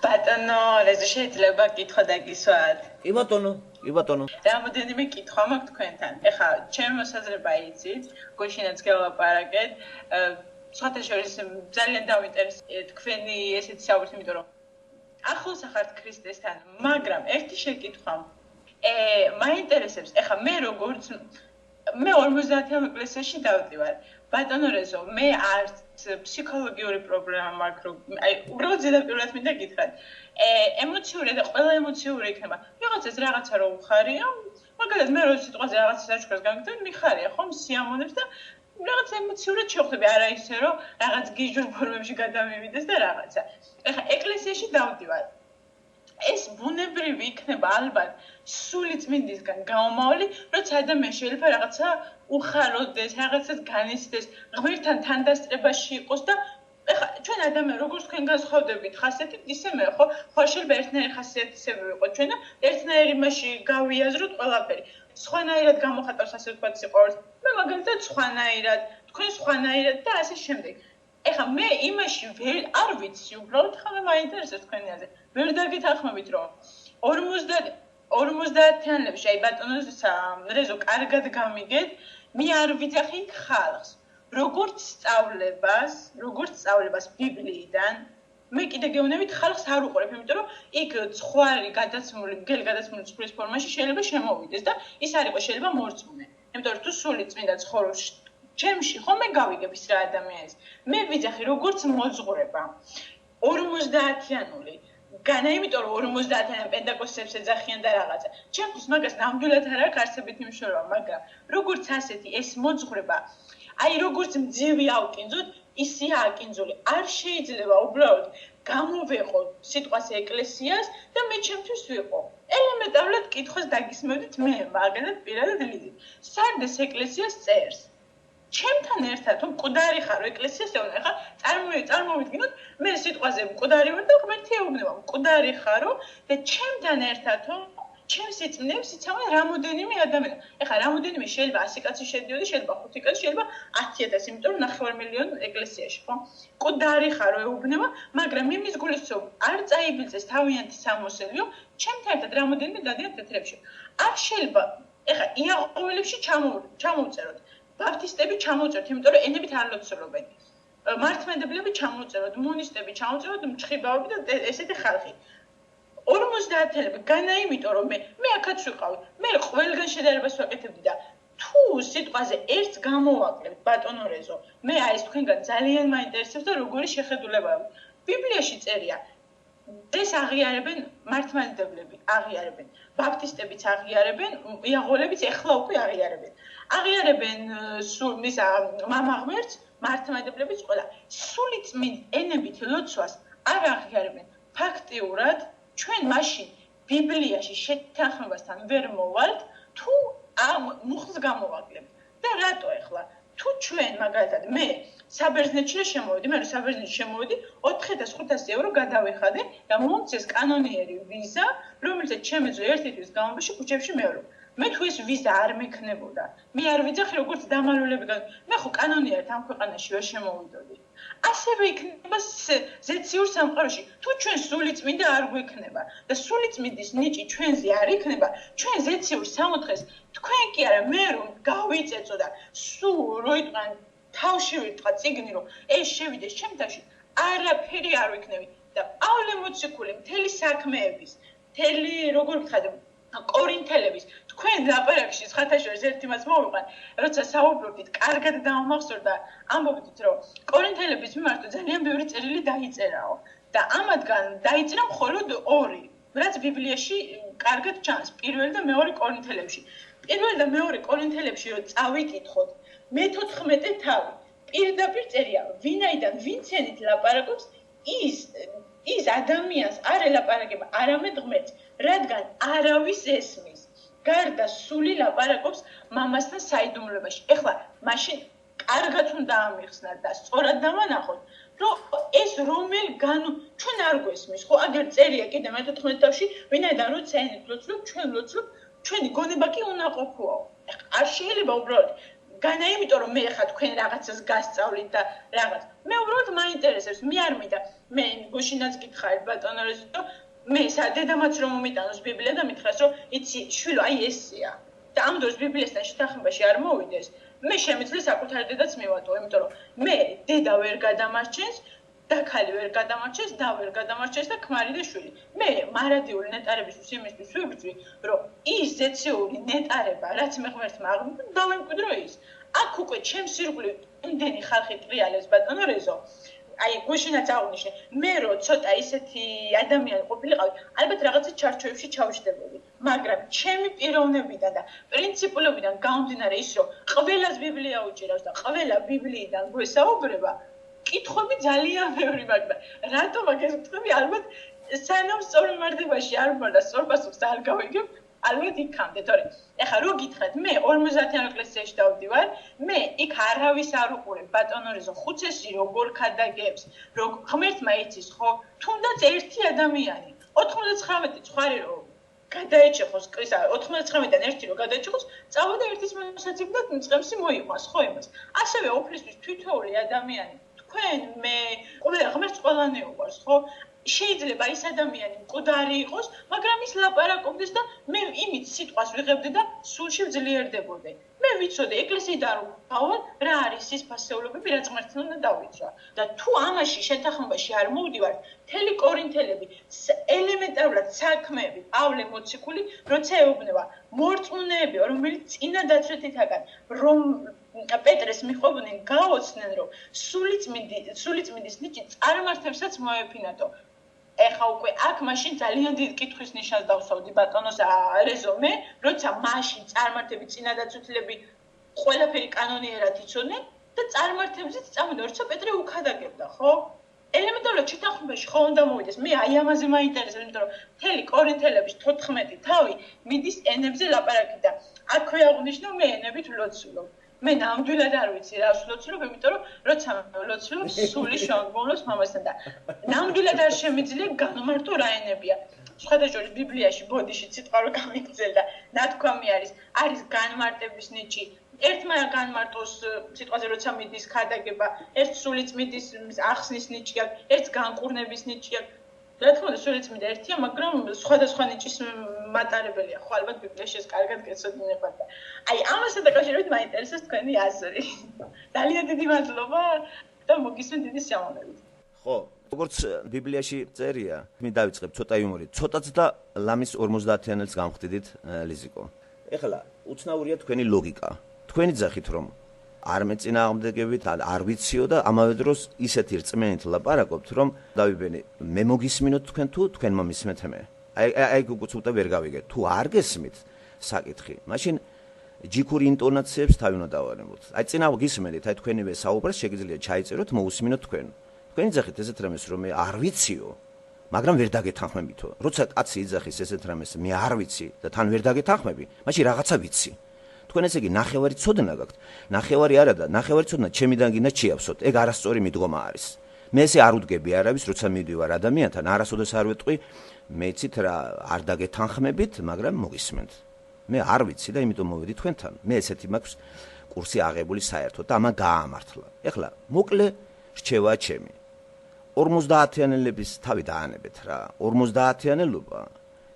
ბატონო, რეზო შეიძლება კითხვა დაგისვათ? კი ბატონო. რამოდენიმე კითხვა მაქვს თქვენთან. ეხლა ჩემი მოსაზრება იცით, გუშინაც გელაპარაკეთ. სხვათა შორის ძალიან დავინტერესდა თქვენი ესეთი საუბარი, იმიტომ რომ ახლოს ახართ ქრისტესთან, მაგრამ ერთი შეკითხვა მაინტერესებს. ეხლა მე როგორც მე 50-იან ეკლესიაში დავდივარ. ბატონო რეზო, მე არც ფსიქოლოგიური პრობლემა მაქვს, რომ აი უბრალოდ ზედაპირულად მინდა გითხრათ. ემოციური და ყველა ემოციური იქნება. ვიღაცას რაღაცა რო უხარია, მაგალითად მე რო სიტყვაზე რაღაცა საჩუქრას გამიგდები, მიხარია ხომ სიამონებს და რაღაც ემოციურად შევხვდები, არა ისე რომ რაღაც გიჟურ ფორმებში გადამივიდეს და რაღაცა. ეხლა ეკლესიაში დავდივარ. ეს ბუნებრივი იქნება ალბათ სული წმინდისგან გამომავალი, როცა ადამიანი შეიძლება რაღაცა უხაროდეს, რაღაცას განიცდეს, ღმერთთან თანდასწრებაში იყოს და ეხლა ჩვენ ადამიანი როგორც თქვენ განსხვავდებით ხასიათით, ისე მე ხო შეიძლება ერთნაირი ხასიათისები ვიყოთ ჩვენ და ერთნაირი მასში გავიაზროთ ყველაფერი. სხვანაირად გამოხატავს ასე ვთქვათ სიყვარულს. მე მაგალითად სხვანაირად, თქვენ სხვანაირად და ასე შემდეგ. ეხლა მე იმაში არ ვიცი, უბრალოდ ხა მე მაინტერესებს თქვენი აზრი. ვერ დაგეთანხმებით რომ 50-იანებში აი ბატონო რეზო კარგად გამიგეთ, მე არ ვიძახი ხალხს, როგორც სწავლებას ბიბლიიდან, მე კიდე გეუბნებით ხალხს არ უყურებ, იმიტომ რომ იქ ცხვარი გადაცმული ცხვრის ფორმაში შეიძლება შემოვიდეს და ის არ იყოს შეიძლება მორწმუნე. იმიტომ რომ თუ სული წმინდა ცხოვრობს ჩემში ხომ მე გავიგებ ის რა ადამიანის. მე ვიძახი როგორც მოძღვრება 50-იანული განა, იმიტომ რომ 50-იან პენტაკოსტებს ეძახიან და რაღაცა. ჩემთვის მაგას ნამდვილად არ აქვს არსებითი მნიშვნელობა, მაგრამ როგორც ასეთი ეს მოძღვრება, აი როგორც მძივი ავკინძოთ, ისია აკინძული. არ შეიძლება უბრალოდ გამოვეყო სიტყვას ეკლესიას და მე ჩემთვის ვიყო. ელემენტარულად კითხვას დაგისმევდით მე, მაგალითად პირადად ლიდით. სარდეს ეკლესიას წერს. ჩემთან ერთად თუ მკვდარი ხარ ეკლესიას ეუბნება, ეხლა წარმოვიდგინოთ, მე სიტყვაზე მკვდარი ვარ და ღმერთი ეუბნება, მკვდარი ხარო და ჩემთან ერთად ჩემს სიწმინდეებს იცავენ რამოდენიმე ადამიანი. ეხლა რამოდენიმე შეიძლება 100 კაცი შედიოდეს, შეიძლება 5 კაცი, შეიძლება 10,000, იმიტომ რომ 9 მილიონი ეკლესიაში, ხო? მკვდარი ხარო ეუბნება, მაგრამ იმის გულისხმობ არ წაიბილწეს თავიანთი სამოსელიო, ჩემთან ერთად რამოდენიმე დადიან თეთრებში. არ შეიძლება, ეხლა იაყოველებში ჩამოვწეროთ. ბაპტისტები ჩამოვწეროთ, იმიტომ რომ ენებით არ ლოცულობენ. მართლმადიდებლები ჩამოვწეროთ, მონისტები ჩამოვწეროთ, მჩხიბავები და ესეთი ხალხი. 50-იანები განა, იმიტომ რომ მე აქაც ვიყავი. მე ყველგან შედარებას ვაკეთებდი და თუ სიტყვაზე ერთს გამოვაკლებთ, ბატონო რეზო, მე არის თქვენგან ძალიან მაინტერესებს და როგორი შეხედულება აქვს. ბიბლიაში წერია, ეს აღიარებენ მართლმადიდებლები, აღიარებენ, ბაპტისტებიც აღიარებენ, იაყოველებიც ეხლა უკვე აღიარებენ. აღიარებენ მამა ღმერთს, მართლმადიდებლებიც ყველა. სული წმინდა ენებით ლოცვას არ აღიარებენ. ფაქტიურად ჩვენ მაშინ ბიბლიაში შეთანხმებასთან ვერ მოვალთ, თუ მუხლს გამოვაკლებთ. და რატო ეხლა? თუ ჩვენ მაგალითად მე საბერძნეთში შემოვედი, მე რომ საბერძნეთში შემოვედი, 4,500 евро გადავეხადე და მომწეს კანონიერი ვიზა, რომელსაც შემეძლო ერთი თვის განმავლობაში ქუჩებში მევლო. მე თუ ეს ვიზა არ მექნებოდა, მე არ ვიძახი როგორც დამალულები, მე ხო კანონიერად ამ ქვეყანაში ვერ შემოვიდოდი. ასევე იქნება ზეციურ სამყაროში, თუ ჩვენ სული წმინდა არ გვექნება და სული წმინდის ნიჭი ჩვენზე არ იქნება, ჩვენ ზეციურ სამოთხეს თქვენ კი არა, მე რომ გავიწეწო და სულ რო იტყვიან თავში ვიტყვა წიგნი, რომ ეს შევიდეს ჩემ თავში, არაფერი არ ვიქნები და პავლე მოციქული მთელი საქმეების, მთელი როგორ ვთქვათ, კორინთელების თქვენ ლაპარაკში ხათაშორის ერთი მას მოვიყვან, როცა საუბრობდით, კარგად დავამახსოვრდა, ამბობდით, რომ კორინთელების მიმართ ძალიან ბევრი წერილი დაიწერაო და ამათგან დაიწერა მხოლოდ 2, რაც ბიბლიაში კარგად ჩანს, პირველი და მეორე კორინთელებში. პირველი და მეორე კორინთელებში რომ წავიკითხოთ, მე-14 თავი პირდაპირ წერია, ვინაიდან ვინცენით ლაპარაკობს, ის ადამიანს არ ელაპარაკება, არამედ ღმერთს, რადგან არავის ესმის. გარდა სული ლაპარაკობს მამასთან საიდუმლოებაში. ეხლა მაშინ კარგად უნდა ამიხსნათ და სწორად დავანახოთ, რომ ეს ჩვენ არ გვესმის, ხო? აგერ წერია კიდე მე-14 თავში, ვინაიდან როცა ენით ლოცულობ, ჩვენ ლოცულობ, ჩვენი გონება კი უნაყოფოა. ეხლა არ შეიძლება უბრალოდ განა იმიტომ რომ მე ხა თქვენ რაღაცას გასწავლით და რაღაც მე უბრალოდ მაინტერესებს მე არ მინდა მე გუშინაც გითხარით ბატონო რეზო მე დედამაც რომ მომიტანოს ბიბლია და მითხრას რომ იცი შვილო აი ესია და ამ დროს ბიბლიასთან შეთანხმებაში არ მოვიდეს მე შემიძლია საკუთარ დედაც მივატო იმიტომ რომ მე დედა ვერ გადამარჩენს და ხალი ვერ გადამარჩენს და ვერ გადამარჩენს და ქმარი და შვილი მე მარადიული ნეტარებისთვის იმისთვის ვიბრძვი რომ ის ზეციური ნეტარება რაც მე ღმერთმა აღნიშნა დავემკვიდრო ის აქ უკვე ჩემს ირგვლივ იმდენი ხალხი ტრიალებს ბატონო რეზო აი გუშინაც აღნიშნე მე რო ცოტა ისეთი ადამიანი ყოფილიყავი ალბათ რაღაცა ჩარჩოებში ჩავშდებოდი მაგრამ ჩემი პიროვნებიდან და პრინციპულებიდან გამომდინარე ის რომ ყველას ბიბლია უჭირავს და ყველა ბიბლიიდან გვესაუბრება კითხვები ძალიან ბევრი მაგრამ რატომ აქ ეს კითხვები ალბათ სანამ სწორ მიმართებაში არ ვარ და სწორ პასუხს არ გავიგებ ალბათ იქამდე თორე ეხლა რო გითხრათ მე 50-იან ეკლესიაში დავდივარ მე იქ არავის არ უყურებ ბატონო რეზო ხუცესი როგორ ქადაგებს რომ ღმერთმა იცის ხო თუნდაც ერთი ადამიანი 99 ცხვარი რო გადაეჭეხოს კრისა 99-დან ერთი რო გადაეჭეხოს წავა და ერთის მოსაციბლად მწყემსი მოიყვას ხო იმას ასევე უფლისთვის თითოეული ადამიანი თქვენ მე ყველა ღმერთს ყველანი უყვარს ხო შეიძლება ის ადამიანი მკვდარი იყოს, მაგრამ ის ლაპარაკობდეს და მე იმით სიტყვას ვიღებდი და სულში ვძლიერდებოდი. მე ვიცოდი ეკლესიიდან რომ გავალ რა არის ის ფასეულობები, რაც ღმერთთან უნდა დავიცვა. და თუ ამაში შეთანხმებაში არ მოვდივარ, მთელი კორინთელები ელემენტარულად საქმეები, პავლე მოციქული, როცა ეუბნება მორწმუნეები, რომელიც წინა დაცვეთითაგან რომ პეტრეს მიხვდნენ გაოცნენ რომ სულიწმინდის ნიჭი წარმართებსაც მოეფინატო. ეხა უკვე აქ მაშინ ძალიან დიდ კითხვის ნიშანს დავსვავდი ბატონოს რეზომე, როცა მაშინ წარმართები წინადაცვითლები ყველაფერი კანონიერად იცოდნენ და წარმართებზეც წამოდა, როცა პეტრე უქადაგებდა, ხო? ელემენტარულად შეთანხმებაში ხო უნდა მოვიდეს. მე აი ამაზე მაინტერესებს, იმიტომ რომ მთელი კორინთელების 14 თავი მიდის ენებზე ლაპარაკი და აქვე აღნიშნო მე ენებით ვლოცულობ. მე ნამდვილად არ ვიცი რა ვლოცულობ, იმიტომ რომ როცა ვლოცულობ სული შემოგვავლოს მამასთან და ნამდვილად არ შემიძლია განმარტო რა ენებია. სხვადასხვა ბიბლიაში ბოდიში სიტყვა რო გამიგრძელ და ნათქვამი არის განმარტების ნიჭი. ერთმა განმარტოს სიტყვაზე როცა მიდის ქადაგება, ერთ სულიწმინდის ახსნის ნიჭი აქვს, ერთ განკურნების ნიჭი აქვს. რა თქმა უნდა, სულიწმინდა ერთია, მაგრამ სხვადასხვა ნიჭის მატარებელია. ხო, ალბათ ბიბლიაში ეს კარგად გეცოდინებათ და აი ამასთან დაკავშირებით მაინტერესებს თქვენი აზრი. ძალიან დიდი მადლობა და მოგისმენთ დიდი სიამოვნებით. ხო, როგორც ბიბლიაში წერია, მე დავიწყებ ცოტა იუმორით. ცოტაც და ლამის 50-იანელს გამხდიდით ლიზიკო. ეხლა უცნაურია თქვენი ლოგიკა. თქვენი ძახით რომ არ მეწინააღმდეგებით, არ ვიციო და ამავე დროს ისეთი რწმენით ლაპარაკობთ, რომ დავიბენე, მე მოგისმინოთ თქვენ თუ თქვენ მომისმენთ მე. აი უცოტა ვერ გავიგეთ. თუ არ გესმით საკითხი, მაშინ ჯიქური ინტონაციებს თავი უნდა დავარემოთ. აი წინა გისმენთ, აი თქვენივე საუბრას შეგიძლიათ ჩაიწეროთ, მოусმინოთ თქვენ. თქვენი ძახით ესეთ რამეს რომ მე არ ვიციო, მაგრამ ვერ დაგეთანხმებითო. როცა კაცი იძახის ესეთ რამეს, მე არ ვიცი და თან ვერ დაგეთანხმები, მაშინ რაღაცა ვიცი. თქვენ ესე იგი ნახევარი ცოდნა გაქვთ. ნახევარი არა და ნახევარი ცოდნა ჩემიდან გინდა შეავსოთ. ეგ არასწორი მიდგომა არის. მე ესე არ უდგები არავის, როცა მივდივარ ადამიანთან, არასოდეს არ ვეტყვი, მეცით რა არ დაგეთანხმებით, მაგრამ მოგისმენთ. მე არ ვიცი და იმიტომ მოვედი თქვენთან. მე ესეთი მაქვს კურსი აღებული საერთოდ და ამან გაამართლა. ეხლა მოკლე რჩევა ჩემი. 50-იანელების თავი დაანებეთ რა. 50-იანელობა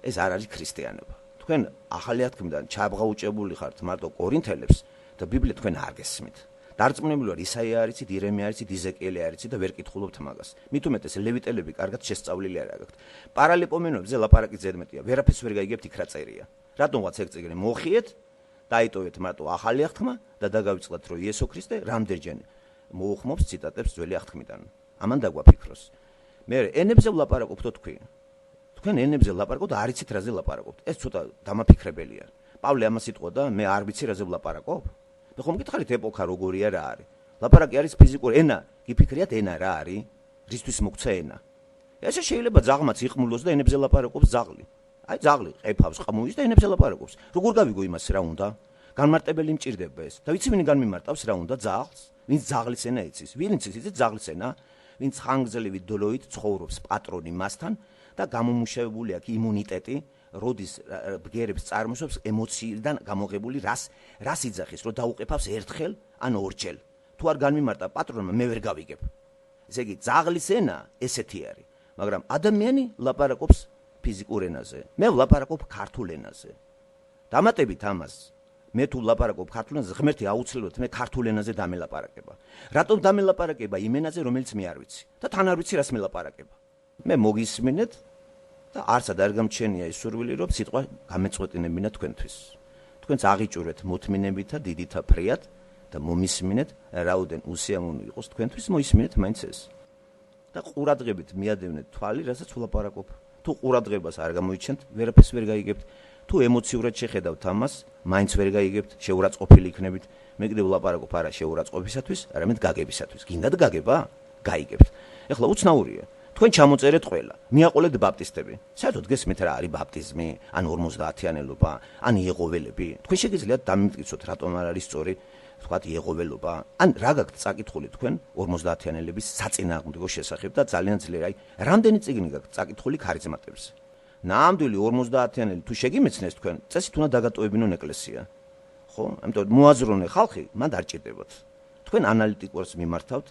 ეს არ არის ქრისტიანობა. თქვენ ახალი თქმიდან ჩაბღაუჭებული ხართ მარტო კორინთელებს და ბიბლია თქვენ არ გესმით. დარწმუნებული ვარ ისაია არიცით, ირემია არიცით, იზეკიელი არიცით და ვერ კითხულობთ მაგას. მით უმეტეს ლევიტელები კარგად შესწავლილი არ აქვთ. პარალეპომენოებზე ლაპარაკი ზედმეტია, ვერაფერს ვერ გაიგებთ იქ რა წერია. რატომღაც ეგ წიგნი მოხიეთ, დაიტოვეთ მარტო ახალი აღთქმა და დაგავიწყდეთ რომ იესო ქრისტე რამდენჯერ მოუხმობს ციტატებს ძველი აღთქმიდან. ამან დაგვაფიქროს. მე ენებზე ვლაპარაკობთ თქვენ. თქვენ ენებზე ლაპარაკობთ, არ იცით რაზე ლაპარაკობთ. ეს ცოტა დამაფიქრებელია. პავლე ამას იტყვა და მე არ ვიცი რაზე ვლაპარაკობ. მე ხომ გითხარით ეპოქა როგორია რა არის? ლაპარაკი არის ფიზიკური ენა. გიფიქრიათ ენა რა არის? რისთვის მოგცა ენა? ესე შეიძლება ძაღლმაც იხმულოს და ენებზე ლაპარაკობს ძაღლი. აი ძაღლი ყეფავს, ყმუის და ენებზე ლაპარაკობს. როგორ გავიგო იმას რა უნდა? განმარტებელი მჭირდება ეს. და ვიცი ვინ განმარტავს რა უნდა ძაღლს? ვინც ძაღლის ენა იცის? ვინც იცით ძაღლის ენა? ვინც ხანგრძლივი დოლოით ცხოვრობს პატრონი მასთან და გამომუშავებული აქვს იმუნიტეტი, როდის ბგერებს წარმოშობს ემოციიდან გამოღებული რას იძახის, რომ დაუყეფავს ერთხელ ან ორჯერ. თუ არ განმიმარტა პატრონმა, მე ვერ გავიგებ. ესე იგი, ძაღლის ენა ესეთი არის, მაგრამ ადამიანი ლაპარაკობს ფიზიკურ ენაზე. მე ვლაპარაკობ ქართულ ენაზე. დამატებით ამას, მე თუ ვლაპარაკობ ქართულ ენაზე, ღმერთი აუცილებლად მე ქართულ ენაზე დამელაპარაკება. რატომ დამელაპარაკება იმ ენაზე, რომელიც მე არ ვიცი და თან არ ვიცი, რას მელაპარაკება. მე მოგისმინეთ და არცად არ გამჩენია ის სურვილი, რომ სიტყვა გამეწყვეტინებინა თქვენთვის. თქვენც აღიჭურეთ მოთმინებით და დიდითა ფრიად და მომისმინეთ, რაოდენ უსიამოვნო იყოს თქვენთვის, მოისმინეთ მაინც ეს. და ყურადღებით მიადევნეთ თვალი, რასაც ვლაპარაკობ. თუ ყურადღებას არ გამოიჩენთ, ვერაფერს ვერ გაიგებთ. თუ ემოციურად შეხედავთ ამას, მაინც ვერ გაიგებთ, შეურაცხყოფილი იქნებით. მე კიდევ ვლაპარაკობ არა შეურაცხყოფისათვის, არამედ გაგებისათვის. გინდათ გაგება? გაიგებთ. ეხლა უცნაურია. თქვენ ჩამოწერეთ ყველა. მიაყოლეთ ბაპტისტები. საერთოდ გესმით რა არის ბაპტიზმი, ან 50-იანელობა, ან იეღოველები. თქვენ შეგიძლიათ დამიმტკიცოთ, რატომ არ არის სწორი, თქვათ იეღოველობა, ან რა გაქვთ წაკითხული თქვენ 50-იანელების საწინააღმდეგო შესახებ და ძალიან ძლიერ, აი, რამდენი წიგნი გაქვთ წაკითხული ქარიზმატებზე. ნამდვილი 50-იანელი თუ შეგიმეცნეს თქვენ, წესით უნდა დაგატოვებინონ ეკლესია. ხო? ამიტომ მოაზროვნე ხალხი, მან არ ჭირდებათ. თქვენ ანალიტიკურს მიმართავთ,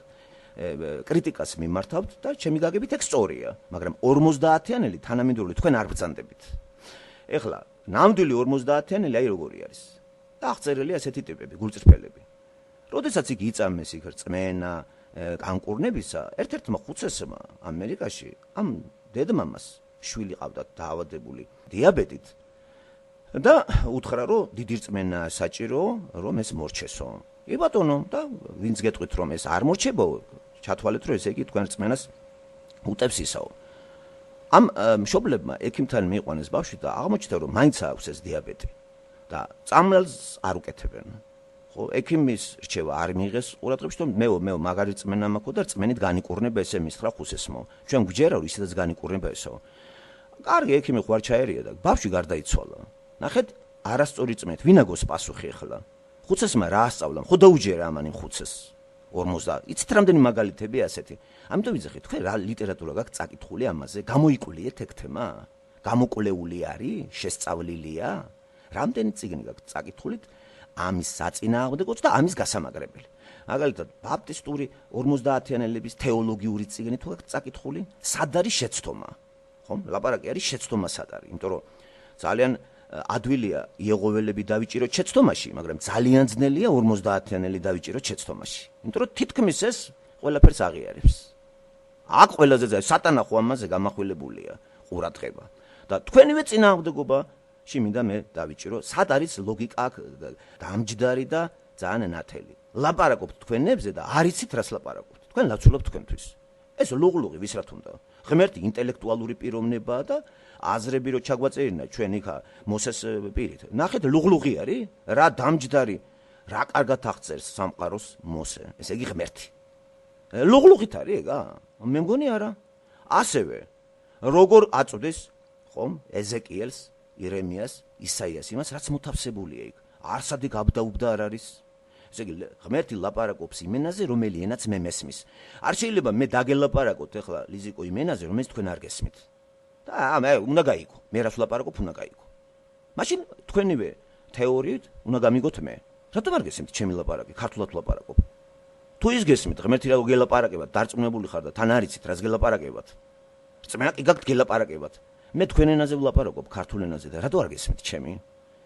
კრიტიკას მიმართავთ და ჩემი გაგებით ეგ სწორია, მაგრამ 50-იანელი თანამედროვე თქვენ არ ბრძანდებით. ეხლა ნამდვილი 50-იანელი აი როგორი არის? აღწერილია ესეთი ტიპები, გულწრფელები. როდესაც იქ იწამეს იქ რწმენა, განკურნებისა, ერთ-ერთმა ხუცესმა ამერიკაში ამ დედმამას შვილი ყავდა დაავადებული დიაბეტით და უთხრა, რომ დიდი რწმენა საჭირო, რომ ეს მორჩესო. კი ბატონო, და ვინც გეტყვით, რომ ეს არ მორჩებო, ჩათვალეთ, რომ ესე იგი თქვენ რწმენას უტევს ისაო. ამ მშობლებმა ექიმთან მიიყვანეს ბავშვი და აღმოჩნდა, რომ მაინც აქვს ეს დიაბეტი და წამლელს არ უკეთებენ. ხო, ექიმის რჩევა არ მიიღეს ყურადღებას, რომ მე მაგარი რწმენა მაქვს და რწმენით განიკურნება ესე მისხრა ხუსესმო. ჩვენ გვჯერა, რომ ისედაც განიკურნება ესო. კარგი, ექიმი ხوار ჩაერია და ბავშვი გარდაიცვალა. ნახეთ, არასწორი რწმენით, ვინაგოს პასუხი ახლა. ხუცესმა რა ასწავლა? ხო დაუჯერა ამან იმ ხუცეს. 50. იცით რამდენი მაგალითებია ასეთი. ამიტომ ვიძახით, თქვენ რა ლიტერატურა გაქვთ წაკითხული ამაზე? გამოიკულიეთ ეგ თემა? გამოკვლეული არის? შესწავლილია? რამდენი წიგნი გაქვთ წაკითხულით ამის საწინააღმდეგოც და ამის გასამაგრებელი? მაგალითად, ბაპტისტური 50-იანელების თეოლოგიური წიგნი თუ გაქვთ წაკითხული, სად არის შეცდომა? ხო? ლაპარაკი არის შეცდომა სად არის? იმიტომ რომ ძალიან ადვილია იეღოველები დავიჭიროთ შეცდომაში, მაგრამ ძალიან ძნელია 50-იანელი დავიჭიროთ შეცდომაში. იმიტომ რომ თითქმის ეს ყველაფერს აღიარებს. აქ ყველაზე სატანა ხო ამაზე გამახვილებულია ყურადღება. და თქვენივე წინააღმდეგობაში მინდა მე დავიჭირო, სად არის ლოგიკა დამჯდარი და ძალიან ნათელი. ლაპარაკობთ თქვენებზე და არ იცით რას ლაპარაკობთ. თქვენ ლაცულობთ თქვენთვის. ეს ლუღლუღი ვის რა თუნდა? ღმერთი ინტელექტუალური პიროვნებაა და აზრები რო ჩაგვაწერინა ჩვენ იქა მოსეს პირით. ნახეთ, ლუღლუღი არის, რა დამჯდარი, რა კარგად აღწერს სამყაროს მოსე. ესე იგი ღმერთი. ლუღლუღით არის ეგა? მე მგონი არა. ასევე როგორ აწოდეს ხომ ეზეკიელს, ირემიას, ისაიას იმას, რაც მოთავსებულია იქ. არსადი გაბდაუბდა არ არის. ესე იგი ღმერთი ლაპარაკობს იმ ენაზე, რომელი ენაც მე მესმის. არ შეიძლება მე დაგელაპარაკოთ ახლა ლიზიკო იმ ენაზე, რომელიც თქვენ არ გესმით. და მე უნდა გაიგო. მე რას ვლაპარაკობ, უნდა გაიგო. მაშინ თქვენივე თეორიით უნდა გამიგოთ მე. რატომ არ გესმით ჩემი ლაპარაკი, ქართულად ვლაპარაკობ? თუ ის გესმით, ღმერთი რა გელაპარაკებათ, დარწმუნებული ხარ და თან არიცით რას გელაპარაკებათ. რწმენა კი გაქვთ გელაპარაკებათ. მე თქვენ ენაზე ვლაპარაკობ, ქართულ ენაზე და რატო არ გესმით ჩემი?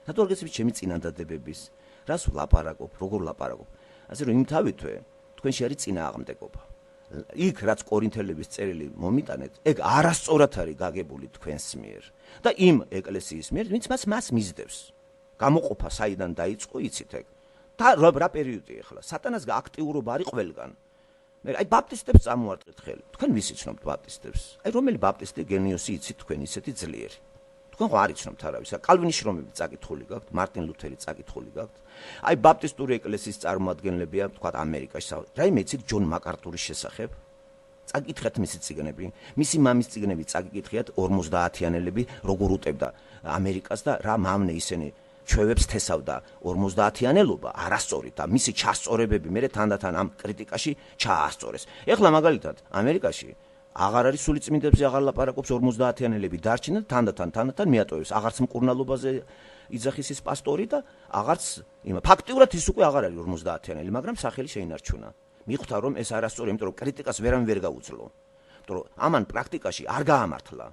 რატო არ გესმით ჩემი წინადადებების? რას ვლაპარაკობ, როგორ ვლაპარაკობ? ასე რომ იმ თავითვე თქვენში არის წინააღმდეგობა. იქ რაც კორინთელების წერილი მომიტანეთ, ეგ არასწორად არის გაგებული თქვენს მიერ და იმ ეკლესიის მიერ, ვინც მას მისდევს. გამოყოფა საიდან დაიწყო, იცით ეგ. და რა პერიოდია ახლა? სატანას აქტიურობა არის ყველგან. მე აი ბაპტისტებს წამოარტყეთ ხელი. თქვენ ვის იცნობთ ბაპტისტებს? აი რომელი ბაპტისტი გენიოსი იცით თქვენ ისეთი ძლიერი? თქვენ ხო არ იცნობთ არავის. კალვინის შრომები წაკითხული გაქვთ, მარტინ ლუთერი წაკითხული გაქვთ. აი ბაპტისტური ეკლესიის წარმოადგენლებია, თქვა ამერიკაში. რაიმე იცით ჯონ მაკარტურის შესახებ? წაკითხეთ მისი წიგნები, მისი მამის წიგნები წაკითხეთ 50-იანელები როგორ უტევდა ამერიკას და რა მამნე ისინი ჩვევებს თესავდა 50-იანელობა არასწორი და მისი ჩასწორებები მე თანდათან ამ კრიტიკაში ჩაასწორეს. ეხლა მაგალითად ამერიკაში აღარ არის სული წმინდებზე აღარ ლაპარაკობს 50-იანელები დარჩენა თანდათან მიატოვებს აღარც მკურნალობაზე იძახის ის პასტორი და აღარც ფაქტიურად ის უკვე აღარ არის 50-იანელი, მაგრამ სახელი შეინარჩუნა. მიხვდა რომ ეს არასწორი, იმიტომ რომ კრიტიკას ვერავინ ვერ გაუძლო. იმიტომ რომ ამან პრაქტიკაში არ გაამართლა.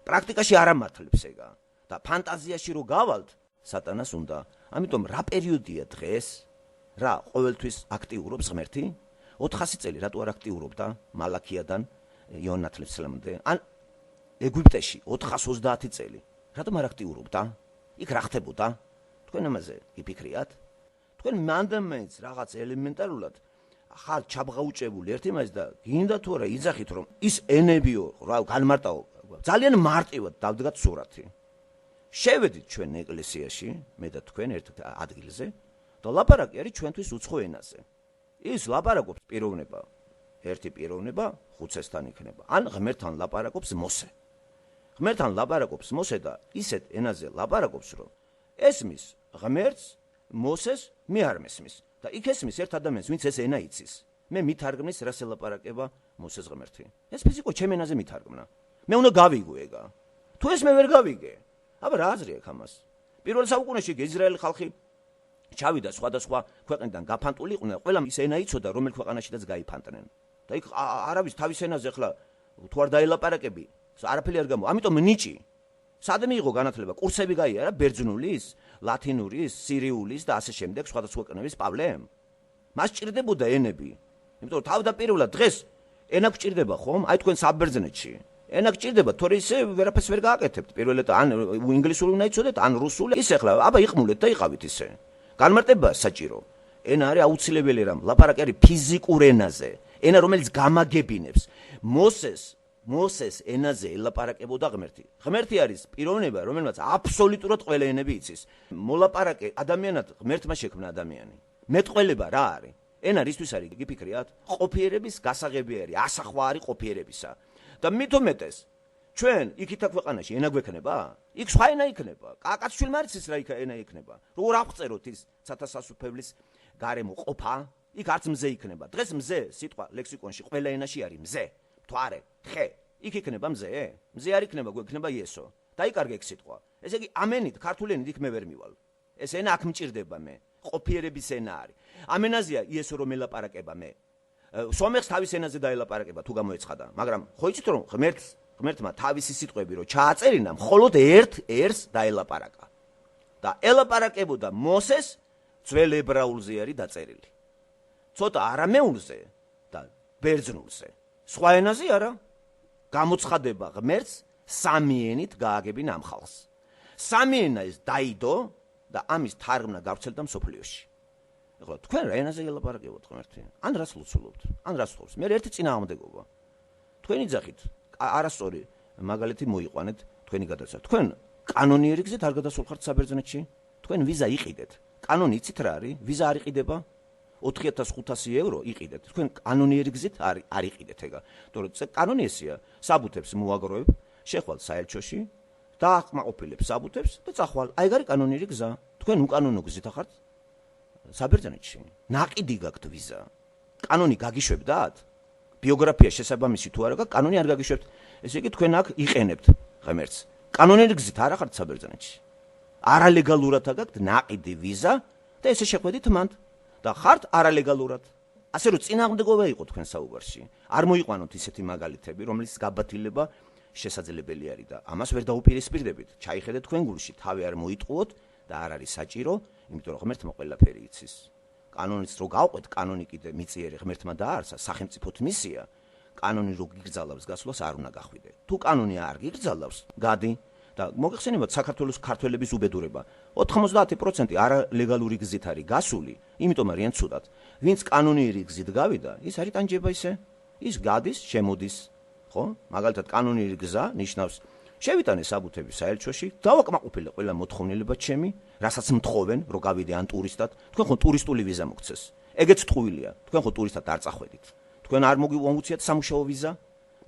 პრაქტიკაში არ ამართლებს ეგა და ფანტაზიაში რო გავალთ, სატანას უნდა. ამიტომ რა პერიოდია დღეს? რა ყოველთვის აქტიურობს ღმერთი? 400 წელი რატო არ აქტიურობდა მალაქიადან იონათლებს-ლამდე? ან ეგვიპტეში 430 წელი რატომ არ აქტიურობდა? იქ რა ხდებოდა? თქვენ ამაზე იფიქრიათ? თქვენ მანდამეც რაღაც ელემენტარულად ხარ ჩაბღაუჭებული ერთ იმას და გინდა თუ არა იძახით რომ ის ენებიო რა განმარტაო ძალიან მარტივად დავდგათ სურათი. შევედით ჩვენ ეკლესიაში, მე და თქვენ ერთ ადგილზე და ლაპარაკი არის ჩვენთვის უცხო ენაზე. ის ლაპარაკობს პიროვნება, ერთი პიროვნება ხუცესთან იქნება. ან ღმერთთან ლაპარაკობს მოსე. ღმერთთან ლაპარაკობს მოსე და ისეთ ენაზე ლაპარაკობს, რომ ესმის ღმერთს, მოსეს მე არ მესმის. და იქ ესმის ერთ ადამიანს, ვინც ეს ენა იცის. მე მითარგმნის რას ელაპარაკება მოსეს ღმერთი. ეს ფიზიკო ჩემ ენაზე მითარგმნა. მე უნდა გავიგო ეგა. თუ ეს მე ვერ გავიგე, აბა რა აზრი აქვს ამას? პირველ საუკუნეში ისრაელი ხალხი ჩავიდა სხვადასხვა ქვეყნიდან გაფანტული იყვნენ, ყველა ის ენა იცოდა, რომელ ქვეყანაშიდაც გაიფანტნენ. და იქ არავის თავის ენაზე ახლა თუ არ დაელაპარაკები, არაფერი არ გამო. ამიტომ ნიჭი. სად მიიღო განათლება? კურსები გაიარა ბერძნულის, ლათინურის, სირიულის და ასე შემდეგ სხვადასხვა ქვეყნების პავლემ. მას ჭირდებოდა ენები. იმიტომ რომ თავდაპირველად დღეს ენა გჭირდება ხომ? აი თქვენ საბერძნეთში. ენა გჭირდება, თორე ისე ვერაფერს ვერ გააკეთებთ. პირველად ან ინგლისური უნდა იცოდეთ, ან რუსული. ის ახლა აბა იყმულეთ და იყავით ისე. განმარტება საჭირო. ენა არის აუცილებელი რამ. ლაპარაკი არის ფიზიკურ ენაზე. ენა რომელიც გამაგებინებს. მოსეს ენაზე ელაპარაკებოდა ღმერთი. ღმერთი არის პიროვნება, რომელმაც აბსოლუტურად ყველა ენები იცის. მოლაპარაკე ადამიანად ღმერთმა შექმნა ადამიანი. მეტყველება რა არის? ენა რისთვის არის? გიფიქრიათ? ყოფიერების გასაღები არის, ასახვარი ყოფიერებისა. და მით უმეტეს ჩვენ იქითა ქვეყანაში ენა გვექნება? იქ სხვა ენა იქნება. კაკაცშვილმა არ იცის რა ენა იქნება. როგორ აღწეროთ ის ცათასასუფევლის გარემო ყოფა? იქ არც მზე იქნება. დღეს მზე სიტყვა ლექსიკონში ყველა ენაში არის მზე. მთვარე, თხე. იქ იქნება მზე? მზე არ იქნება, გვექნება იესო. დაიკარგე ეგ სიტყვა. ესე იგი ამენით ქართულენით იქ მე ვერ მივალ. ეს ენა აქ მჭირდება მე. ყოფიერების ენა არის. ამ ენაზეა იესო რომ ელაპარაკება მე. სომეხს თავის ენაზე დაელაპარაკება თუ გამოეცხადა, მაგრამ ხო იცით რომ ღმერთმა თავისი სიტყვები რომ ჩააწერინა, მხოლოდ ერთ ერს დაელაპარაკა. და ელაპარაკებოდა მოსეს ძველ ებრაულზე არის დაწერილი. ცოტა არამეულზე და ბერძნულზე. სხვა ენაზე არა. გამოცხადება ღმერთს სამი ენით გააგებინა ამ ხალხს. სამი ენა ეს დაიდო და ამის თარგმნა გავრცელდა მსოფლიოში. ეხლა თქვენ რა ენაზე ელაპარაკებთ ღმერთი? ან რას ლოცულობთ? ან რას ხოვს? მე ერთი წინააღმდეგობა. თქვენი ძახით არასწორი მაგალითი მოიყვანეთ თქვენი გადაცემა. თქვენ კანონიერი გზით არ გადასულხართ საბერძნეთში? თქვენ ვიზა იყიდეთ. კანონი იცით რა არის? ვიზა არ იყიდება? 4500 ევრო იყიდეთ. თქვენ კანონიერი გზით არ იყიდეთ ეგა. თორე კანონი ესეა, საბუთებს მოაგროვებ, შეხვალ საელჩოში და აკმაყოფილებ საბუთებს და წახვალ. აი ეგ არის კანონიერი გზა. თქვენ უკანონო გზით ახართ საბერძნეთში. ნაყიდი გაქვთ ვიზა. კანონი გაგიშვებდათ? ბიოგრაფია შესაბამისი თუ არა გაქვთ, კანონი არ გაგიშვებთ. ესე იგი თქვენ აქ იყენებთ ღმერთს. კანონიერი გზით არ ახართ საბერძნეთში. არალეგალურად გაქვთ ნაყიდი ვიზა და ესე შეხვედით მანდ. და ხართ არალეგალურად. ასე რომ წინააღმდეგობა იყო თქვენ საუბარში. არ მოიყვანოთ ისეთი მაგალითები, რომლის გაბათილება შესაძლებელი არის და ამას ვერ დაუპირისპირდებით. ჩაიხედეთ თქვენ გულში, თავი არ მოიტყუოთ და არ არის საჭირო, იმიტომ რომ ღმერთმა ყველაფერი იცის. კანონიც რო გავყვეთ, კანონი კიდე მიწიერი ღმერთმა დაარსა, სახელმწიფოთ მისია. კანონი რო გიგრძალავს გასვლას არ უნდა გახვიდე. თუ კანონი არ გიგრძალავს, გადი და მოგეხსენებათ საქართველოს ქართველების უბედურება. 90% არალეგალური გზით არის გასული, იმიტომ არიან ცუდად. ვინც კანონიერი გზით გავიდა, ის არის ტანჯება ისე. ის გადის, შემოდის, ხო? მაგალითად კანონიერი გზა ნიშნავს შევიტანე საბუთები საელჩოში, დავაკმაყოფილე ყველა მოთხოვნილება ჩემი, რასაც მთხოვენ, რომ გავიდე ან ტურისტად. თქვენ ხო ტურისტული ვიზა მოგცეს. ეგეც ტყუილია. თქვენ ხო ტურისტად არ წახვედით. თქვენ არ მოგუციათ სამუშაო ვიზა,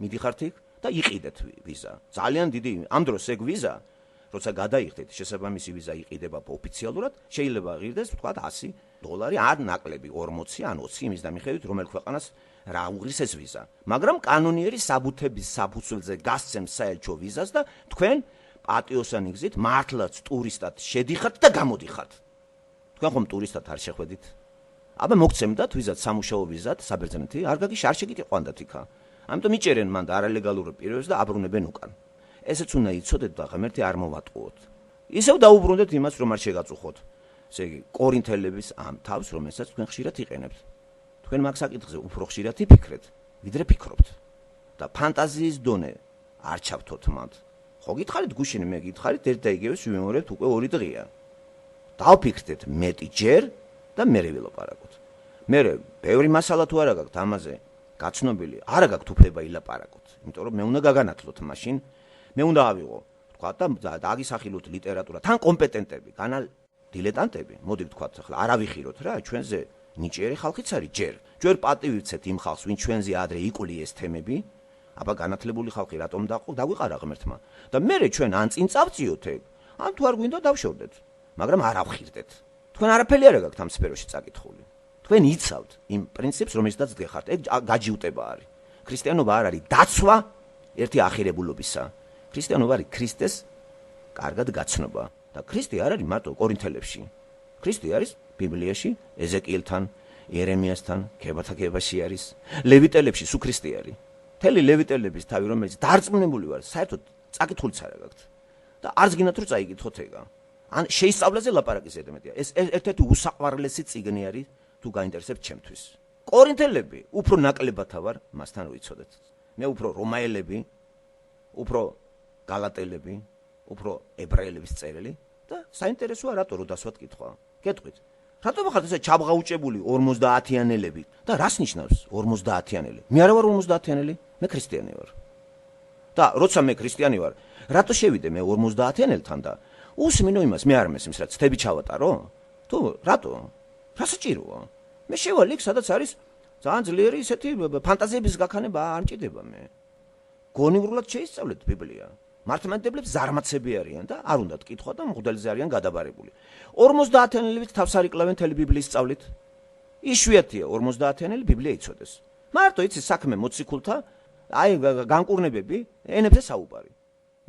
მიდიხართ იქ და იყიდეთ ვიზა. ძალიან დიდი ამ დროს ეგ ვიზა, როცა გადაიხდეთ, შესაბამისი ვიზა იყიდება ოფიციალურად, შეიძლება ღირდეს, ვთქვათ $100, ან ნაკლები 40, ან 20 იმის დამიხედვით, რომელ ქვეყანას რა უღრის ეს ვიზა, მაგრამ კანონიერი საბუთების საფუძველზე გასცემს საელჩო ვიზას და თქვენ პატიოსანი გზით მართლაც ტურისტად შედიხართ და გამოდიხართ. თქვენ ხომ ტურისტად არ შეხვედით? აბა მოგცემდათ ვიზად სამუშაო ვიზად საბერძნეთი, არ გაგიშ არ შეგიტიყვანდათ იქა. ამიტომ იჭერენ მან და არალეგალურ პირობებს და აბრუნებენ უკან. ესეც უნდა იცოდეთ და ღმერთი არ მოვატყუოთ. ისევ დაუბრუნდეთ იმას, რომ არ შეგაწუხოთ. ესე იგი, კორინთელების ამ თავს, რომელსაც თქვენ ხშირად იყენებთ. თქვენ მაგ საკითხზე უფრო ხშირად იფიქრეთ, ვიდრე ფიქრობთ. და ფანტაზიის დონე არ ჩავთოთ მათ. ხო გითხარით გუშინ მე გითხარით ერთ და იგივეს ვიმეორებთ უკვე 2 დღეა. დავფიქრდეთ მეტი ჯერ და მერე ვილაპარაკოთ. მერე ბევრი მასალა თუ არა გაქვთ ამაზე გაცნობილი, არა გაქვთ უფლება ილაპარაკოთ, იმიტომ რომ მე უნდა გაგანათლოთ მაშინ, მე უნდა ავიღო, თქვა და დაგისახილოთ ლიტერატურა, თან კომპეტენტები, განალ დილეტანტები, მოდი ვთქვათ ახლა, არ ავიხიროთ რა, ჩვენზე ნიჭიერი ხალხიც არის ჯერ. ჯერ პატივიცეთ იმ ხალხს, ვინ ჩვენზე ადრე იკვლიეს თემები, აბა განათლებული ხალხი რატომ დაგვიყარა ღმერთმა და მერე ჩვენ ან წინ წავწიოთ ეგ, ან თუ არ გვინდა დავშორდეთ, მაგრამ არ ავხირდეთ. თქვენ არაფერი არ გაქვთ ამ სფეროში წაკითხული. თქვენ იცავთ იმ პრინციპს, რომელსაც გეხართ, ეგ გაჯიუტება არის. ქრისტიანობა არ არის დაცვა ერთი ახირებულობისა. ქრისტიანობა არის ქრისტეს კარგად გაცნობა და ქრისტე არ არის მარტო კორინთელებში. ქრისტე არის ბიბლიაში, ეზეკიელთან, იერემიასთან, ქებათა ქებაში არის, ლევიტელებში სულ ქრისტე არის. მთელი ლევიტელების თავი, რომელიც დარწმუნებული ვარ, საერთოდ წაკითხულიც არ გაქვთ. და არც გინდათ რომ წაიკითხოთ ეგა. ან შეისწავლაზე ლაპარაკის ზედმეტია. ეს ერთ-ერთი უსაყვარლესი წიგნი არის თუ გაინტერესებთ ჩემთვის. კორინთელები უფრო ნაკლებათა ვარ მასთან ვიცოდეთ. მე უფრო რომაელები, უფრო გალატელები, უფრო ებრაელების წერილი და საინტერესოა რატო რო დასვათ კითხვა. გეტყვით. რატომ ხართ ესე ჩაბღაუჭებული 50-იანელები და რას ნიშნავს 50-იანელი? მე არა ვარ 50-იანელი, მე ქრისტიანი ვარ. და როცა მე ქრისტიანი ვარ, რატო შევიდე მე 50-იანელთან და უსმინო იმას მე არ მესმის რა ცდები ჩავატარო? თუ რატო? რა საჭიროა? მე შევალ იქ სადაც არის ძალიან ძლიერი ისეთი ფანტაზიების გაქანება არ მჭირდება მე. გონივრულად შეისწავლეთ ბიბლია. მართლმადიდებლებს ზარმაცები არიან და არ უნდათ კითხვა და მღვდელზე არიან გადაბარებული. 50-იანელებით თავს არ იკლავენ თელი ბიბლიის სწავლით. იშვიათია 50-იანელი ბიბლია იცოდეს. მარტო იცი საქმე მოციქულთა, აი განკურნებები, ენებზე საუბარი.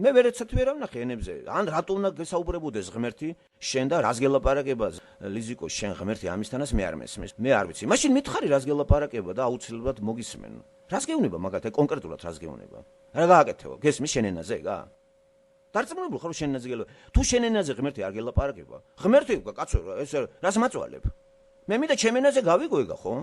მე ვერცად ვერ ავნახე ენებზე. ან რატო უნდა გესაუბრებოდეს ღმერთი შენ და რას გელაპარაკება ლიზიკო შენ ღმერთი ამისთანაც მე არ მესმის. მე არ ვიცი. მაშინ მითხარი რას გელაპარაკება და აუცილებლად მოგისმენ. რას გეუნება მაგათი კონკრეტულად რას გეუნება? რა გააკეთებო? გესმის შენ ენაზე ეგა? დარწმუნებული ხარ შენ ენაზე გელაპარაკება. თუ შენ ენაზე ღმერთი არ გელაპარაკება, ღმერთი კაცო ეს რას მაწვალებ? მე მინდა ჩემ ენაზე გავიგო ეგა ხო?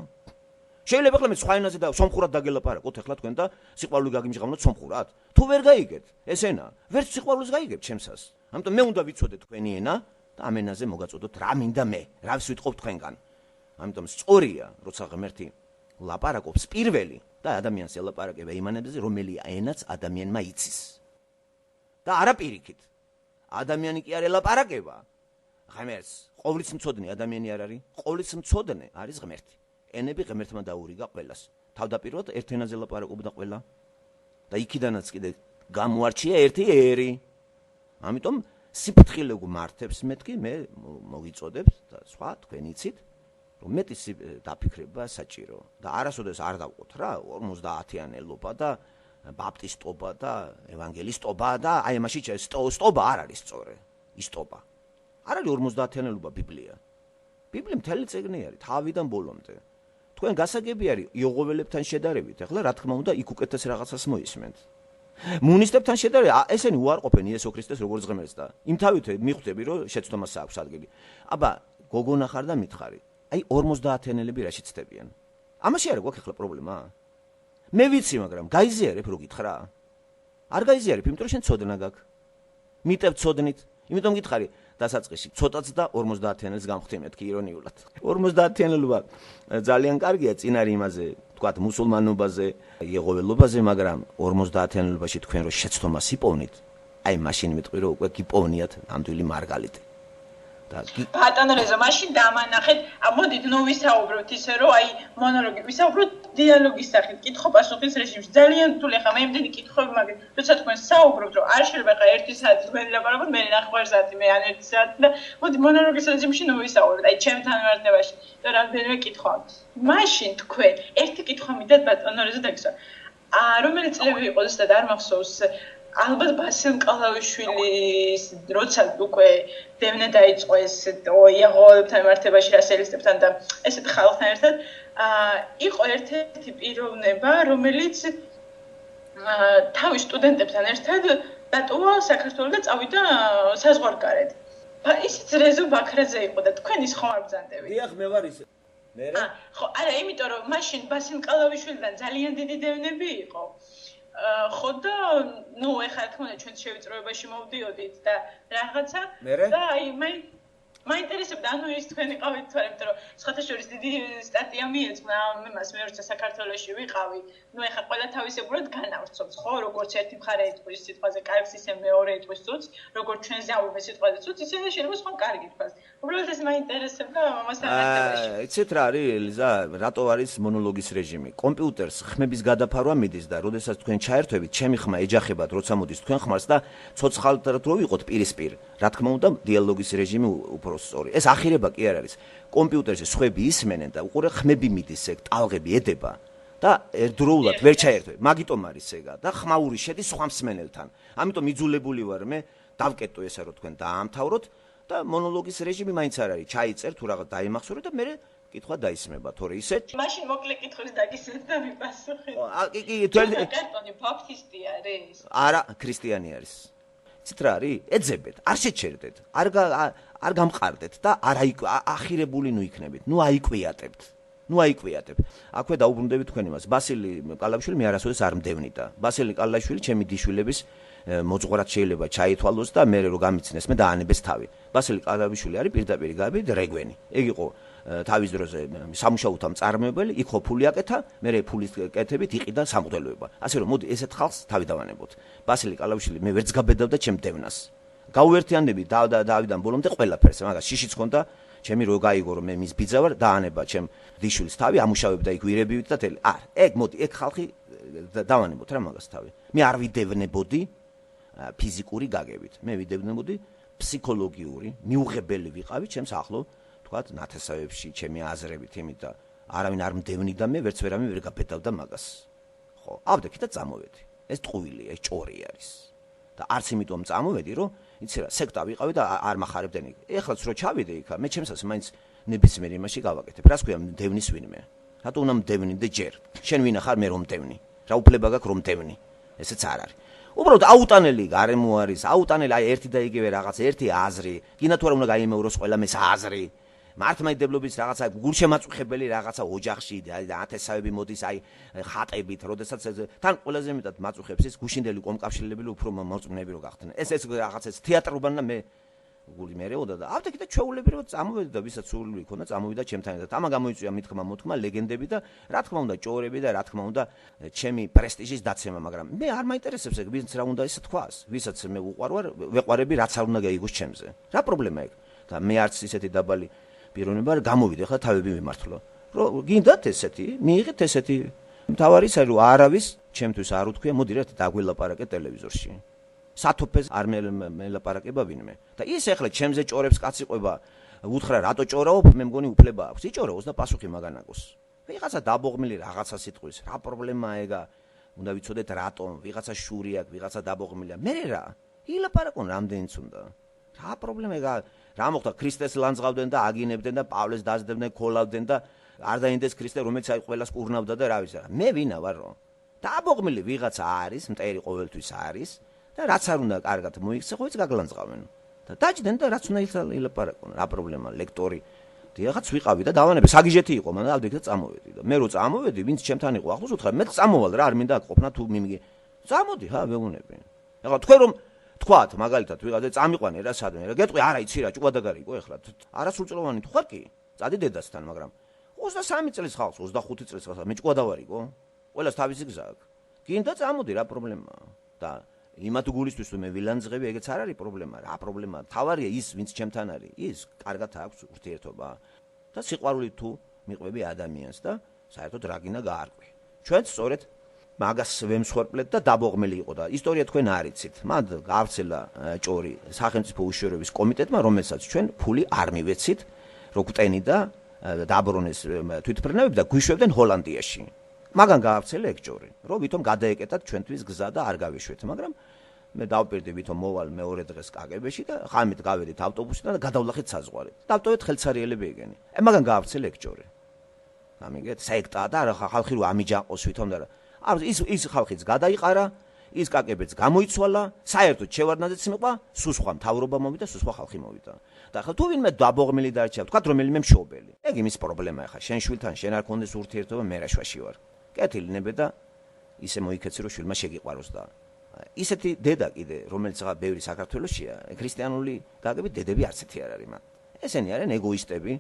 შეიძლება ახლა მე სხვა ენაზე და სომხურად დაგელაპარაკოთ ახლა თქვენ და სიყვარული გაგიმჟღავნოთ სომხურად? თუ ვერ გაიგეთ ეს ენა, ვერც სიყვარულს გაიგებ ჩემსას. ამიტომ მე უნდა ვიცოდეთ თქვენი ენა და ამ ენაზე მოგაწოდოთ რა მინდა მე, რას ვიტყობ თქვენგან. ამიტომ სწორია, როცა ღმერთი ლაპარაკობს პირველი და ადამიანს ელაპარაკება იმ ენაზე, რომელიც ენაც ადამიანმა იცის. და არა პირიქით. ადამიანი კი არ ელაპარაკება ღმერთს. ყოვლის მცოდნე ადამიანი არ არის, ყოვლის მცოდნე არის ღმერთი. ენები ღმერთმა დაურიგა ყველას. თავდაპირველად ერთ ენაზე ლაპარაკობდა ყველა და იქიდანაც კიდე გამოარჩია ერთი ერი. ამიტომ სიფრთხილე გმართებს მეთქი მე მოგიწოდებთ და სხვა თქვენ იცით რომ მეტი დაფიქრება საჭირო და არასოდეს არ დავყოთ რა 50-იანელობა და ბაპტისტობა და ევანგელისტობა და აი მაშინ სტობა არ არის სწორე ისტობა არ არის 50-იანელობა ბიბლია ბიბლია მთელი წიგნი არის თავიდან ბოლომდე თქვენ გასაგები არის იოღოველებთან შედარებით ახლა რა თქმა უნდა იქ უკეთეს რაღაცას მოისმენთ მუნისტებთან შედარებით ესენი უარყოფენ იესო ქრისტეს როგორც ღმერთს და იმ თავით მიხვდები რომ შეცდომას აქვს ადგილი აბა გოგონა ხარ და მითხარი აი 50-იანელები რა შეცდებიან ამაში არ გვაქვს ახლა პრობლემა მე ვიცი მაგრამ გაიზიარებ რო გითხრა არ გაიზიარებ იმიტომ რომ შენ ცოდნა გაქვს მიტევ ცოდნით იმიტომ გითხარი დასაწყისში ცოტაც და 50-იანელს გამხდი მეთქი ირონიულად 50-იანელობა ძალიან კარგია წინ არის იმაზე თქვათ მუსულმანობაზე იეღოველობაზე მაგრამ 50-იანელებაში თქვენ რო შეცდომას იპოვნით აი მაშინ მეტყვი რომ უკვე გიპოვნიათ ნამდვილი მარგალიტი ბატონო რეზო, მაშინ დამანახეთ, მოდით ნუ ვისაუბროთ ისე რომ აი მონოლოგი ვისაუბროთ დიალოგის სახით, კითხვა-პასუხის რეჟიმში. ძალიან რთული ახლა მე იმდენი კითხვები მაგეთ, როცა თქვენ საუბრობთ, რომ არ შეიძლება ახლა 1 საათი თქვენ ლაპარაკობთ, მე 9 საათი, მე ან 1 საათი და მოდი მონოლოგის რეჟიმში ნუ ვისაუბროთ. აი ჩემთან მიმართებაში და რამდენიმე კითხვა. მაშინ თქვენ ერთი კითხვა მიდათ ბატონო რეზო დაგისვა. რომელი წლები იყო ზუსტად არ მახსოვს ალბათ ბასილ ყალავიშვილის როცა უკვე დევნე დაიწყო ეს იაღოლებთან მიმართებაში რასელისტებთან და ესეთ ხალხთან ერთად იყო ერთ-ერთი პიროვნება რომელიც თავის სტუდენტებთან ერთად დატოვა საქართველოს და წავიდა საზღვარგარეთ. ისიც რეზო ბაქრაძე იყო და თქვენ ის ხომ არ ბრძანდებით? დიახ, მე ვარ ის. მე რა? ხო, არა, იმიტომ რომ მაშინ ბასილ ყალავიშვილიდან ძალიან დიდი დევნები იყო. ხო და ნუ ეხლა რა თქმა უნდა ჩვენ შევიწროებაში მოვდიოდით და რაღაცა და აი მაინტერესებდა ანუ ის თქვენ იყავით თორე იმიტომ რომ სხვათაშორის დიდი სტატია მიეძღვნა იმას მე როცა საქართველოში ვიყავი ნუ ეხლა ყველა თავისებურად განავრცობს ხო როგორც ერთი მხარე იტყვის სიტყვაზე კარგს ისე მეორე იტყვის ცუც როგორც ჩვენზე ავიღე სიტყვაზე ცუც ისე შეიძლება სხვა კარგი თქვას უბრალოდ ეს მაინტერესებდა ამასთან ერთად იცით რა არის ელიზა რატო არის მონოლოგის რეჟიმი კომპიუტერს ხმების გადაფარვა მიდის და როდესაც თქვენ ჩაერთვებით ჩემი ხმა ეჯახებათ როცა მოდის თქვენ ხმას და ცოცხალად რო ვიყოთ პირისპირ რა თქმა უნდა დიალოგის რეჟიმი უფრო სწორი. ეს ახირება კი არ არის. კომპიუტერზე სხვები ისმენენ და უყურე ხმები მიდის ეგ, ტალღები ედება და ერთდროულად ვერ ჩაერთვე. მაგიტომ არის ეგა და ხმაური შედის სხვა მსმენელთან. ამიტომ იძულებული ვარ მე დავკეტო ესა რომ თქვენ დაამთავროთ და მონოლოგის რეჟიმი მაინც არ არის. ჩაიწერ თუ რაღაც დაიმახსოვრე და მე კითხვა დაისმება, თორე ისეთ. მაშინ მოკლე კითხვის დაგისვით და ვიპასუხეთ. კი, კარტონი ბაპტისტი არის. არა, ქრისტიანი არის. ცით რა არის? ეძებეთ, არ შეჩერდეთ, არ გამყარდეთ და არ ახირებული ნუ იქნებით. ნუ აიკვიატებთ. აქვე დაუბრუნდებით თქვენ იმას. ბასილი ყალავიშვილი მე არასოდეს არ მდევნიდა. ბასილი ყალავიშვილი ჩემი დიშვილების მოძღვრად შეიძლება ჩაითვალოს და მე რო გამიცნეს მე დაანებეს თავი. ბასილი ყალავიშვილი არის პირდაპირ გაბი რეგვენი. ეგ იყო თავის დროზე სამუშაოთა მწარმოებელი, იქ ხო ფული აკეთა, მე ფულის კეთებით იყიდა სამღვდელოება. ასე რომ მოდი ესეთ ხალხს თავი დავანებოთ. ბასილი ყალავიშვილი მე ვერც გაბედავდა ჩემ დევნას. გაუერთიანდები დავიდან ბოლომდე ყველაფერს, მაგას შიშიც ხონდა, ჩემი რო გაიგო რომ მე მის ბიძა ვარ, დაანება ჩემ დიშვილის თავი, ამუშავებდა იქ ვირებივით და თელი. ეგ მოდი, ეგ ხალხი დავანებოთ რა მაგას თავი. მე არ ვიდევნებოდი ფიზიკური გაგებით. მე ვიდევნებოდი ფსიქოლოგიური, მიუღებელი ვიყავი ჩემს ახლო თქვათ ნათესავებში ჩემი აზრებით იმით და არავინ არ მდევნიდა მე ვერც ვერავინ ვერ გაბედავდა მაგას. ხო, ავდექი და წამოვედი. ეს ტყუილია, ეს ჭორი არის. და არც იმიტომ წამოვედი, რომ იცი რა, სექტა ვიყავი და არ მახარებდნენ იქ. ეხლაც რო ჩავიდე იქ, მე ჩემსაც მაინც ნებისმიერ იმაში გავაკეთებ. რას ქვია მდევნის ვინმე? რატო უნდა მდევნიდე ჯერ? შენ ვინა ხარ მე რომ მდევნი? რა უფლება გაქვს რომ მდევნი? ესეც არ არის. უბრალოდ აუტანელი გარემო არის, აუტანელი აი ერთი და იგივე რაღაც, ერთი აზრი. გინდა თუ არა უნდა გაიმეოროს ყველა მეს აზრი. მართლმადიდებლობის რაღაცა გულშემაწუხებელი რაღაცა ოჯახში და ათესავები მოდის აი ხატებით, როდესაც თან ყველაზე მეტად მაწუხებს ის გუშინდელი კომკავშირლებელი უფრო მოწმნები რო გახდნენ. ეს რაღაცა თეატრობან და მე გული მერეოდა და ავდექი და ჩვეულები რო წამოვედი და ვისაც სული ქონდა წამოვიდა ჩემთან ერთად. ამა გამოიწვია მithქმა მოთქმა ლეგენდები და რა თქმა უნდა ჭორები და რა თქმა უნდა ჩემი პრესტიჟის დაცემა, მაგრამ მე არ მაინტერესებს ეგ ვინც რა უნდა ისე თქვას. ვისაც მე ვეყვარები რაც არ უნდა გაიგოს ჩემზე. რა პრობლემა ეგ? და მე არც ისეთი დაბალი პიროვნება გამოვიდა ხა თავები მიმართლა. რომ გინდათ ესეთი, მიიღეთ ესეთი. მთავარი ის არის რომ არავის ჩემთვის არ უთქვია, მოდი რა დაგველაპარაკე ტელევიზორში. სათოფეს არ მელაპარაკება ვინმე. და ის ახლა ჩემზე ჭორებს კაცი ყვება, უთხრა რატო ჭორაობ, მე მგონი უფლება აქვს. იჭოროს და პასუხი მაგანაგოს. ვიღაცა დაბოღმილი რაღაცა სიტყვის, რა პრობლემაა ეგა? უნდა ვიცოდეთ რატომ, ვიღაცა შური აქვს, ვიღაცა დაბოღმილია. მე რა? ილაპარაკონ რამდენიც უნდა. რა პრობლემა ეგა? რა მოხდა ქრისტეს ლანძღავდნენ და აგინებდნენ და პავლეს დაძდებდნენ, ქოლავდნენ და არ დაინდეს ქრისტე, რომელიც აი ყველას კურნავდა და რა ვიცი რა. მე ვინა ვარ რომ? დაბოღმილი ვიღაცა არის, მტერი ყოველთვის არის და რაც არ უნდა კარგად მოიქცე, ხო იცი გაგლანძღავენ. და დაჭდნენ და რაც უნდა ილაპარაკონ. რა პრობლემა, ლექტორი. დიახაც ვიყავი და დავანებე, საგიჟეთი იყო, მან ავდექი და წამოვედი და მე რო წამოვედი, ვინც ჩემთან იყო ახლოს უთხრა, მე წამოვალ რა, არ მინდა აკყოფნა თუ მიმი. წამოდი, ხა, ვეუბნები. ეხლა თქვენ რომ თქვათ მაგალითად ვიღაცა წამიყვანე რა სადმე რა გეტყვი არა იცი რა ჭუადაგარი იყო ეხლა არასრულწლოვანი თუ ხარ კი წადი დედასთან მაგრამ 23 წლის ხალხს 25 წლის ხალხს მე ჭუადავარიყო ყველას თავისი გზა აქვს გინდა წამოდი რა პრობლემაა და იმათ გულისთვის თუ მე ვილანძღები, ეგეც არ არის პრობლემა, რა პრობლემაა. თავარია ის, ვინც ჩემთან არის, ის კარგად აქვს ურთიერთობა და სიყვარული თუ მიყვები ადამიანს და საერთოდ რა გინდა გაარკვი. ჩვენც სწორედ მაგას ვემსხვერპლეთ და დაბოღმელი იყო და ისტორია თქვენ არიცით. მან გაავრცელა ჭორი სახელმწიფო უშიშროების კომიტეტმა, რომელსაც ჩვენ ფული არ მივეცით, რო გვტენი და დააბრუნეს თვითმფრინავები და გვიშვებდნენ ჰოლანდიაში. მაგან გაავრცელა ეგ ჭორი, რომ ვითომ გადაეკეტათ ჩვენთვის გზა და არ გავიშვეთ, მაგრამ მე დავპირდი ვითომ მოვალ მეორე დღეს კაგებეში და ხამით გავედით ავტობუსიდან და გადავლახეთ საზღვარი. დავტოვეთ ხელცარიელები ეგენი. მაგან გაავრცელა ეგ ჭორი. გამიგეთ, საექტაა და რა ხალხი რო ამიჯაყოს ვითომ და არ ის ხალხიც გადაიყარა, ის კაკებეც გამოიცვალა, საერთოდ შევარდნაძეც მიყვა, სულ სხვა მთავრობა მოვიდა, სულ სხვა ხალხი მოვიდა. და ახლა თუ ვინმე დაბოღმელი დარჩა, თქვა რომელიმე მშობელი. ეგ იმის პრობლემა ახლა, შენ შვილთან შენ არ კონდეს ურთიერთობა, მე რა შვაში ვარ. კეთილი ნებე და ისე მოიქეცი რომ შვილმა შეგიყვაროს და ისეთი დედა კიდე, რომელიც რა ბევრი საქართველოსია, ქრისტიანული გაგებით დედები არც ერთი არ არის მათ. ესენი არიან ეგოისტები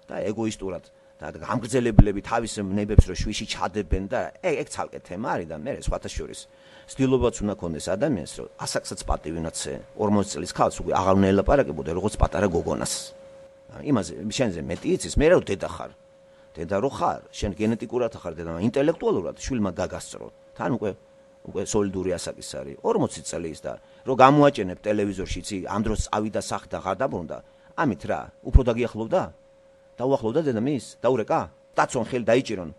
და ეგოისტურად და გამგრძელებლები თავის ნებებს რო შვიში ჩადებენ და ეგ ცალკე თემა არის და მე სხვათა შორის ცდილობაც უნდა კონდეს ადამიანს რომ ასაკსაც პატივი უნდა ცე 40 წლის ქალს უკვე აღარ უნდა ელაპარაკებოდე როგორც პატარა გოგონას. იმაზე შენზე მეტი იცის, მე რა დედა ხარ. დედა რო ხარ, შენ გენეტიკურად ხარ დედა, ინტელექტუალურად შვილმა გაგასწრო. თან უკვე სოლიდური ასაკის არის 40 წლის და რო გამოაჭენებ ტელევიზორში იცი ამ დროს წავიდა სახი და ხარ დაბრუნდა. ამით რა, უფრო დაგიახლოვდა? დაუახლოვდა დედამის? დაურეკა? დაცონ ხელი დაიჭირონ.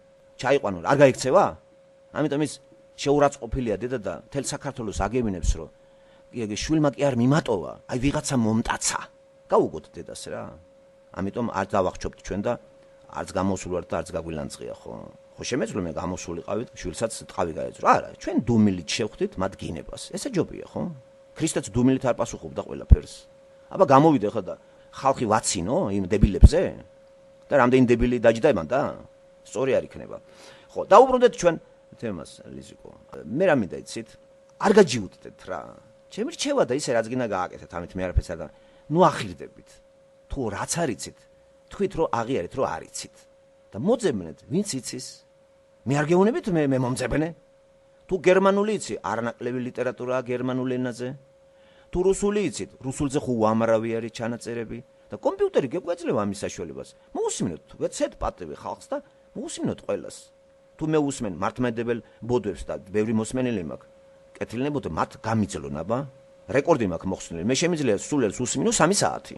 ჩაიყვანონ, არ გაიქცევა? ამიტომ ის შეურაცხყოფილია დედა და თელ საქართველოს აგებინებს რომ იგი შვილმა კი არ მიმატოვა, აი ვიღაცა მომტაცა. გაუგოთ დედას რა. ამიტომ არ დავახჩობთ ჩვენ და არც გამოსულვართ და არც გაგვილანძღია ხო? ხო შემეძლო მე გამოსულიყავით, შვილსაც ტყავი გაეძრო. არა, ჩვენ დუმილით შევხვდით მათ გინებას. ესე ჯობია ხო? ქრისტეც დუმილით არ პასუხობდა ყველაფერს. აბა გამოვიდე ხო და ხალხი ვაცინო იმ დებილებზე? და რამდენი დებილი დაჯდა მან და? სწორი არ იქნება. ხო, დაუბრუნდეთ ჩვენ თემას ლიზიკო. მე რა მინდა იცით? არ გაჯიუდდეთ რა. ჩემი რჩევა და ისე რაც გინდა გააკეთეთ, ამით მე არაფერს არ და ნუ ახირდებით. თუ რაც არიცით, თქვით რომ აღიარეთ რომ არიცით. და მოძებნეთ, ვინც იცის? მე არ გეუბნებით მე მომძებნე? თუ გერმანული იცი, არანაკლები ლიტერატურაა გერმანულ ენაზე. თუ რუსული იცით, რუსულზე ხო უამრავი არის ჩანაწერები და კომპიუტერი გეგვეძლევა ამის საშუალებას. მოусმინოთ, ვეცეთ პატივი ხალხს და მოусმინოთ ყველას. თუ მე უსმენ მართლმადებელ ბოდვებს და ბევრი მოსმენელი მაქვს, კეთილნებოდ მათ გამიძლონ აბა. რეკორდი მაქვს მოხსნილი. მე შემიძლია სულელს უსმინო 3 საათი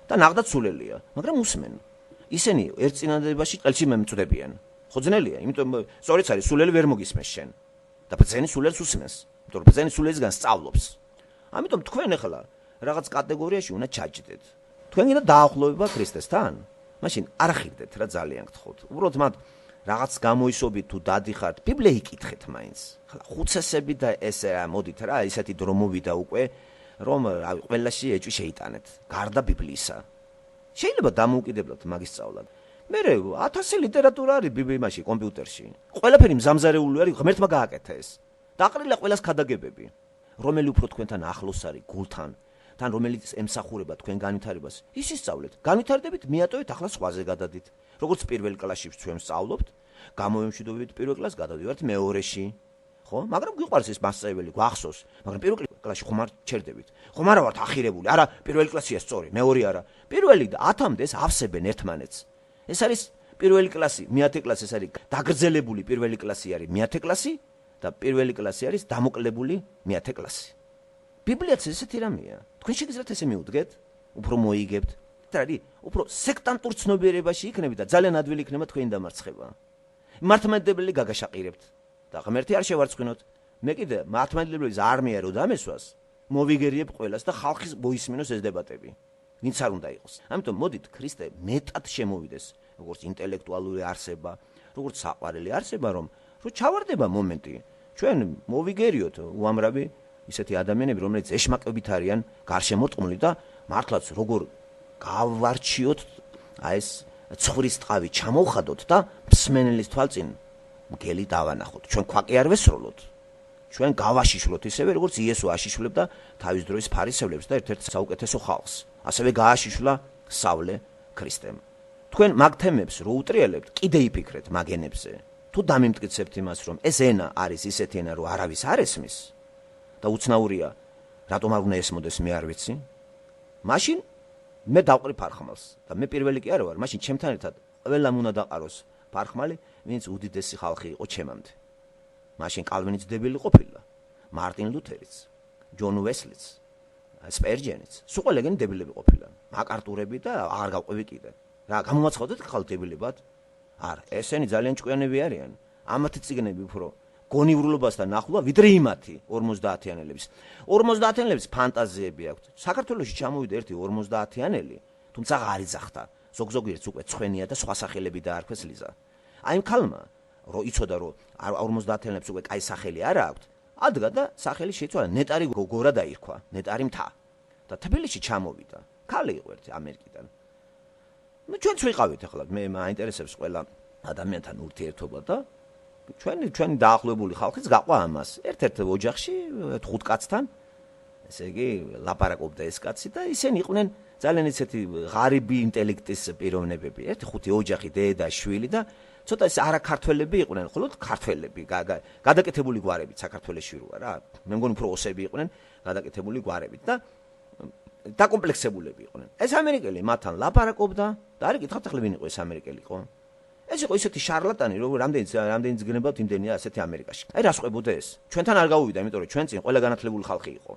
და ნახდაც სულელია, მაგრამ უსმენ. ისინი ერთ წინადადებაში ყელში მემწვდებიან. ხო ძნელია, იმიტომ სწორიც არის სულელი ვერ მოგისმენს შენ. და ბრძენი სულელს უსმენს, იმიტომ რომ ბრძენი სულელისგან სწავლობს. ამიტომ თქვენ ახლა რაღაც კატეგორიაში უნდა ჩაჯდეთ. თქვენ გინდა დაახლოვება ქრისტესთან? მაშინ არ ახირდეთ რა ძალიან გთხოვთ. უბრალოდ მათ რაღაც გამოისობით თუ დადიხართ, ბიბლია იკითხეთ მაინც. ახლა ხუცესები და ესე რა მოდით რა, ისეთი დრო მოვიდა უკვე, რომ ყველაში ეჭვი შეიტანეთ. გარდა ბიბლიისა. შეიძლება დამოუკიდებლად მაგის სწავლა. მე 1000 ლიტერატურა არის ბიბლიაში, კომპიუტერში. ყველაფერი მზამზარეული არის, ღმერთმა გააკეთა ეს. დაყრილა ყველას ქადაგებები. რომელი უფრო თქვენთან ახლოს არის გულთან, თან რომელიც ემსახურება თქვენ განვითარებას, ის ისწავლეთ. განვითარდებით, მიატოვეთ ახლა სხვაზე გადადით. როგორც პირველ კლასში ჩვენ ვსწავლობთ, გამოვემშვიდობებით პირველ კლასს, გადავდივართ მეორეში. ხო? მაგრამ გვიყვარს ეს მასწავლებელი, გვახსოვს, მაგრამ პირველ კლასში ხომ არ ჩერდებით. ხომ არა ვართ ახირებული. არა, პირველი კლასია სწორი, მეორე არა. პირველი და 10-მდე ეს ავსებენ ერთმანეთს. ეს არის პირველი კლასი, მე-10 კლასი ეს არის დაგრძელებული პირველი კლასი არის მე-10 კლასი და პირველი კლასი არის დამოკლებული მე-10 კლასი. ბიბლიაც ესეთი რამეა. თქვენ შეგიძლიათ ესე მიუდგეთ, უფრო მოიგებთ. და არის უფრო სექტანტურ ცნობიერებაში იქნებით და ძალიან ადვილი იქნება თქვენი დამარცხება. მართლმადიდებელი გაგაშაყირებთ და ღმერთი არ შევარცხინოთ. მე კიდე მართლმადიდებლების არმია რო დამესვას, მოვიგერიებ ყველას და ხალხის მოისმინოს ეს დებატები. ვინც არ უნდა იყოს. ამიტომ მოდით ქრისტე მეტად შემოვიდეს, როგორც ინტელექტუალური არსება, როგორც საყვარელი არსება, რომ ჩავარდება მომენტი. ჩვენ მოვიგერიოთ უამრავი ისეთი ადამიანები, რომლებიც ეშმაკებით არიან გარშემორტყმული და მართლაც როგორ გავარჩიოთ აი ეს ცხვრის ტყავი ჩამოვხადოთ და მსმენელის თვალწინ მგელი დავანახოთ. ჩვენ ქვაკი არ ვესროლოთ. ჩვენ გავაშიშვლოთ ისევე, როგორც იესო აშიშვლებდა თავის დროის ფარისევლებს და ერთ-ერთ საუკეთესო ხალხს. ასევე გააშიშვლა სავლე ქრისტემ. თქვენ მაგ თემებს რო უტრიალებთ, კიდე იფიქრეთ მაგენებზე. თუ დამიმტკიცებთ იმას, რომ ეს ენა არის ისეთი ენა, რომ არავის არ ესმის, და უცნაურია, რატომ არ უნდა ესმოდეს მე არ ვიცი. მაშინ მე დავყრი ფარხმალს და მე პირველი კი არა ვარ, მაშინ ჩემთან ერთად ყველამ უნდა დაყაროს ფარხმალი, ვინც უდიდესი ხალხი იყო ჩემამდე. მაშინ კალვინიც დებილი ყოფილა, მარტინ ლუთერიც, ჯონ უესლიც, სპერჯენიც, სულ ყველგანი დებილები ყოფილა. მაკარტურები და აღარ გავყვები კიდე. რა გამომაცხადეთ ხალხ დებილებად? არა, ესენი ძალიან ჭკვიანები არიან. ამათი წიგნები უფრო გონივრულობასთან ნახულობა, ვიდრე იმათი 50-იანელების. 50-იანელების ფანტაზიები აქვთ. საქართველოში ჩამოვიდა ერთი 50-იანელი, თუმცა არ იძახდა. ზოგ-ზოგ ერთს უკვე ცხენია და სხვა სახელები დაარქვეს ლიზა. აი იმ ქალმა, რომ იცოდა რომ 50-იანელებს უკვე კაი სახელი არ აქვთ, ადგა და სახელი შეიცვალა, ნეტარი გორა დაირქვა, ნეტარი მთა. და თბილისში ჩამოვიდა. ქალი იყო ერთი ამერიკიდან. ნუ ჩვენც ვიყავით ახლა, მე მაინტერესებს ყველა ადამიანთან ურთიერთობა და ჩვენი დაახლოებული ხალხიც გაყვა ამას. ერთ-ერთ ოჯახში 5 კაცთან, ესე იგი, ლაპარაკობდა ეს კაცი და ისინი იყვნენ ძალიან ისეთი ღარიბი ინტელექტის პიროვნებები. ერთი 5 ოჯახი, დედა, შვილი და ცოტა ეს არაქართველები იყვნენ, ხოლო ქართველები, გადაკეთებული გვარებით საქართველოში როა რა. მე მგონი უფრო ოსები იყვნენ, გადაკეთებული გვარებით და დაკომპლექსებულები იყვნენ. ეს ამერიკელი მათთან ლაპარაკობდა და არ იკითხავთ ახლა ვინ იყო ეს ამერიკელი იყო? ეს იყო ისეთი შარლატანი, რომ რამდენიც გნებავთ იმდენია ასეთი ამერიკაში. აი რას ყვებოდა ეს? ჩვენთან არ გავუვიდა, იმიტომ რომ ჩვენ წინ ყველა განათლებული ხალხი იყო.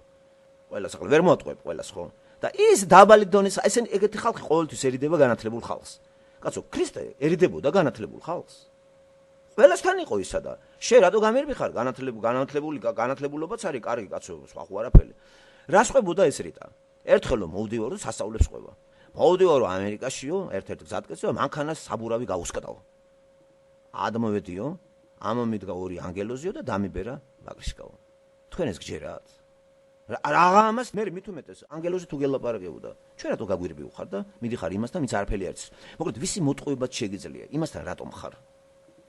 ყველას ახლა ვერ მოვატყვებ ყველას, ხო? და ის დაბალი დონის ესენი ეგეთი ხალხი ყოველთვისერიდება განათლებულ ხალხს. კაცო, ქრისტეერიდებოდა განათლებულ ხალხს. ყველასთან იყო ისა და შე რატო გამერბი ხარ განათლებულობაც არის კარგი კაცო, სხვა ხო არაფერი. რას ყვებოდა ეს რიტა? ერთხელ მოვდივარ და სასწაულებს ყვება. მოვდივარო ამერიკაშიო, ერთ-ერთ გზატკეცო, მანქანას საბურავი გაუსკდაო. ადმოვედიო, ამომიდგა 2 ანგელოზიო და დამიბერა ბაგრიშკაო. თქვენ ეს გჯერათ? რა ამას მე მით უმეტეს ანგელოზი თუ გელაპარაკებოდა. ჩვენ რატო გაგვირბი უხარ და მიდიხარ იმასთან, ვინც არაფერი არის. მოკლედ ვისი მოტყუებაც შეგიძლია, იმასთან რატომ ხარ?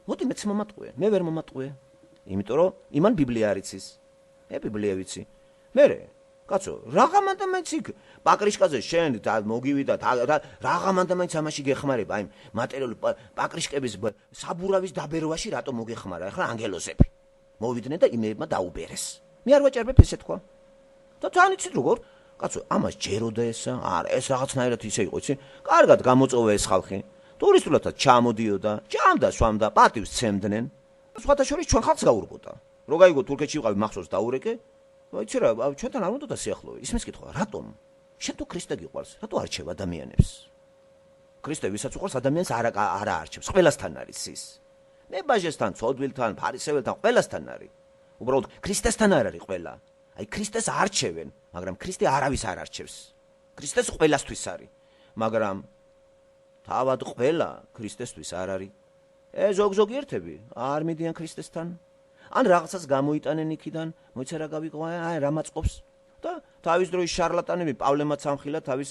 მოდი მეც მომატყუე, მე ვერ მომატყუე. იმიტომ რომ იმან ბიბლია არ იცის. ბიბლია ვიცი. მერე კაცო, რაღამანდა მაინც იქ პაკრიშკაზე შენ და მოგივიდა და რაღამანდა მაინც ამაში გეხმარება, აი მატერიალური პაკრიშკების საბურავის დაბერვაში რატო მოგეხმარა? ახლა ანგელოზები მოვიდნენ და იმებმა დაუბერეს. მე არ ვაჭერბებ ესე თქვა. და თან იცით როგორ? კაცო, ამას ჯეროდა ესა? არა, ეს რაღაცნაირად ისე იყო, იცი? კარგად გამოწოვე ეს ხალხი. ტურისტულადაც ჩამოდიოდა, ჭამდა, სვამდა, პატივს ცემდნენ. სხვათა შორის ჩვენ ხალხს გაურბოდა. რო გაიგო თურქეთში ვიყავი, მახსოვს დაურეკე. იცი რა, ჩვენთან არ უნდა დასიახლოვე. ისმის კითხვა, რატომ? შენ თუ ქრისტე გიყვარს, რატო არჩევ ადამიანებს? ქრისტე ვისაც უყვარს ადამიანს არა არჩევს, ყველასთან არის ის. ნებაჟესთან, ცოდვილთან, ფარისეველთან, ყველასთან არის. უბრალოდ ქრისტესთან არ არის ყველა. აი ქრისტეს არჩევენ, მაგრამ ქრისტე არავის არ არჩევს. ქრისტეს ყველასთვის არის, მაგრამ თავად ყველა ქრისტესთვის არ არის. ზოგი ერთები არ მიდიან ქრისტესთან. ან რაღაცას გამოიტანენ იქიდან, მოიცა რა გავიყვა, აი რა მაწყობს და თავის დროის შარლატანები პავლემაც ამხილა თავის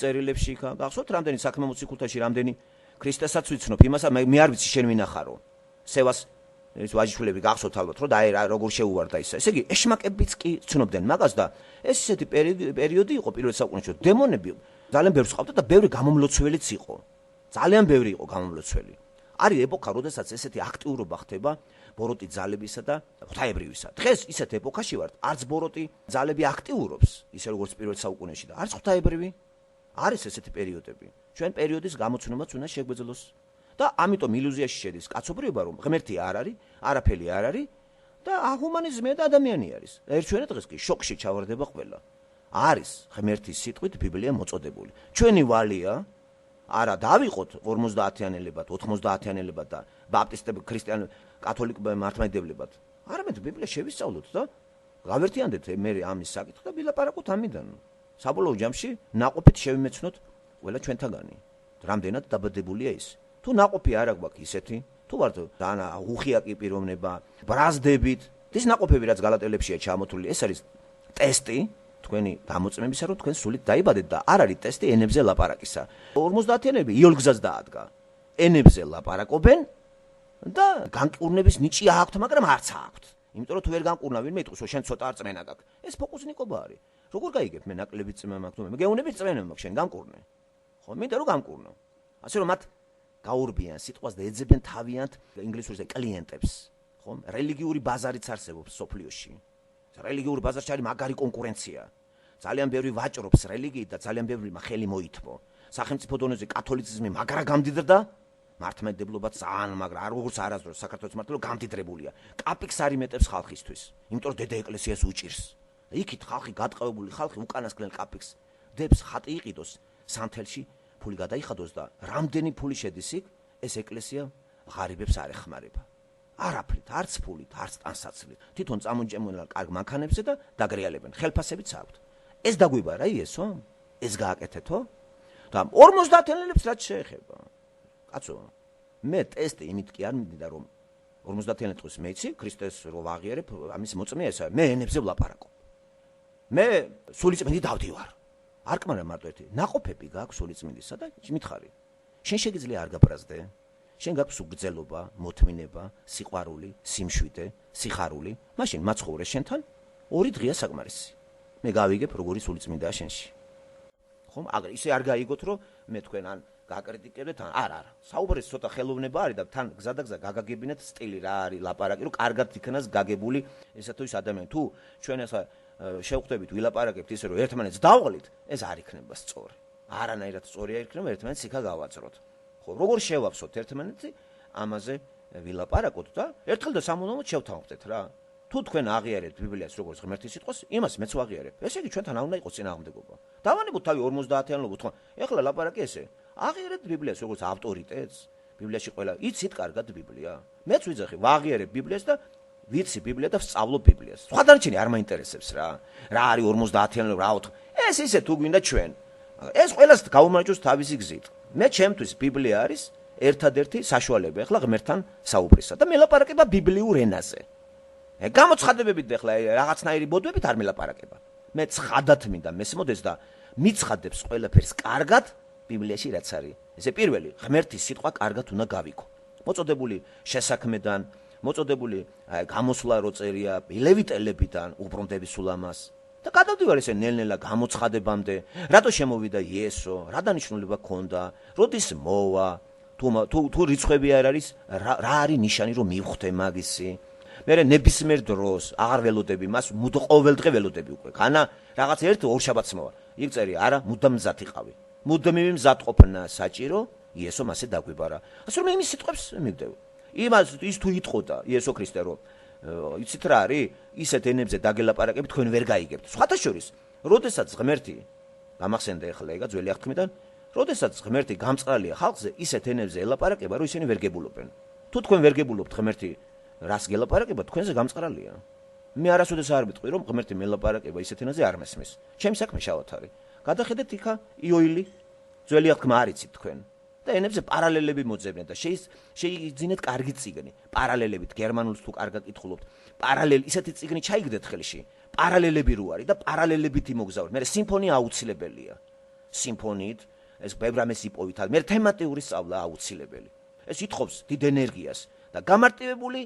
წერილებში იქა. გახსოვთ რამდენი საქმე მოციქულთაში რამდენი ქრისტესაც ვიცნობ, იმასა მე არ ვიცი შენ ვინახარო. სევას ეს ვაჟიშვილები გახსოვთ ალბათ, რომ და აი როგორ შეუვარდა ისა. ესე იგი, ეშმაკებიც კი ცნობდნენ მაგას და ეს ისეთი პერიოდი იყო პირველ საუკუნეში, დემონები ძალიან ბევრს ყავდა და ბევრი გამომლოცველიც იყო. ძალიან ბევრი იყო გამომლოცველი. არის ეპოქა, როდესაც ესეთი აქტიურობა ხდება ბოროტი ძალებისა და ღვთაებრივისა. დღეს ისეთ ეპოქაში ვართ, არც ბოროტი ძალები აქტიურობს, ისე როგორც პირველ საუკუნეში და არც ღვთაებრივი. არის ესეთი პერიოდები. ჩვენ პერიოდის გამოცნობაც უნდა შეგვეძლოს. და ამიტომ ილუზიაში შედის კაცობრიობა, რომ ღმერთი არ არის, არაფერი არ არის და ჰუმანიზმია და ადამიანი არის. ერთვენად დღეს კი შოკში ჩავარდება ყველა. არის ღმერთის სიტყვით ბიბლია მოწოდებული. ჩვენი ვალია არა დავიყოთ 50-იანელებად, 90-იანელებად და ბაპტისტები, ქრისტიან, კათოლიკ მართლმადიდებლებად. არამედ ბიბლია შევისწავლოთ და გავერთიანდეთ მე ამის საკითხი და ვილაპარაკოთ ამიდან. საბოლოო ჯამში ნაყოფით შევიმეცნოთ ყველა ჩვენთაგანი. რამდენად დაბადებულია ის. თუ ნაყოფი არ აქვს ისეთი, თუ ვართ დანა უხიაკი პიროვნება, ბრაზდებით, ეს ნაყოფები რაც გალატელებშია ჩამოთვლილი, ეს არის ტესტი თქვენი გამოწმებისა, რომ თქვენ სულით დაიბადეთ და არ არის ტესტი ენებზე ლაპარაკისა. 50-იანები იოლგზას დაადგა. ენებზე ლაპარაკობენ და განკურნების ნიჭი აქვთ, მაგრამ არც აქვთ. იმიტომ რომ თუ ვერ განკურნა ვინმე იტყვის, რომ შენ ცოტა არ წმენა გაქვს. ეს ფოკუსნიკობა არის. როგორ გაიგებ მე ნაკლები წმენა მაქვს, მე გეუნებით წმენა მაქვს, შენ განკურნე. ხო, მინდა რომ განკურნო. ასე რომ მათ გაურბიან სიტყვას და ეძებენ თავიანთ ინგლისურზე კლიენტებს, ხო? რელიგიური ბაზარიც არსებობს სოფლიოში. რელიგიურ ბაზარში არის მაგარი კონკურენცია. ძალიან ბევრი ვაჭრობს რელიგიით და ძალიან ბევრმა ხელი მოითმო. სახელმწიფო დონეზე კათოლიციზმი მაგრა გამდიდრდა, მართლმადიდებლობა ძალიან მაგრა, როგორც არასდროს საქართველოს მართლმადიდებლობა გამდიდრებულია. კაპიქს არ იმეტებს ხალხისთვის, იმიტომ რომ დედა ეკლესიას უჭირს. იქით ხალხი გადაყევებული ხალხი უკანასკნელ კაპიქს დებს ხატი იყიდოს სანთელში, ფული გადაიხადოს და რამდენი ფული შედის იქ, ეს ეკლესია ღარიბებს არ ეხმარება. არაფრით, არც ფულით, არც ტანსაცლით. თვითონ წამონჭემულა კარგ მანქანებზე და დაგრიალებენ. ხელფასებიც აქვთ. ეს დაგვიბარა იესო? ეს გააკეთეთო? და 50-ელებს რაც შეეხება. კაცო, მე ტესტი იმით კი არ მიდიდა რომ 50-ელი დღეს მეცი ქრისტეს რო ვაღიარებ, ამის მოწმეა ესაა. მე ენებზე ვლაპარაკობ. მე სულიწმინდი დავდივარ. არ კმარა მარტო ერთი. ნაყოფები გაქვს სულიწმინდისა და მითხარი. შენ შეგიძლია არ გაპრაზდე? შენ გაქვს უგრძელობა, მოთმინება, სიყვარული, სიმშვიდე, სიხარული, მაშინ მაცხოვრე შენთან 2 დღეა საკმარისი. მე გავიგებ როგორი სულიწმინდაა შენში. ხომ? აგრე ისე არ გაიგოთ რომ მე თქვენ ან გაკრიტიკებდეთ ან არა. საუბრის ცოტა ხელოვნება არის და თან გზადაგზა გაგაგებინეთ სტილი რა არის ლაპარაკი, რომ კარგად იქნას გაგებული ესა თუ ის ადამიანი. თუ ჩვენ ახლა შევხვდებით ვილაპარაკებთ ისე რომ ერთმანეთს დავყოლით, ეს არ იქნება სწორი. არანაირად სწორი არ იქნება ერთმანეთს იქა გავაძროთ. ხო, როგორ შევავსოთ ერთმანეთს ამაზე ვილაპარაკოთ და ერთხელ და სამუდამოდ შევთანხმდეთ რა. თუ თქვენ აღიარებთ ბიბლიას როგორც ღმერთის სიტყვას, იმას მეც ვაღიარებ. ესე იგი ჩვენთან არ უნდა იყოს წინააღმდეგობა. დავანებოთ თავი 50-იანობოთ, ხო? ეხლა ლაპარაკი ესე. აღიარებთ ბიბლიას როგორც ავტორიტეტს. ბიბლიაში ყველა იცით კარგად ბიბლია. მეც ვიძახი, ვაღიარებ ბიბლიას და ვიცი ბიბლია და ვსწავლობ ბიბლიას. სხვა დარჩენი არ მაინტერესებს რა. რა არის 50-იანობა, რა 4. ეს ისე თუ გვინდა ჩვენ. ეს ყველას გაუმარჯოს თავისი გზით. მე ჩემთვის ბიბლია არის ერთადერთი საშუალება ახლა ღმერთთან საუბრისა და მელაპარაკება ბიბლიურ ენაზე. გამოცხადებებით ახლა რაღაცნაირი ბოდვებით არ მელაპარაკება. მე ცხადად მინდა მესმოდეს და მიცხადებს ყველაფერს კარგად ბიბლიაში რაც არის. ესე პირველი ღმერთის სიტყვა კარგად უნდა გავიქო. მოწოდებული შესაქმედან, მოწოდებული გამოსვლა რო წერია ლევიტელებიდან უბრუნდები სულ ამას. და გადავდივარ ესე ნელ-ნელა გამოცხადებამდე, რატო შემოვიდა იესო, რა დანიშნულება ჰქონდა, როდის მოვა, თუ რიცხვები არ არის, რა არის ნიშანი რომ მივხვდე მაგისი. მე ნებისმიერ დროს აღარ ველოდები მას, ყოველდღე ველოდები უკვე. განა რაღაც ერთ ორ შაბათს მოვა. იქ წერია, არა, მუდამ მზად იყავი. მუდმივი მზადყოფნა საჭირო, იესო მასე დაგვიბარა. ასე რომ იმის სიტყვებს მივდევ. ის თუ იტყოდა იესო ქრისტე რომ იცით რა არის? ისეთ ენებზე დაგელაპარაკებით თქვენ ვერ გაიგებთ. სხვათა შორის, როდესაც ღმერთი გამახსენდა ახლა ეგა ძველი აღთქმიდან, როდესაც ღმერთი გამწყრალია ხალხზე, ისეთ ენებზე ელაპარაკება, რომ ისინი ვერ გებულობენ. თუ თქვენ ვერ გებულობთ ღმერთი რას გელაპარაკება, თქვენზე გამწყრალია. მე არასოდეს არ ვიტყვი, რომ ღმერთი მელაპარაკება ისეთ ენაზე არ მესმის. ჩემი საქმე შავად არის. გადახედეთ იქა იოილი, ძველი აღთქმა არ იცით თქვენ. და ენებზე პარალელები მოძებნეთ და შეიძინეთ კარგი წიგნი. პარალელებით გერმანულს თუ კარგად კითხულობთ, პარალელი ისეთი წიგნი ჩაიგდეთ ხელში. პარალელები რო არის და პარალელებით იმოგზავნეთ. მე სიმფონია აუცილებელია. სიმფონიით ეს ბევრამეს იპოვით. მე თემატიური სწავლა აუცილებელი. ეს ითხოვს დიდ ენერგიას და გამარტივებული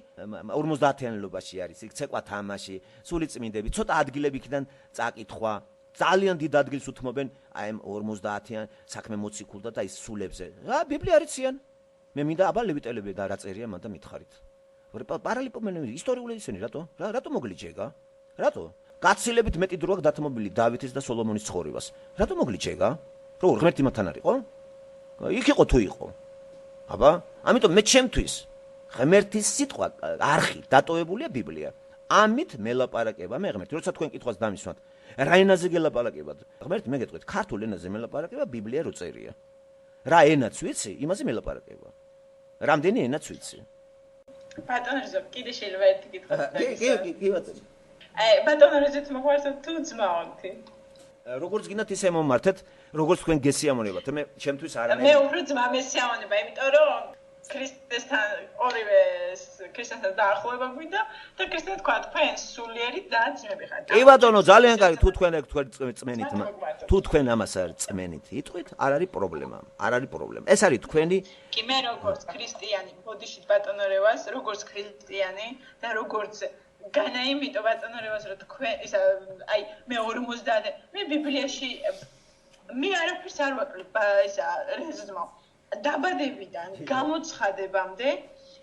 50-იანობაში არის. იქ ცეკვა თამაში, სულიწმინდები, ცოტა ადგილები იქიდან წაკითხვა. ძალიან დიდ ადგილს უთმობენ აი 50-იან საქმე მოციქულდა და ის სულებზე. რა ბიბლია არიციან. მე მინდა აბა ლევიტელები და რა წერია მან და მითხარით. პარალელპომენები ისტორიული ისინი რატო? რატო მოგლიჯეგა? რატო? გაცილებით მეტი დრო აქვს დათმობილი დავითის და სოლომონის ცხოვრებას. რატო მოგლიჯეგა? რო ღმერთი მათთან არისო? იქ იყო თუ იყო. აბა, ამიტომ მე ჩემთვის ღმერთის სიტყვა არხი დატოვებულია ბიბლია. ამით მელაპარაკება მე ღმერთი. როცა თქვენ კითხვას დამისვათ რა ენაზე გელაპარაკებად? ღმერთი მე გეტყვით, ქართულ ენაზე მელაპარაკება ბიბლია რო წერია. რა ენაც ვიცი, იმაზე მელაპარაკება. რამდენი ენაც ვიცი. ბატონო რეზო, კიდე შეიძლება ერთი კითხვა კი, ბატონო. ბატონო რეზო, მოგვარსო თუ ძმაონთი. როგორც გინდათ ისე მომმართეთ, როგორც თქვენ გესიამოვნებათ. მე ჩემთვის არანაირი. მე უფრო ძმა მესიამონება, იმიტომ რომ ქრისტესთან ორივე ქრისტესთან დაახლოება გვინდა და ქრისტე თქვა თქვენ სულიერი და ძმები ხართ. კი ბატონო, ძალიან კარგი, თუ თქვენ წმენით, თუ თქვენ ამას არ წმენით, იტყვით, არ არის პრობლემა, არ არის პრობლემა. ეს არის თქვენი კი მე როგორც ქრისტიანი, ბოდიში ბატონო რევას, როგორც ქრისტიანი და როგორც განაიმიტო ბატონო რევას, რომ თქვენ ისა აი მე 50 მე ბიბლიაში მე არაფერს არ ვაკლებთ ისა რეზმო დაბადებიდან გამოცხადებამდე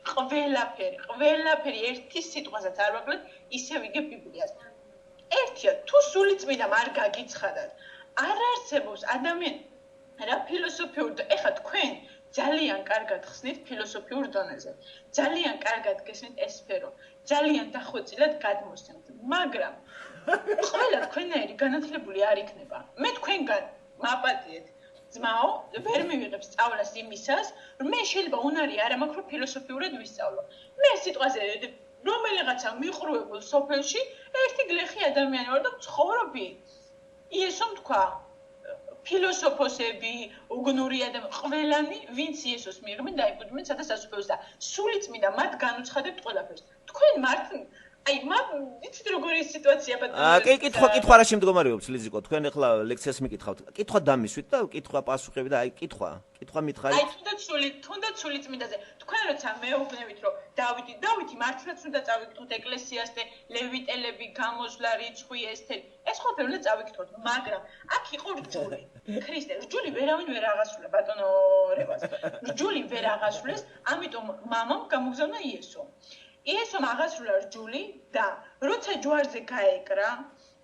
ყველაფერი ერთი სიტყვასაც არ ვაკლებთ, ისე ვიგებ ბიბლიას. ერთია თუ სულიწმიდა არ გაგიცხადათ არ არსებობს ადამიანი რა ფილოსოფიურ და ეხლა თქვენ ძალიან კარგად ხსნით ფილოსოფიურ დონეზე ძალიან კარგად გესმით ეს სფერო ძალიან დახვეწილად გადმოსცემთ მაგრამ ყველა თქვენაირი განათლებული არ იქნება მე თქვენგან მაპატიეთ ძმაო ვერ მივიღებ სწავლას იმისას რომ მე შეიძლება უნარი არ მაქვს რომ ფილოსოფიურად ვისწავლო მე სიტყვაზე რომელიღაცა მიყრუებულ სოფელში ერთი გლეხი ადამიანი ვარ და ცხოვრობი იესომ თქვა ფილოსოფოსები, უგნური ადამიანები, ყველანი, ვინც იესოს მიიღებენ, დაიბუდნენ სადაც სასუფეველს და სულიწმიდა მათ განუცხადებთ ყველაფერს. თქვენ მართ, აი, იცით როგორი სიტუაცია ბატონო? კი, კითხვა რა შემდგომარეობს, ლიზიკო, თქვენ ახლა ლექციას მიკითხავთ. კითხვა დამისვით და კითხვა პასუხები და აი, კითხვა მითხარით. აი, თუნდაც სულიწმიდაზე. თქვენ როცა მეუბნებით, რომ დავითი მართლაც უნდა წავიკითხოთ ეკლესიას და ლევიტელები, გამოსვლა, რიცხვი, ესთელი. ეს ყველაფერი უნდა წავიკითხოთ, მაგრამ აქ იყო რჯული. ქრისტე, რჯული ვერავინ ვერ აღასრულა ბატონო რევას. რჯული ვერ აღასრულეს, ამიტომ მამამ გამოგზავნა იესო. იესომ აღასრულა რჯული და როცა ჯვარზე გაეკრა,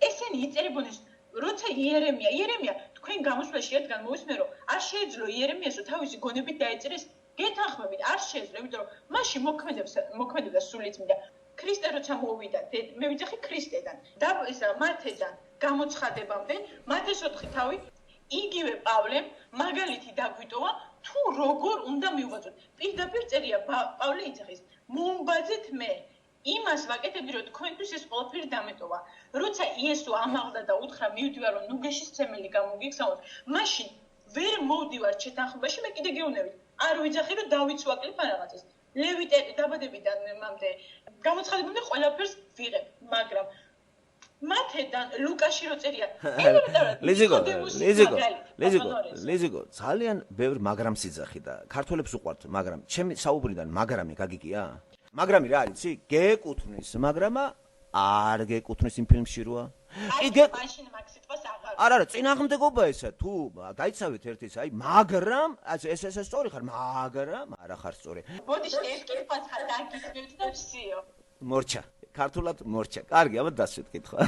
ესენი იწერებოდნენ, როცა იერემია თქვენ გამოსვლაში ერთგან მოვისმენ, რომ არ შეეძლო იერემიასო თავისი გონებით დაეწერეს, გეთანხმებით, არ შეეძლო, იმიტომ რომ მაშინ მოქმედებდა სულიწმიდა. ქრისტე როცა მოვიდა, მე ვიცახი ქრისტედან და მათედან გამოცხადებამდე, მათეს 4 თავი იგივე პავლემ მაგალითი დაგვიტოვა, თუ როგორ უნდა მივუვაწოთ. პირდაპირ წერია პავლე იძახის, მომბაძეთ მე იმას ვაკეთებდი, რომ თქვენთვის ეს ყველაფერი დამეტოვა. როცა იესო ამაღლდა და უთხრა, მივდივარ, რომ ნუგეშის ცემელი გამოგიგზავნოთ, მაშინ ვერ მოვდივარ შეთანხმებაში, მე კიდე გეუნებით. არ ვიძახი, რომ დავითს ვაკლებ ან რაღაცას. ლევიტები დაბადებიდან მამდე გამოცხადებამდე ყველაფერს ვიღებ, მაგრამ მათედან ლუკაში რო წერია, ლიზიკო, ძალიან ბევრ მაგრამს იძახი და ქართველებს უყვართ, მაგრამ ჩემი საუბრიდან მაგრამი გაგიგია? მაგრამი რა არის, იცი? გეკუთვნის, მაგრამა არ გეკუთვნის იმ ფილმში როა? მაშინ მაგ სიტყვას აღარ. არა, წინააღმდეგობა ესა, თუ გაიცავით ერთის, აი, მაგრამ ეს სწორი ხარ, მაგრამ არა ხარ სწორი. ბოდიში ერთ კითხვას დაგისმევთ და ვსიო. მორჩა. ქართულად მორჩა. კარგი, აბა დასვით კითხვა.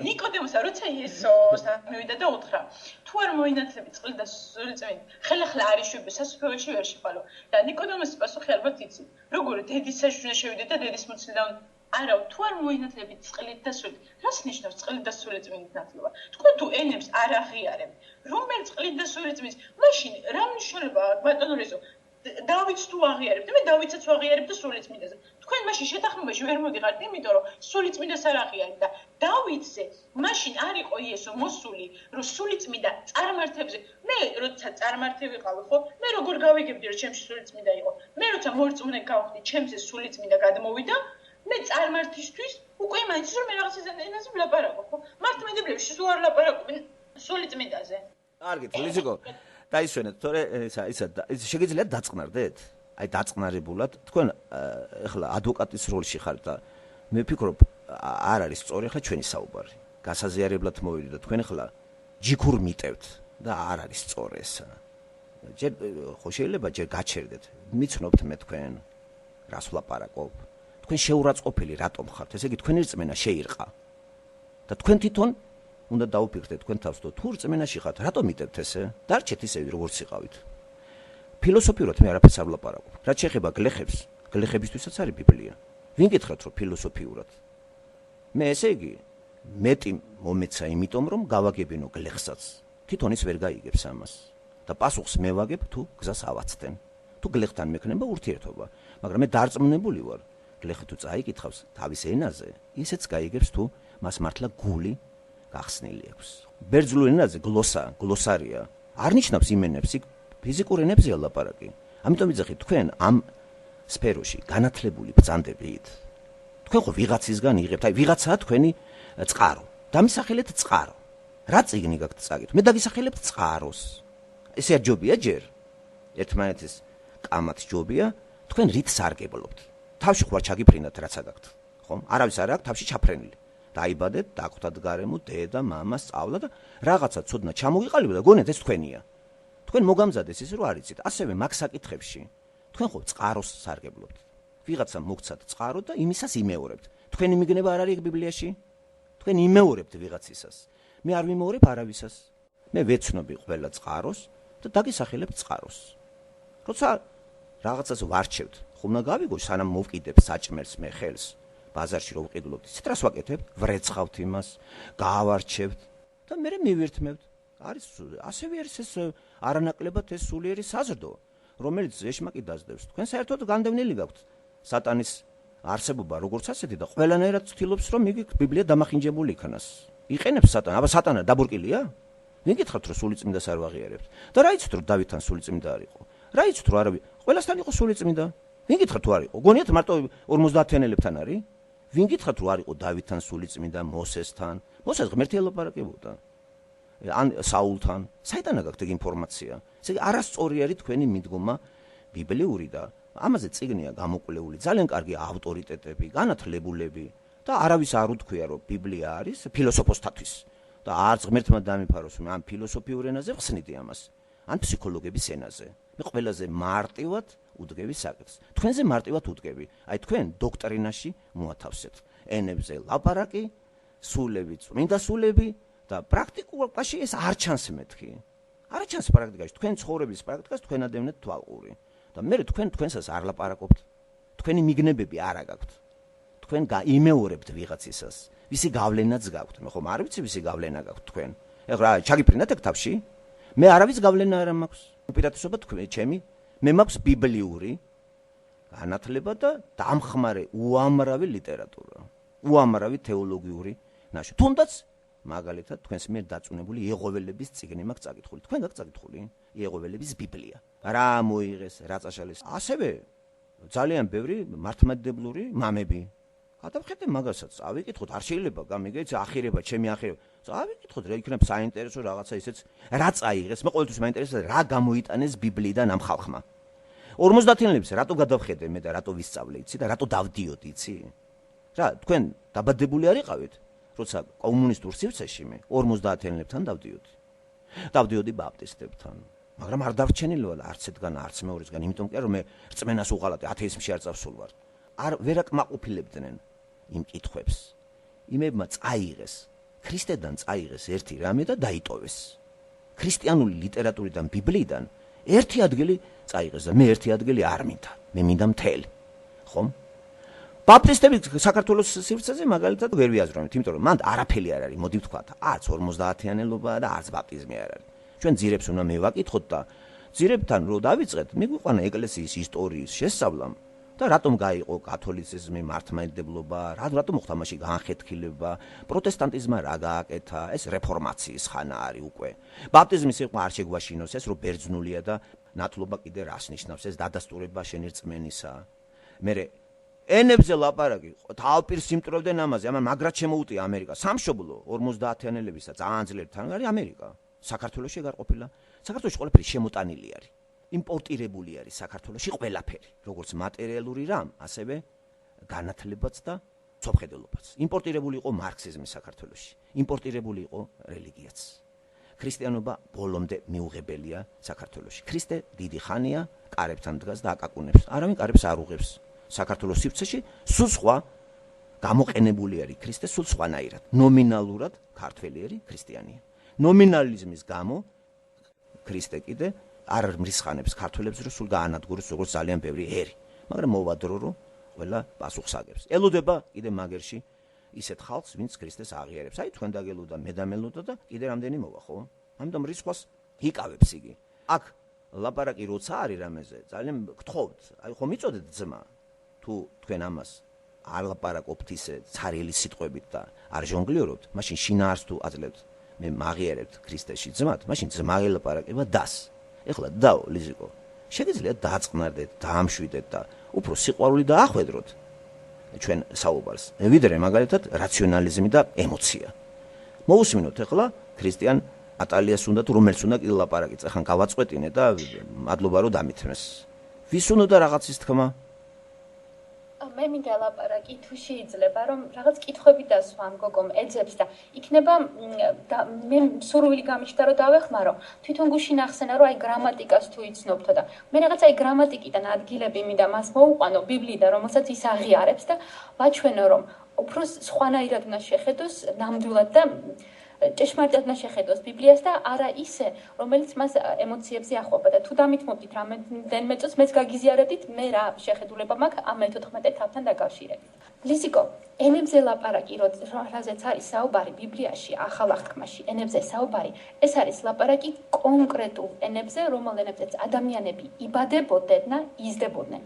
ნიკოდემოსა როცა იესოს მივიდა და უთხრა, თუ არ მოინათლები წყლით და სულიწმიდით, ხელახლა არ იშვები სასუფეველში ვერ შეყალო. და ნიკოდემოსის პასუხი ალბათ იცი. როგორ დედის საშვილე შევიდე და დედის მოცილიდან არა, თუ არ მოინათლებით წყლით და სულით, რას ნიშნავს წყლით და სულიწმიდით ნათლობა? თქვენ თუ ენებს არ აღიარებთ, რომელ წყლით და სულიწმიდით, მაშინ რა მნიშვნელობა აქვს ბატონო რეზო? დავითს თუ აღიარებთ, მე დავითსაც ვაღიარებ და სულიწმიდაზე. თქვენ მაშინ შეთანხმებაში ვერ მოდიხართ, იმიტომ რომ სულიწმიდას არ აღიარებთ და დავითზე მაშინ არ იყო იესო მოსული, რომ სულიწმიდა წარმართებზე. მე როცა წარმართი ვიყავი, ხო? მე როგორ გავიგებდი, რომ ჩემში სულიწმიდა იყო? მე როცა მორწმუნე გავხდი, ჩემზე სულიწმიდა გადმოვიდა, მე წარმართისთვის უკვე მაინც რომ მე რაღაცას ენაზე ვლაპარაკობ, ხო? მართლმადიდებლებში სულ არ ლაპარაკობენ სულიწმიდაზე. კარგი, ლიზიკო. დაისვენეთ, თორე ისა შეგიძლიათ დაწყნარდეთ? აი დაწყნარებულად თქვენ ეხლა ადვოკატის როლში ხართ და მე ვფიქრობ არ არის სწორი ახლა ჩვენი საუბარი. გასაზიარებლად მოვიდეთ და თქვენ ახლა ჯიქურ მიტევთ და არ არის სწორი ეს. ჯერ ხო შეიძლება ჯერ გაჩერდეთ. მიცნობთ მე თქვენ რას ვლაპარაკობ. თქვენ შეურაცხყოფილი რატომ ხართ? ესე იგი თქვენი რწმენა შეირყა. და თქვენ თვითონ უნდა დაუფიქრდეთ თქვენ თავს, თუ რწმენაში ხართ, რატომ მიტევთ ესე? დარჩეთ ისევ როგორც იყავით. ფილოსოფიურად მე არაფერს არ ვლაპარაკობ. რაც შეეხება გლეხებს, გლეხებისთვისაც არის ბიბლია. ვინ გითხრათ რომ ფილოსოფიურად? მე ესე იგი მეტი მომეცა იმიტომ რომ გავაგებინო გლეხსაც. თვითონ ის ვერ გაიგებს ამას. და პასუხს მე ვაგებ თუ გზას ავაცდენ. თუ გლეხთან მექნება ურთიერთობა, მაგრამ მე დარწმუნებული ვარ, გლეხი თუ წაიკითხავს თავის ენაზე, ისეც გაიგებს თუ მას მართლა გული გახსნილი აქვს. ბერძნულ ენაზე გლოსარია არ ნიშნავს იმენებს, იქ ფიზიკურ ენებზეა ლაპარაკი. ამიტომ ვიძახით თქვენ ამ სფეროში განათლებული ბრძანდებით. თქვენ ხო ვიღაცისგან იღებთ, აი ვიღაცაა თქვენი წყარო. დამისახელეთ წყარო. რა წიგნი გაქვთ წაგით? მე დაგისახელებთ წყაროს. ესე არ ჯობია ჯერ? ერთმანეთის კამათ ჯობია, თქვენ რით სარგებლობთ? თავში ხوار ჩაგიფრინდათ რაცა გაქვთ, ხო? არავის არ აქვს თავში ჩაფრენილი. დაიბადეთ, დაგვთად გარემო, დედა, მამა, სწავლა და რაღაცა ცოდნა ჩამოიყალიბდა და გონეთ ეს თქვენია. თქვენ მოგამზადეს ის რომ არ იცით, ასევე მაგ საკითხებში. თქვენ ხო წყაროს სარგებლობთ. ვიღაცა მოგცათ წყარო და იმისას იმეორებთ. თქვენი მიგნება არ არის ბიბლიაში? თქვენ იმეორებთ ვიღაცისას. მე არ ვიმეორებ არავისას. მე ვეცნობი ყველა წყაროს და დაგისახელებთ წყაროს. როცა რაღაცას ვარჩევთ, ხომ უნდა გავიგო სანამ მოვკიდებ საჭმელს მე ხელს, ბაზარში რო ვყიდულობთ, ისეთ რას ვაკეთებთ, ვრეცხავთ იმას, გაავარჩევთ და მე მივირთმევთ. არის ასევე არის ეს არანაკლებად ეს სულიერი საზრდო, რომელიც ეშმაკი დაძდევს. თქვენ საერთოდ განდევნილი გაქვთ სატანის არსებობა როგორც ასეთი და ყველანაირად ცდილობს რომ იგი ბიბლია დამახინჯებული იქნას. იყენებს სატანა, აბა სატანა დაბურკილია? ვინ გითხრათ რომ სულიწმინდას არ ვაღიარებთ? და რა იცით რომ დავითთან სულიწმინდა არ იყო? რა იცით რომ არავი ყველასთან იყო სულიწმინდა? ვინ გითხრათ რომ არ იყო? გონიათ მარტო 50-იანელებთან არის? ვინ გითხრათ რომ არ იყო დავითთან სულიწმინდა, მოსესთან? მოსეს ღმერთი ელაპარაკებოდა. ან საულთან. საიდან გაქვთ ეგ ინფორმაცია? ესე იგი არასწორი არის თქვენი მიდგომა ბიბლიური და ამაზე წიგნია გამოკვლეული ძალიან კარგი ავტორიტეტები, განათლებულები და არავის არ უთქვია რომ ბიბლია არის ფილოსოფოსთათვის და არც ღმერთმა დამიფაროს რომ ამ ფილოსოფიურ ენაზე ხსნიდი ამას ან ფსიქოლოგების ენაზე. მე ყველაზე მარტივად უდგები საკითხს. თქვენზე მარტივად უდგები. აი თქვენ დოქტრინაში მოათავსეთ ენებზე ლაპარაკი, სულები, წმინდა სულები და პრაქტიკულობაში ეს არ ჩანს მეთქი. არ ჩანს პრაქტიკაში. თქვენ ცხოვრების პრაქტიკას თქვენ ადევნეთ თვალყური. და მე თქვენსას არ ლაპარაკობთ. თქვენი მიგნებები არ აგაქვთ. თქვენ იმეორებთ ვიღაცისას. ვისი გავლენაც გაქვთ. მე ხომ არ ვიცი ვისი გავლენა გაქვთ თქვენ. ეხლა ჩაგიფრინდათ ეგ თავში? მე არავის გავლენა არ მაქვს. უპირატესობა თქვენ ჩემი. მე მაქვს ბიბლიური განათლება და დამხმარე უამრავი ლიტერატურა. უამრავი თეოლოგიური ნაშრომი. თუნდაც მაგალითად თქვენს მიერ დაწუნებული იეღოველების წიგნი მაქვს წაკითხული. თქვენ გაქვთ წაკითხული? იეღოველების ბიბლია. რა მოიღეს, რა წაშალეს. ასევე ძალიან ბევრი მართლმადიდებლური მამები. გადავხედე მაგასაც, წავიკითხოთ, არ შეიძლება გამიგეთ, ახირება, ჩემი ახირება. წავიკითხოთ, რა იქნება საინტერესო რაღაცა ისეც, რა წაიღეს. მე ყოველთვის მაინტერესებს რა გამოიტანეს ბიბლიიდან ამ ხალხმა. 50-იანლებს რატო გადავხედე მე და რატო ვისწავლე, იცი და რატო დავდიოდი, იცი? რა, თქვენ დაბადებული არ იყავით? როცა კომუნისტურ სივრცეში მე 50-იანლებთან დავდიოდი. დავდიოდი ბაპტისტებთან. მაგრამ არ დარჩენილი ვარ არც ერთგან, არც მეორესგან, იმიტომ კი რომ მე რწმენას უღალატე, ათეიზმში არ წავსულ ვარ. არ ვერაკმაყოფილებდნენ იმ კითხვებს. იმებმა წაიღეს, ქრისტედან წაიღეს ერთი რამე და დაიტოვეს. ქრისტიანული ლიტერატურიდან, ბიბლიიდან ერთი ადგილი წაიღეს და მე ერთი ადგილი არ მინდა. მე მინდა მთელი. ხომ? ბაპტისტები საქართველოს სივრცეზე მაგალითად ვერ ვიაზროვნებთ, იმიტომ რომ მანდ არაფერი არ არის, მოდი ვთქვათ, არც 50-იანელობა და არც ბაპტიზმი არ არის. ჩვენ ძირებს უნდა მევაკითხოთ და ძირებთან რო დავიწყეთ, მიგვიყვანა ეკლესიის ისტორიის შესწავლამ და რატომ გაიყო კათოლიციზმი, მართლმადიდებლობა, რატომ მოხდა მასში განხეთქილება, პროტესტანტიზმმა რა გააკეთა, ეს რეფორმაციის ხანა არის უკვე. ბაპტიზმის სიყვა არ შეგვაშინოს ეს რომ ბერძნულია და ნათლობა კიდე რას ნიშნავს, ეს დადასტურება შენი რწმენისა. მერე ენებზე ლაპარაკი, თავპირს იმტვრევდნენ ამაზე, ამან მაგრად შემოუტია ამერიკა. სამშობლო 50-იანელებისა ძალიან ძლიერი თან არის ამერიკა. საქართველოში ეგ არ ყოფილა. საქართველოში ყველაფერი შემოტანილი არის. იმპორტირებული არის საქართველოში ყველაფერი, როგორც მატერიალური რამ, ასევე განათლებაც და სოფხედელობაც. იმპორტირებული იყო მარქსიზმი საქართველოში. იმპორტირებული იყო რელიგიაც. ქრისტიანობა ბოლომდე მიუღებელია საქართველოში. ქრისტე დიდი ხანია კარებთან დგას და აკაკუნებს. არავინ კარებს არ უღებს. საქართველოს სივრცეში სულ სხვა გამოყენებული არის ქრისტე, სულ სხვანაირად. ნომინალურად ქართველი არის ქრისტიანია. ნომინალიზმის გამო ქრისტე კიდე არ მრისხანებს ქართველებს რომ სულ გაანადგუროს როგორც ძალიან ბევრი ერი, მაგრამ მოვადრო რომ ყველა პასუხს აგებს. ელოდება კიდე მაგერში ისეთ ხალხს, ვინც ქრისტეს აღიარებს. აი თქვენ დაგელოდა, მე დამელოდა და კიდე რამდენი მოვა, ხო? ამიტომ რისხვას იკავებს იგი. აქ ლაპარაკი როცა არის რამეზე, ძალიან გთხოვთ, აი ხომ იწოდეთ ძმა, თუ თქვენ ამას არ ლაპარაკობთ ისე ცარიელი სიტყვებით და არ ჟონგლიორობთ, მაშინ შინაარს თუ აძლევთ. მე მაგიერებთ ქრისტეში ძმად, მაშინ ძმა ელაპარაკება დას. ეხლა დაო ლიზიკო, შეგიძლიათ დააწყნარდეთ, დაამშვიდეთ და უფრო სიყვარული დაახვედროთ ჩვენ საუბარს. ვიდრე მაგალითად რაციონალიზმი და ემოცია. მოусმინოთ ეხლა ქრისტიან ატალიას უნდა თუ რომელს უნდა კიდე ლაპარაკი წახან გავაწყვეტინე და მადლობა რომ დამithმეს. ვის უნდა რაღაცის თქმა? მე მინდა ლაპარაკი თუ შეიძლება რომ რაღაც კითხვები დასვამ გოგომ ეძებს და იქნება მე სურვილი გამიშთა რომ დავეხმარო თვითონ გუშინ ახსენა რომ აი გრამატიკას თუ იცნობთო და მე რაღაც აი გრამატიკიდან ადგილები მინდა მას მოუყვანო ბიბლიიდან რომელსაც ის აღიარებს და ვაჩვენო რომ უფრო სხვანაირად უნდა შეხედოს ნამდვილად და ჭეშმარიტად უნდა შეხედოს ბიბლიას და არა ისე, რომელიც მას ემოციებზე ახვალება და თუ დამითმობდით რამდენიმე წუთს მეც გაგიზიარებდით, მე რა შეხედულება მაქვს ამ მე-14 თავთან დაკავშირებით. ლიზიკო, ენებზე ლაპარაკი, რაზეც არის საუბარი ბიბლიაში, ახალ აღთქმაში, ენებზე საუბარი, ეს არის ლაპარაკი კონკრეტულ ენებზე, რომელ ენებზეც ადამიანები იბადებოდნენ და იზრდებოდნენ.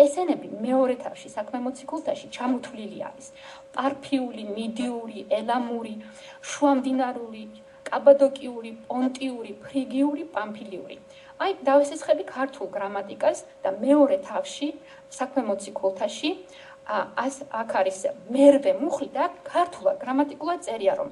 ეს ენები მეორე თავში, საქმე მოციქულთაში ჩამოთვლილი არის. პარფიული, მიდიური, ელამური, შუამდინარული, კაბადოკიური, პონტიური, ფრიგიური, პამფილიური. აი, დავესესხები ქართულ გრამატიკას და მეორე თავში, საქმე მოციქულთაში აქ არის მერვე მუხლი და ქართულად გრამატიკულად წერია, რომ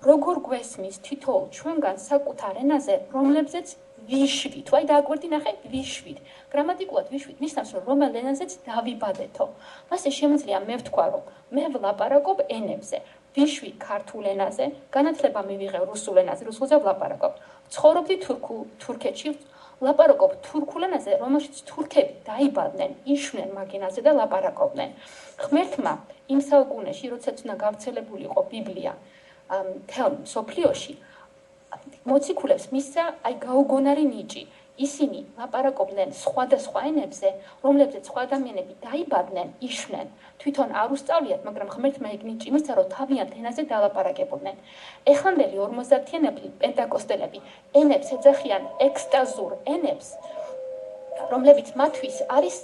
როგორ გვესმის თითოეულ ჩვენგან საკუთარ ენაზე, რომლებზეც ვიშვით, აი დააკვირდი ნახე, ვიშვით. გრამატიკულად ვიშვით, ნიშნავს, რომ რომელ ენაზეც დავიბადეთო. მასე შემიძლია მე ვთქვა, რომ მე ვლაპარაკობ ენებზე, ვიშვი ქართულ ენაზე, განათლება მივიღე რუსულ ენაზე, რუსულზე ვლაპარაკობ. ცხოვრობდი თურქეთში, ლაპარაკობ თურქულ ენაზე, რომელშიც თურქები დაიბადნენ, იშვნენ მაგ ენაზე და ლაპარაკობდნენ. ღმერთმა იმ საუკუნეში, როდესაც უნდა გავრცელებული იყო ბიბლია მთელ მსოფლიოში, მოციქულებს მისცა აი გაუგონარი ნიჭი. ისინი ლაპარაკობდნენ სხვადასხვა ენებზე, რომლებზეც სხვა ადამიანები დაიბადნენ, იშვნენ. თვითონ არ უსწავლიათ, მაგრამ ღმერთმა ეგ ნიჭი მისცა, რომ თავიანთ ენაზე დალაპარაკებოდნენ. ეხანდელი 50-იანები პენტაკოსტელები ენებს ეძახიან ექსტაზურ ენებს, რომლებიც მათთვის არის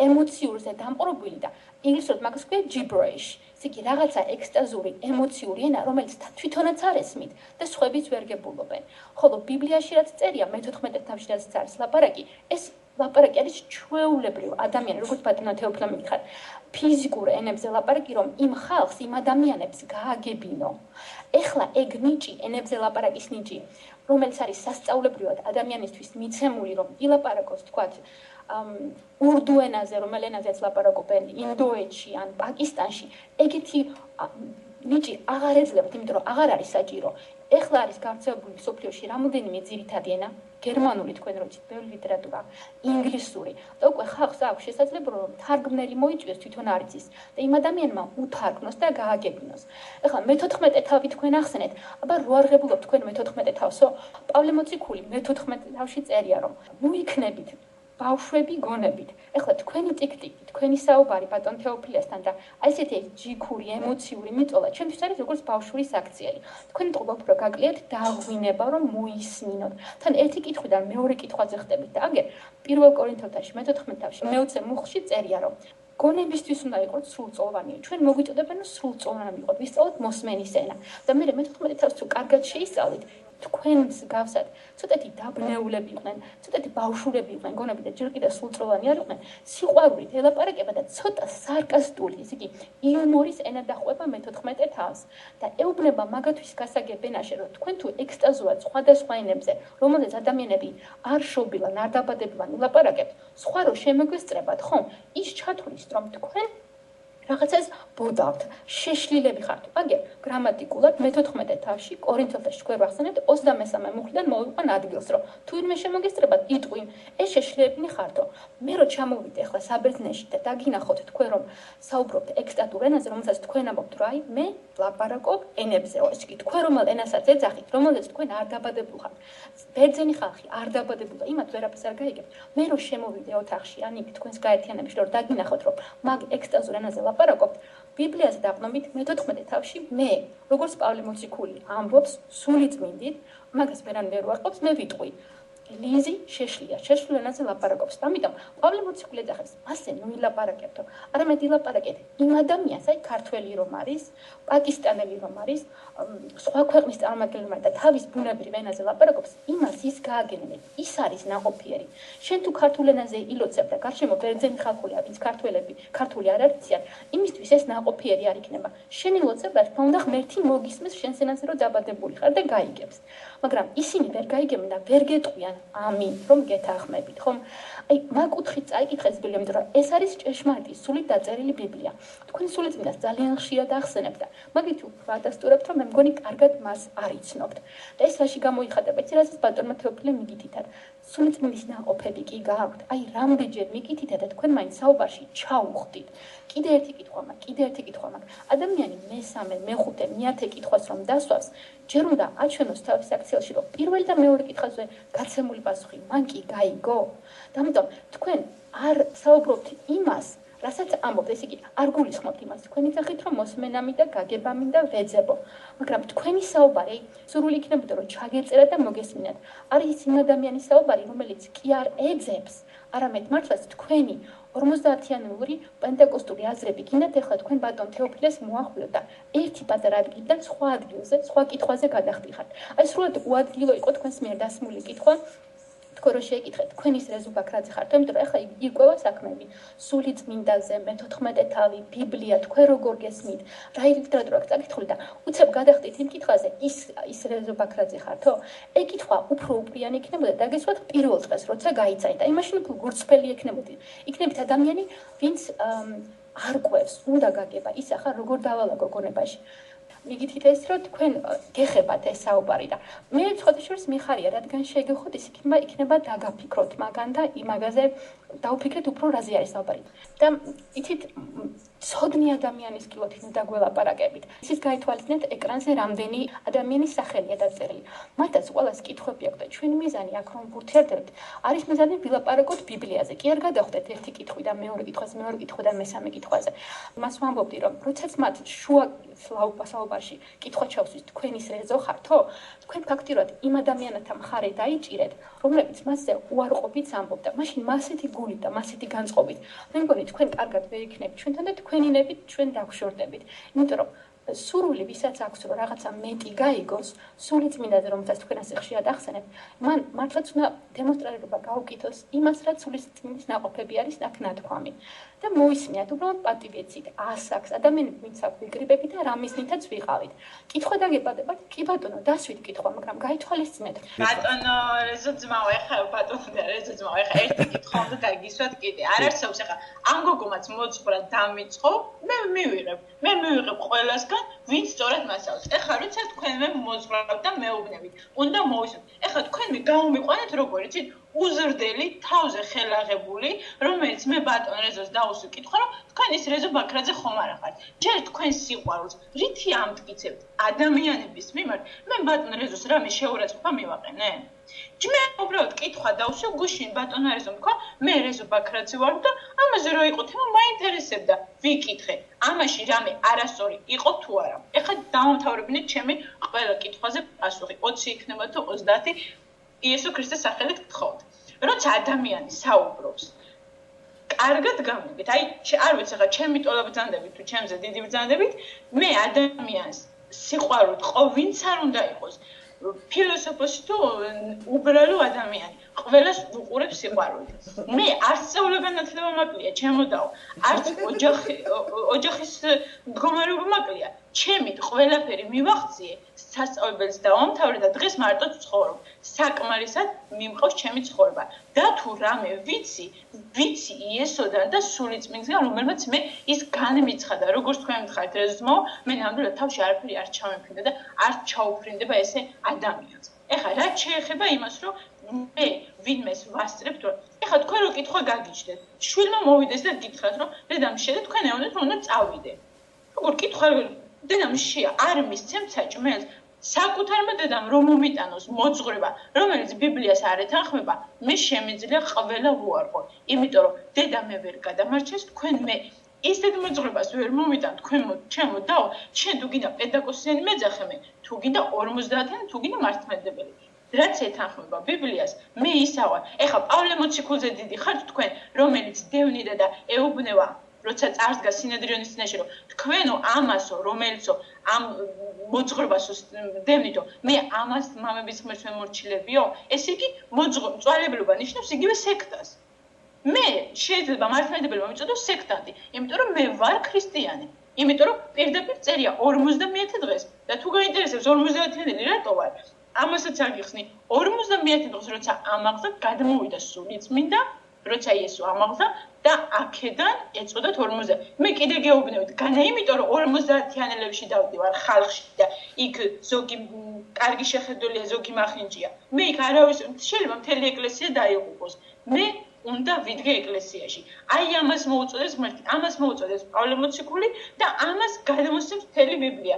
ემოციურზე დამყრობილი და ინგლისურად მაგას ქვია gibberish. იგი რაღაცა ექსტაზური ემოციური ენა, რომელიც თვითონაც არ ესმით და სხვაებიც ვერ გებულობენ. ხოლო ბიბლიაში რაც წერია მე-14 თავში რაც არის ლაპარაკი, ეს ლაპარაკი არის ჩვეულებრივ ადამიანი, როგორც ბატონო თეოფილე მითხარ, ფიზიკურ ენებზე ლაპარაკი, რომ იმ ხალხს, იმ ადამიანებს გააგებინო. ეხლა ეგ ნიჭი, ენებზე ლაპარაკის ნიჭი, რომელიც არის სასწauლებრივად ადამიანისთვის მიცემული, რომ ილაპარაკოს, თქვათ, ურდუ ენაზე, რომელ ენაზეც ლაპარაკობენ ინდოეთში ან პაკისტანში, ეგეთი ნიჭი აღარ ეძლებათ, იმიტომ რომ აღარ არის საჭირო. ეხლა არის გავრცელებული მსოფლიოში რამოდენიმე ძირითადი ენა, გერმანული თქვენ რო იცით, ბევრი ლიტერატურა, ინგლისური. და უკვე ხალხს აქვს შესაძლებლობა, რომ თარგმნელი მოიწვიოს თვითონ არ იცის და იმ ადამიანმა უთარგმნოს და გააგებინოს. ეხლა მე-14 თავი თქვენ ახსენეთ, აბა რო არღებულობ თქვენ მე-14 თავსო, პავლე მოციქული მე-14 თავში წერია, რომ მოიქნებით ბავშვები გონებით. ეხლა თქვენი ტიკტიკი, თქვენი საუბარი ბატონ თეოფილესთან და აი ესეთი ჯიქური, ემოციური მიწოლა, ჩემთვის არის როგორც ბავშვის აქციელი. თქვენი ტყუპა უფრო გაკლიათ დაღვინება, რომ მოისმინოთ. თან ერთი კითხვიდან მეორე კითხვაზე ხდებით და აგერ 1 კორინთელთაში მე-14 თავში მე-20 მუხლში წერია, რომ გონებისთვის უნდა იყოთ სრულწლოვანი. ჩვენ მოგვიწოდებენ სრულწლოვანი ვიყოთ, ვისწავლოთ მოსმენის ენა. და მე მე-14 თავს თუ კარგად შეისწავლით, თქვენს გავსად ცოტათი დაბნეულები იყვნენ, ცოტათი ბავშვურები იყვნენ, გონები და ჯერ კიდევ სრულწლოვანი არ იყვნენ, სიყვარულით ელაპარაკება და ცოტა სარკასტული, ესე იგი იუმორის ენა დახვება მე-14 თავს და ეუბნება მაგათვის გასაგებ ენაში, რომ თქვენ თუ ექსტაზურად სხვადასხვა ენებზე, რომელზეც ადამიანები არ შობილან, არ დაბადებულან ილაპარაკებთ, სხვა რო შემოგვესწრებათ, ხომ? ის ჩათვლის, რომ თქვენ რაღაცას ბოდავთ, შეშლილები ხართ. აგერ გრამატიკულად მე-14 თავში კორინთელთაში თქვენ ვახსენებთ 23 მუხლიდან მოვიყვან ადგილს, რომ თუ ვინმე შემოგესწრებათ, იტყვი, ეს შეშლილებნი ხართო. მე რო ჩამოვიდე ახლა საბერძნეთში და დაგინახოთ თქვენ რომ საუბრობთ ექსტატურ ენაზე, რომელსაც თქვენ ამბობთ, რომ აი მე ლაპარაკობ ენებზე, ესე იგი თქვენ რომელ ენასაც ეძახით, რომელზეც თქვენ არ დაბადებულ ხართ. ბერძენი ხალხი არ დაბადებულა, იმათ ვერაფერს არ გაიგებთ. მე რო შემოვიდე ოთახში, ან იქ თქვენს გაერთიანებაში, რომ დაგინახოთ, რომ მაგ ექსტაზურ ენაზე ლაპარაკობთ, ბიბლიაზე დაყნობით მე-14 თავში მე, როგორც პავლე მოციქული ამბობს სული წმინდით, მაგას ვერან ვერ ვარყოფს, მე ვიტყვი. ლიზი შეშლია, შეშლილ ენაზე ლაპარაკობს. ამიტომ პავლე მოციქული ეძახებს, მასე ნუ ილაპარაკებთო. არამედ ილაპარაკეთ იმ ადამიანს, აი ქართველი რომ არის, პაკისტანელი რომ არის, სხვა ქვეყნის წარმომადგენელი და თავის ბუნებრივ ენაზე ლაპარაკობს, იმას ის გააგენებთ. ის არის ნაყოფიერი. შენ თუ ქართულ ენაზე ილოცებ და გარშემო ბერძენი ხალხია, ვინც ქართული არ არიციან, იმისთვის ეს ნაყოფიერი არ იქნება. შენ ილოცებ და თქმა უნდა ღმერთი მოგისმის შენს ენაზე რომ დაბადებული ხარ და გაიგებს. მაგრამ ისინი ვერ გაიგებენ და ვერ გეტყვიან თქვენ ამინ რომ გეთანხმებით ხომ აი მაგუთხით წაიკითხეთ ბიბლია იმიტომ რომ ეს არის ჭეშმარიტი სულით დაწერილი ბიბლია თქვენ სულიწმინდას ძალიან ხშირად ახსენებთ და მაგით ვადასტურებთ რომ მე მგონი კარგად მას არ იცნობთ და ეს რაში გამოიხატება იცი რასაც ბატონმა თეოფილემ მიგითითად სულიწმინდის ნაყოფები კი გააქვთ აი რამდენჯერ მიგითითად და თქვენ მაინც საუბარში ჩაუხდით კიდე ერთი კითხვა მაქვს ადამიანი მესამე მეხუთე მეათე კითხვას რომ დასვავს ჯერ უნდა აჩვენოს თავის აქციელში რომ პირველი და მეორე კითხვაზე გაცემული პასუხი მან კი გაიგო და ამიტომ თქვენ არ საუბრობთ იმას რასაც ამბობთ ესე იგი არ გულისხმობთ იმას თქვენი სახით რომ მოსმენამი და გაგებამი და ვეძებო მაგრამ თქვენი საუბარი სურვილი იქნებოდა რომ ჩაგეწერა და მოგესმინათ არის იმ ადამიანის საუბარი რომელიც კი არ ეძებს არამედ მართლაც თქვენი 50-იანური პენტეკოსტური აზრები გინდათ ახლა თქვენ ბატონ თეოფილეს მოახვილოთ და ერთი პატარა ადგილიდან სხვა ადგილზე სხვა კითხვაზე გადახტიხართ აი სრულად უადგილო იყო თქვენს მიერ დასმული კითხვა თქვენ რო შეეკითხეთ თქვენ ის რეზუბაქრაძე ხართ იმიტომ რომ ახლა იყვება საქმეები სული წმინდაზე მე-14 თავი ბიბლია თქვენ როგორ გესმით რა ლიტერატურა გაკითხული და უცებ გადახტით იმ კითხვაზე ის რეზუბაქრაძე ხართო ეგ კითხვა უფრო უპრიანი იქნებოდა დაგესვათ პირველ დღეს როცა გაიცანით და იმაშინ უფრო გურწფელი იქნებით ადამიანი ვინც არ ყვევს უნდა გაგება ის ახლა როგორ დავალა გოგონებაში მიგითით ეს რომ თქვენ გეხებათ ეს საუბარი და მე სხვადასხვა მიხარია რადგან შეგეხოთ ის იქნება დაგაფიქროთ მაგან და იმაგაზე დაუფიქრეთ უფრო რაზე არის საუბარი და იცით ცოდნი ადამიანის კილოთი უნდა გველაპარაკებით ისიც გაითვალისწინეთ ეკრანზე რამდენი ადამიანის სახელია დაწერილი მათაც ყველას კითხვები აქვს და ჩვენი მიზანი აქ რომ ვურთიერთდებით არის მიზანი ვილაპარაკოთ ბიბლიაზე კი არ გადავხდეთ ერთი კითხვი და მეორე კითხვა და მესამე კითხვაზე მას ვამბობდი რომ როდესაც მათ შუა საუბარში კითხვა ჩავსვით თქვენ ის რეზო ხართო თქვენ ფაქტიურად იმ ადამიანთა მხარე დაიჭირეთ რომლებიც მასზე უარყოფით ამბობდა მაშინ მასეთი გულით და მასეთი განწყობით მე მგონი თქვენ კარგად ვერ იქნებით ჩვენთან და თქვენინებით ჩვენ დაგვშორდებით იმიტომ რომ სურვილი ვისაც აქვს რომ რაღაცა მეტი გაიგოს სული წმინდაზე რომელსაც თქვენ ასე ხშირად ახსენებთ მან მართლაც უნდა დემონსტრირება გაუკეთოს იმას რაც სულის წმინდის ნაყოფები არის აქ ნათქვამი და მოისმინათ უბრალოდ პატივიცით ასაკს ადამიანები ვინც აქვს ვიგრიბებით და რამისნითაც ვიყავით კითხვა დაგებადებათ კი ბატონო დასვით კითხვა მაგრამ გაითვალისწინეთ ბატონო რეზო ძმაო ეხა ბატონო და რეზო ძმაო ეხა ერთი კითხვა უნდა დაგისვათ კიდე არ არსებობს ეხა ამ გოგომაც მოძღვრა დამიწყო მე მივიღებ ყველასგან ვინც სწორად მასწავლებს ეხა როცა თქვენ მე მოძღვრავთ და მეუბნებით უნდა მოვისმენთ ეხა თქვენ გამომიყვანეთ როგორ იცით უზრდელი თავზე ხელაღებული რომელიც მე ბატონ რეზოს დაუსვი კითხვა რომ თქვენ ის რეზო ბაქრაძე ხომ არ ახართ ჯერ თქვენ სიყვარულს რითი ამტკიცებთ ადამიანების მიმართ მე ბატონ რეზოს რამე შეურაცხყოფა მივაყენე ჯერ უბრალოდ კითხვა დაუსვი გუშინ ბატონ რეზო მქვა მე რეზო ბაქრაძე ვარ და ამაზე რო იყო თემა მაინტერესებდა ვიკითხე ამაში რამე არასწორი იყო თუ არა ეხლა დავამთავრებინეთ ჩემი ყველა კითხვაზე პასუხი 20 იქნება თუ 30 იესო ქრისტეს სახელით გთხოვთ. როცა ადამიანი საუბრობს, კარგად გამიგეთ. აი, არ ვიცი ხა ჩემი ტოლა ბრძანდებით თუ ჩემზე დიდი ბრძანდებით, მე ადამიანს სიყვარულით ყოვინც არ უნდა იყოს. ფილოსოფოსი თუ უბრალო ადამიანი, ყველას უყურებს სიყვარულით. მე არც სწავლებანათლება მაკლია, ჩემოდაო. არც ოჯახის მდგომარეობა მაკლია. ჩემით ყველაფერი მივახციე, სასწავლებელს დავამთავრე და დღეს მარტო ვცხოვრობ. საკმარისად მიმყავს ჩემი ცხოვრება. და თუ რამე ვიცი იესოდან და სული წმინდისგან, რომელმაც მე ის განმიცხადა, როგორც თქვენ მითხარით რეზმო, მე ნამდვილად თავში არაფერი არ ჩამეფრინდა და არ ჩაუფრინდება ესე ადამიანს. ეხლა რა შეეხება იმას, რომ მე ვინმეს ვასწრებთ, რომ ეხლა თქვენ რო კითხვა გაგიჩნდეთ, შვილმა მოვიდეს და გითხრათ, რომ დედამ შედა თქვენ ეუბნეთ, რომ უნდა წავიდე. როგორ კითხვა დედამ შეა არ მისცემთ საჭმელს საკუთარმა დედამ რომ მომიტანოს მოძღვრება რომელიც ბიბლიას არ ეთანხმება მე შემიძლია ყველა უარყო იმიტომ რომ დედა მე ვერ გადამარჩეს თქვენ მე ისეთ მოძღვრებას ვერ მომიტან თქვენ ჩემო დაო შენ თუ გინდა პედაგოგიანი მეძახე მე თუ გინდა 50-იანი თუ გინდა მართლმადიდებელი რაც ეთანხმება ბიბლიას მე ისავა ეხა პავლე მოციქულზე დიდი ხართ თქვენ რომელიც დევნიდა და ეუბნება როცა წარსდგა სინედრიონის წინაშე რომ თქვენო ამასო რომელიცო ამ მოძღვრებასო დევნიდო მე ამას მამების ღმერთს მემორჩილებიო ესე იგი მწვალებლობა ნიშნავს იგივე სექტას მე შეიძლება მართლმადიდებელმა მიწოდოს სექტანტი იმიტომ რომ მე ვარ ქრისტიანი იმიტომ რომ პირდაპირ წერია 50 დღეს და თუ გაინტერესებს 50-იანი რატო ვარ ამასაც აგიხსნი 51 დღეს როცა ამაღლდა გადმოვიდა სულიწმინდა როცა იესო ამაღლდა და აქედან ეწოდა 40. მე კიდე გეუბნებით, განა იმიტომ რომ 50-იანელებში დავდივარ ხალხში და იქ ზოგი კარგი შეხედულია, ზოგი მახინჯია. მე იქ არავის შეიძლება მთელი ეკლესია დაიღუპოს. მე უნდა ვიდგე ეკლესიაში. აი ამას მოუწოდეს ღმერთი, ამას მოუწოდეს პავლე მოციქული და ამას გადმოსცემს მთელი ბიბლია.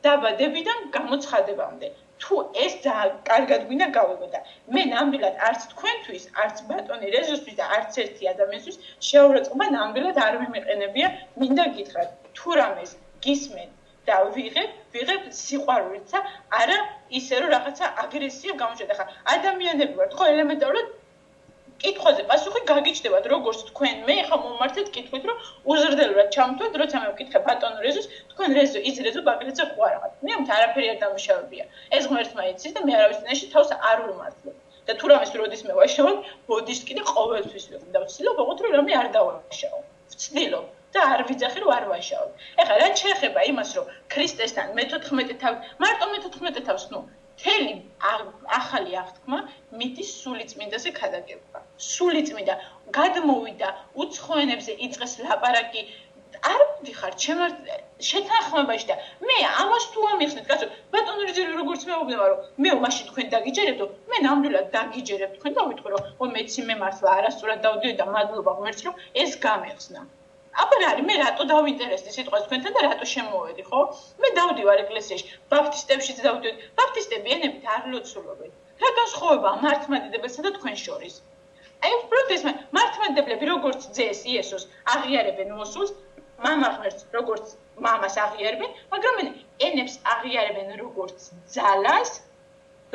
დაბადებიდან გამოცხადებამდე. თუ ეს კარგად გვინდა გავიგოთ. მე ნამდვილად არც თქვენთვის, არც ბატონი რეზოსთვის და არც ერთი ადამიანისთვის შეურაცხყოფა ნამდვილად არ მიმეყენებია, მინდა გითხრათ. თუ რამეს გისმენთ და ვიღებ სიყვარულით და არა ისე რომ რაღაცა აგრესია გამოჩნდა. ხა ადამიანები ვართ, ხო ელემენტარულად კითხვაზე პასუხი გაგიჩნდებათ, როგორც თქვენ მე ხა მომმართეთ კითხვით, რომ უზრდელურად ჩამთვეთ, როცა მე ვკითხე ბატონ რეზოს, თქვენ რეზო იზრეზო ბაგრეცე ყვარაღად. მე ამით არაფერი არ დამუშავებია. ეს ღმერთმა იცის და მე არავის წინაშე თავს არ ვიმართლებ. და თუ რამეს როდის მე ვაშავებ, ბოდიშს კიდე ყოველთვის ვიყიდ და ვცდილობ, ოღონდ რომ რამე არ დავაშავო. ვცდილობ და არ ვიძახი რომ არ ვაშავებ. ეხლა რა შეეხება იმას, რომ ქრისტესთან მე-14 თავს, მარტო მე-14 თავს, ნუ მთელი ახალი აღთქმა მიდის სულიწმინდაზე ქადაგება. სულიწმინდა გადმოვიდა უცხოენებზე იწყეს ლაპარაკი არ ვდიხარ შეთანხმებაში და მე ამას თუ ამიხსნით კაცო ბატონო რიძელი როგორც მეუბნება რომ მე მაშინ თქვენ დაგიჯერებდო მე ნამდვილად დაგიჯერებ თქვენ და ვიტყვი რომ მეცი მე მართლა არასწორად დავდივი და მადლობა ღმერთს რომ ეს გამეხსნა აბა რა არის მე რატო დავინტერესდი სიტყვას თქვენთან და რატო შემოვედი ხო მე დავდივარ ეკლესიაში ბაპტისტებშიც დავდივარ ბაპტისტები ენებით არ ლოცულობენ რა განსხვავებაა მართლმადიდებელსა და თქვენ შორის აი უბრალოდ ეს მართლმადიდებლები როგორც ძეს იესოს აღიარებენ მოსულს მამა ღმერთს როგორც მამას აღიარებენ მაგრამ ენებს აღიარებენ როგორც ძალას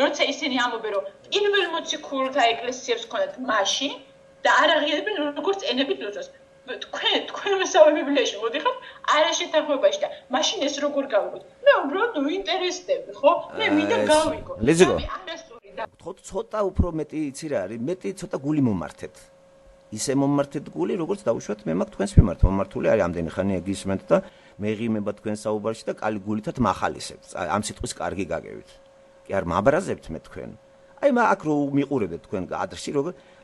როცა ისინი ამბობენ რომ პირველ მოციქულთა ეკლესიებს ქონათ მაშინ და არ აღიარებენ როგორც ენებით ლოცვას თქვენ მოსავე ბიბლიაში მოდიხართ არაშეთანხმებაში და მაშინ ეს როგორ გავიგოთ მე უბრალოდ ვინტერესდები ხო მე მინდა გავიგო ლიზიკო ცოტა უფრო მეტი იცი რა არის მეტი ცოტა გული მომართეთ ისე მომართეთ გული როგორც დაუშვათ მე მაგ თქვენს მიმართ მომართული არის ამდენი ხანი ეგისმენთ და მეღიმება თქვენ საუბარში და კალი გულითაც მახალისებთ ამ სიტყვის კარგი გაგევით კი არ მაბრაზებთ მე თქვენ აი აქ რო მიყურებთ თქვენ ადრში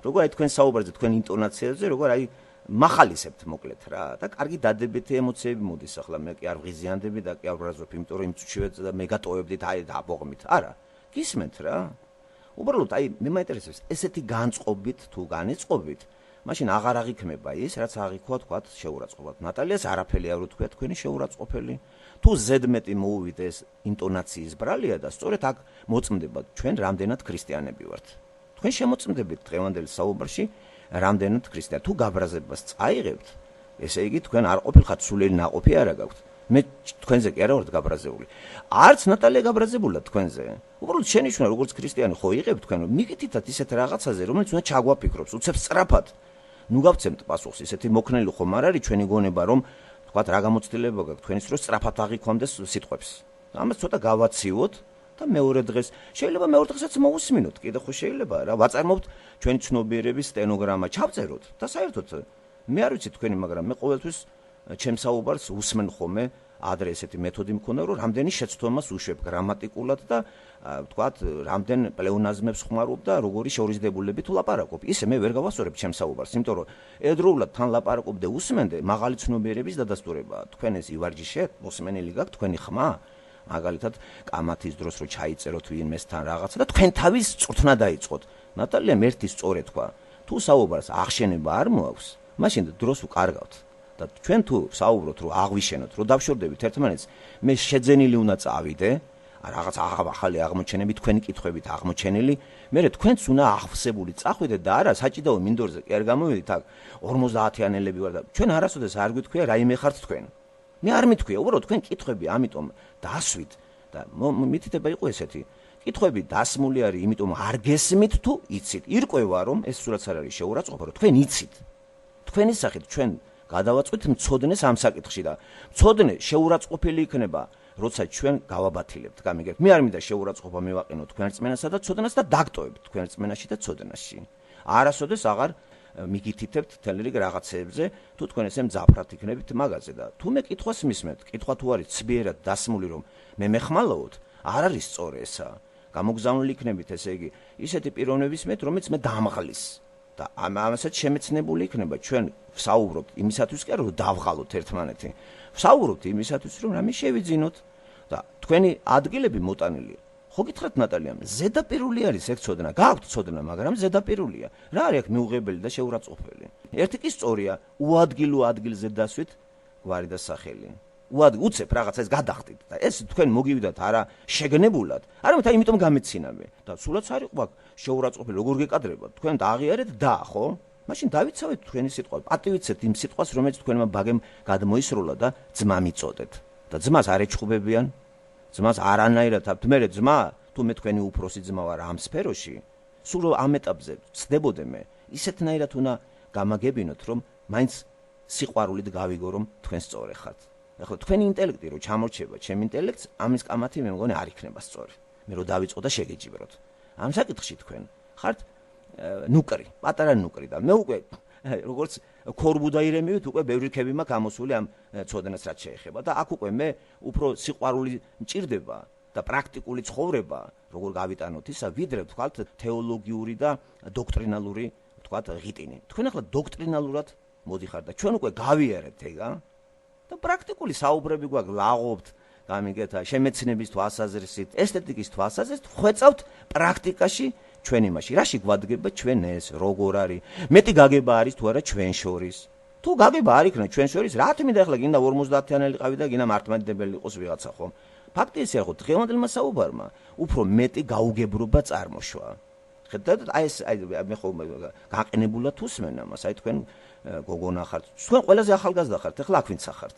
როგორ აი თქვენ საუბარზე თქვენ ინტონაციაზე როგორ აი მახალისებთ მოკლედ რა და კარგი დადებითი ემოციები მოდის ახლა მე კი არ ვღიზიანდები და კი არ ვბრაზობ იმიტომ რომ იმ წუთშივე და მე გატოვებდით აი დაბოღმით არა გისმენთ რა უბრალოდ აი მე მაინტერესებს ესეთი განწყობით თუ განეწყობით მაშინ აღარ აღიქმება ის რაც აღიქვა თქვა შეურაცხყოფად ნატალიას არაფერი არ უთქვია თქვენი შეურაცხყოფელი თუ ზედმეტი მოუვით ეს ინტონაციის ბრალია და სწორედ აქ მოწმდება ჩვენ რამდენად ქრისტიანები ვართ თქვენ შემოწმდებით დღევანდელ საუბარში რამდენად ქრისტიანი თუ გაბრაზებას წაიღებთ ესე იგი თქვენ არ ყოფილხართ სულელი ნაყოფი არა გაქვთ მე თქვენზე კი არა ვარ გაბრაზებული არც ნატალია გაბრაზებულა თქვენზე უბრალოდ შენიშვნა როგორც ქრისტიანი ხო იღებთ თქვენ მიგითითათ ისეთ რაღაცაზე რომელიც უნდა ჩაგვაფიქრობს უცებ სწრაფად ნუ გავცემთ პასუხს ისეთი მოქნელი ხომ არ არის ჩვენი გონება რომ თქვათ რა გამოცდილება გაქვთ თქვენის რო სწრაფად აღიქვამდეს სიტყვებს ამას ცოტა გავაციოთ და მეორე დღეს შეიძლება მეორე დღესაც მოусმინოთ კიდე ხო შეიძლება რა ვაწარმოებთ ჩვენი ცნობიერების სტენოგრამა ჩავწეროთ და საერთოდ მე არ ვიცი თქვენი მაგრამ მე ყოველთვის ჩემს საუბარს უსმენ ხოლმე ადრე ესეთი მეთოდი მქონდა რომ რამდენი შეცდომას უშვებ გრამატიკულად და თქვათ რამდენ პლეონაზმებს ხმარობ და როგორი შორისდებულები თუ ლაპარაკობ ისე მე ვერ გავასწორებ ჩემს საუბარს იმიტომ რომ ერთდროულად თან ლაპარაკობ და უსმენდე მაღალი ცნობიერების დადასტურებაა თქვენ ეს ივარჯიშეთ მოსმენელი გაქვთ თქვენი ხმა მაგალითად კამათის დროს რო ჩაიწეროთ ვინმესთან რაღაცა და თქვენ თავის წვრთნა დაიწყოთ ნატალიამ ერთი სწორედ თქვა თუ საუბარს აღშენება არ მოაქვს მაშინ დროს უკარგავთ და ჩვენ თუ საუბრობთ რომ აღვიშენოთ რომ დავშორდებით ერთმანეთს მე შეძენილი უნდა წავიდე რაღაც ახალი აღმოჩენები თქვენი კითხვებით აღმოჩენილი მე თქვენც უნდა ახსებული წახვიდეთ და არა საჭიდაო მინდორზე კი არ გამოვიდით აქ 50-იანელები ვარ და ჩვენ არასოდეს არ გითქვია რაიმე ხართ თქვენ მე არ მithქვია უბრალოდ თქვენ კითხვები ამიტომ დასვით და მითითება იყო ესეთი კითხვები დასმული არის იმიტომ არ გესმით თუ იცით ირკვევა რომ ეს სულაც არ არის შეურაცხყოფა რომ თქვენ იცით თქვენი სახით ჩვენ გადავაწყვით მწოდნეს ამ საკითხში და მწოდნე შეურაცხყოფილი იქნება როცა ჩვენ გავაბათილებთ გამიგებთ მე არ მინდა შეურაცხყოფა მივაყენო თქვენ რწმენასა და ცოდნას და დაგტოვებთ თქვენ რწმენაში და ცოდნაში არასოდეს აღარ მიგითითებთ თელი რიგ რაღაცეებზე თუ თქვენ ესე მძაფრად იქნებით მაგაზე და თუ მე კითხვას მისმენთ კითხვა თუ არის ცბიერად დასმული რომ მე მეხმალაოთ არ არის სწორი ესა გამოგზავნილი იქნებით, ესე იგი, ისეთი პიროვნების მე, რომელიც მე დამღლის და ამასაც შემეცნებული იქნება ჩვენ ვსაუბრობთ იმისათვის კი არა რომ დავღალოთ ერთმანეთი. ვსაუბრობთ იმისათვის რომ რამე შევიძინოთ და თქვენი ადგილები მოტანილია. ხო გითხრათ ნატალია, ზედაპირული არის ეგ ცოდნა, გააქვთ ცოდნა, მაგრამ ზედაპირულია. რა არის აქ მიუღებელი და შეურაცხყოფელი? ერთი კი სწორია, უადგილო ადგილზე დასვით გვარი და სახელი. უცებ რაღაცას გადახდით და ეს თქვენ მოგივიდათ არა შეგნებულად, არამედ იმიტომ გამეცინავე და სულაც არ იყო აქ შეურაცხყოფელი, როგორ გეკადრებათ, თქვენ დააღიარეთ და, ხო? მაშინ დავიცავეთ თქვენი სიტყვა, პატივიცეთ იმ სიტყვას, რომელიც თქვენმა ბაგემ გადმოისროლა და ძმა მიწოდეთ. და ძმას არ ეჩხუბებიან, ძმას არანაირად აქვთ. მე ძმა, თუ მე თქვენი უფროსი ძმა ვარ ამ სფეროში, სულ ამ ეტაპზე ვწდებოდე მე, ისეთნაირად უნდა გამაგებინოთ, რომ მაინც სიყვარულით გავიგო, რომ თქვენ სწორი ხართ. ახლა თქვენი ინტელექტი რო ჩამორჩება, ჩემ ინტელექტს, ამის კამათი მე მგონი არ იქნება სწორი. მე რო დავიწყო და შეგეჯიბროთ. ამ საკითხში თქვენ ხართ ნუკრი, პატარა ნუკრი და მე უკვე როგორც ქორბუდაირემივით უკვე ბევრი რქები მაქვს გამოსული ამ ცოდნას რაც შეეხება და აქ უკვე მე უფრო სიყვარული მჭირდება და პრაქტიკული ცხოვრება, როგორ გავიტანოთ ისა, ვიდრე ვთქვათ თეოლოგიური და დოქტრინალური ვთქვათ ღიტინი. თქვენ ახლა დოქტრინალურად მოდიხართ და ჩვენ უკვე გავიარეთ ეგა და პრაქტიკული საუბრები გვაქვს, ლაღობთ, გამიგეთ, შემეცნების თვალსაზრისით, ესთეტიკის თვალსაზრისით, ხვეწავთ პრაქტიკაში ჩვენ იმაში, რაში გვადგება ჩვენ ეს, როგორ არის, მეტი გაგება არის თუ არა ჩვენ შორის. თუ გაგება არ იქნება ჩვენ შორის, რა თქმა უნდა, ახლა გინდა 50-იანი ყავი და გინდა მართლმადიდებელი იყოს ვიღაცა, ხო? ფაქტი ისეა, ხო, დღევანდელმა საუბარმა უფრო მეტი გაუგებრობა წარმოშვა. ხედავთ, აი ეს მე ხო გაყენებულად უსმენ ამას, აი თქვენ გოგონა ხართ, თქვენ ყველაზე ახალგაზრდა ხართ, ახლა აქ ვინცა ხართ.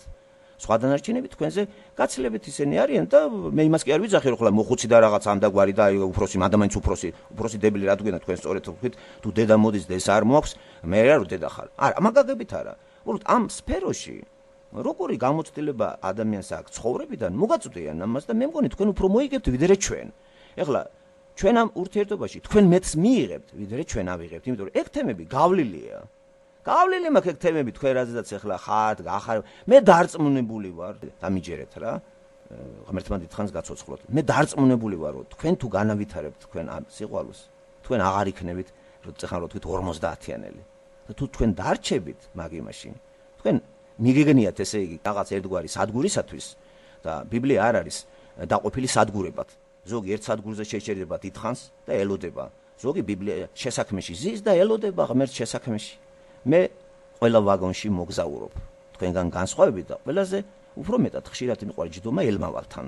სხვა დანარჩენები თქვენზე გაცილებით ისინი არიან და მე იმას კი არ ვიძახი, რომ ხლა მოხუცი და რაღაც ამდაგვარი და უფროსი, ადამიანს უფროსი დებელი რა თქვენ თქვენ სწორედ თქვით, თუ დედა მოდის და ეს არ მოაქვს, მე რა რომ დედა ხარ. არა, მაგაგებით არა. უბრალოდ ამ სფეროში როგორი გამოცდილება ადამიანს აქვს ცხოვრებიდან, მოგაწვდიან ამას და მე მგონი თქვენ უფრო მოიგებთ ვიდრე ჩვენ. ეხლა ჩვენ ამ ურთიერთობაში თქვენ მეც მიიღებთ, ვიდრე ჩვენ ავიღებთ, იმიტომ რომ ეგ თემები გავლილია. გავლილი მაქვს ეგ თემები თქვენ რაზედაც ახლა ხართ, გახარ. მე დარწმუნებული ვარ, დამიჯერეთ რა. ღმერთმა დიდხანს გაცოცხლოთ. მე დარწმუნებული ვარ, რომ თქვენ თუ განავითარებთ თქვენ ამ სიყვარულს, თქვენ აღარ იქნებით, როცა რო თქვით 50-იანელი. და თუ თქვენ დარჩებით მაგ იმაში, თქვენ მიგეგნიათ ესე იგი რაღაც ერთგვარი სადგურისათვის და ბიბლია არ არის დაყოფილი სადგურებად. ზოგი ერთ სადგურზე შეჭერდება დიდხანს და ელოდება. ზოგი ბიბლია შესაქმეში ზის და ელოდება ღმერთს შესაქმეში. მე ყველა ვაგონში მოგზაურობ. თქვენგან განსხვავებით და ყველაზე უფრო მეტად ხშირად მიყვარ ჯდომა ელმავალთან.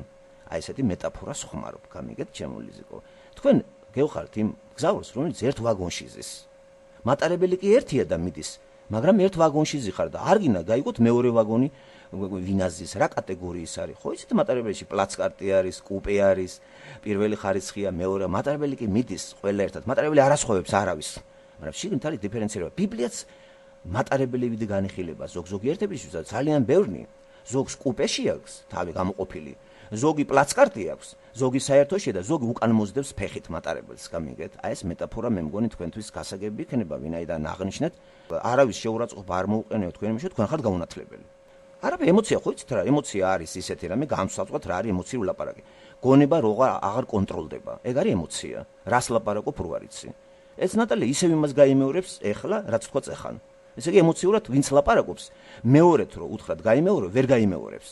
აი ესეთი მეტაფორას ხმარობ, გამიგეთ ჩემულიზიკო. თქვენ გევხართ იმ გზავრს, რომელიც ერთ ვაგონში ზის. მატარებელი კი ერთია და მიდის, მაგრამ ერთ ვაგონში ზიხარ და არ გინდა გაიგოთ მეორე ვაგონი ვინაზის რა კატეგორიის არის. ხო იცით მატარებელში პლაცკარტი არის, კუპე არის, პირველი ხარისხია, მეორე მატარებელი კი მიდის ყველა ერთად. მატარებელი არასხოვებს არავის. მაგრამ შიგნით არის დიფერენცირება. ბიბლიაც მატარებელივით განიხილება ზოგ-ზოგიერთებისთვის ძალიან ბევრი. ზოგს კუპეში აქვს თავი გამოყოფილი, ზოგი პლაცკარტი აქვს, ზოგი საერთოში და ზოგი უკან მოძდებს ფეხით მატარებელს, გამიგეთ? აი ეს მეტაფორა მე მგონი თქვენთვის გასაგები იქნება, ვინაიდან აღნიშნეთ, არავის შეურაცხყოფა არ მოუყენეო თქვენ იმაში, თქვენ ხართ გაუნათლებელი. არაფერი ემოცია ხო იცით რა, ემოცია არის ისეთი რამე, განსხვავებულად რა არის ემოციური ლაპარაკი. გონება როგორ აღარ კონტროლდება. ეგ არის ემოცია. რას ლაპარაკობ რო არ იცი. ეს ნატალია ისევ იმას გაიმეორებს ეხლა, რაც თქვა წეხან. ესე იგი ემოციურად ვინც ლაპარაკობს, მეორეთ რო უთხრათ გაიმეორო, ვერ გაიმეორებს.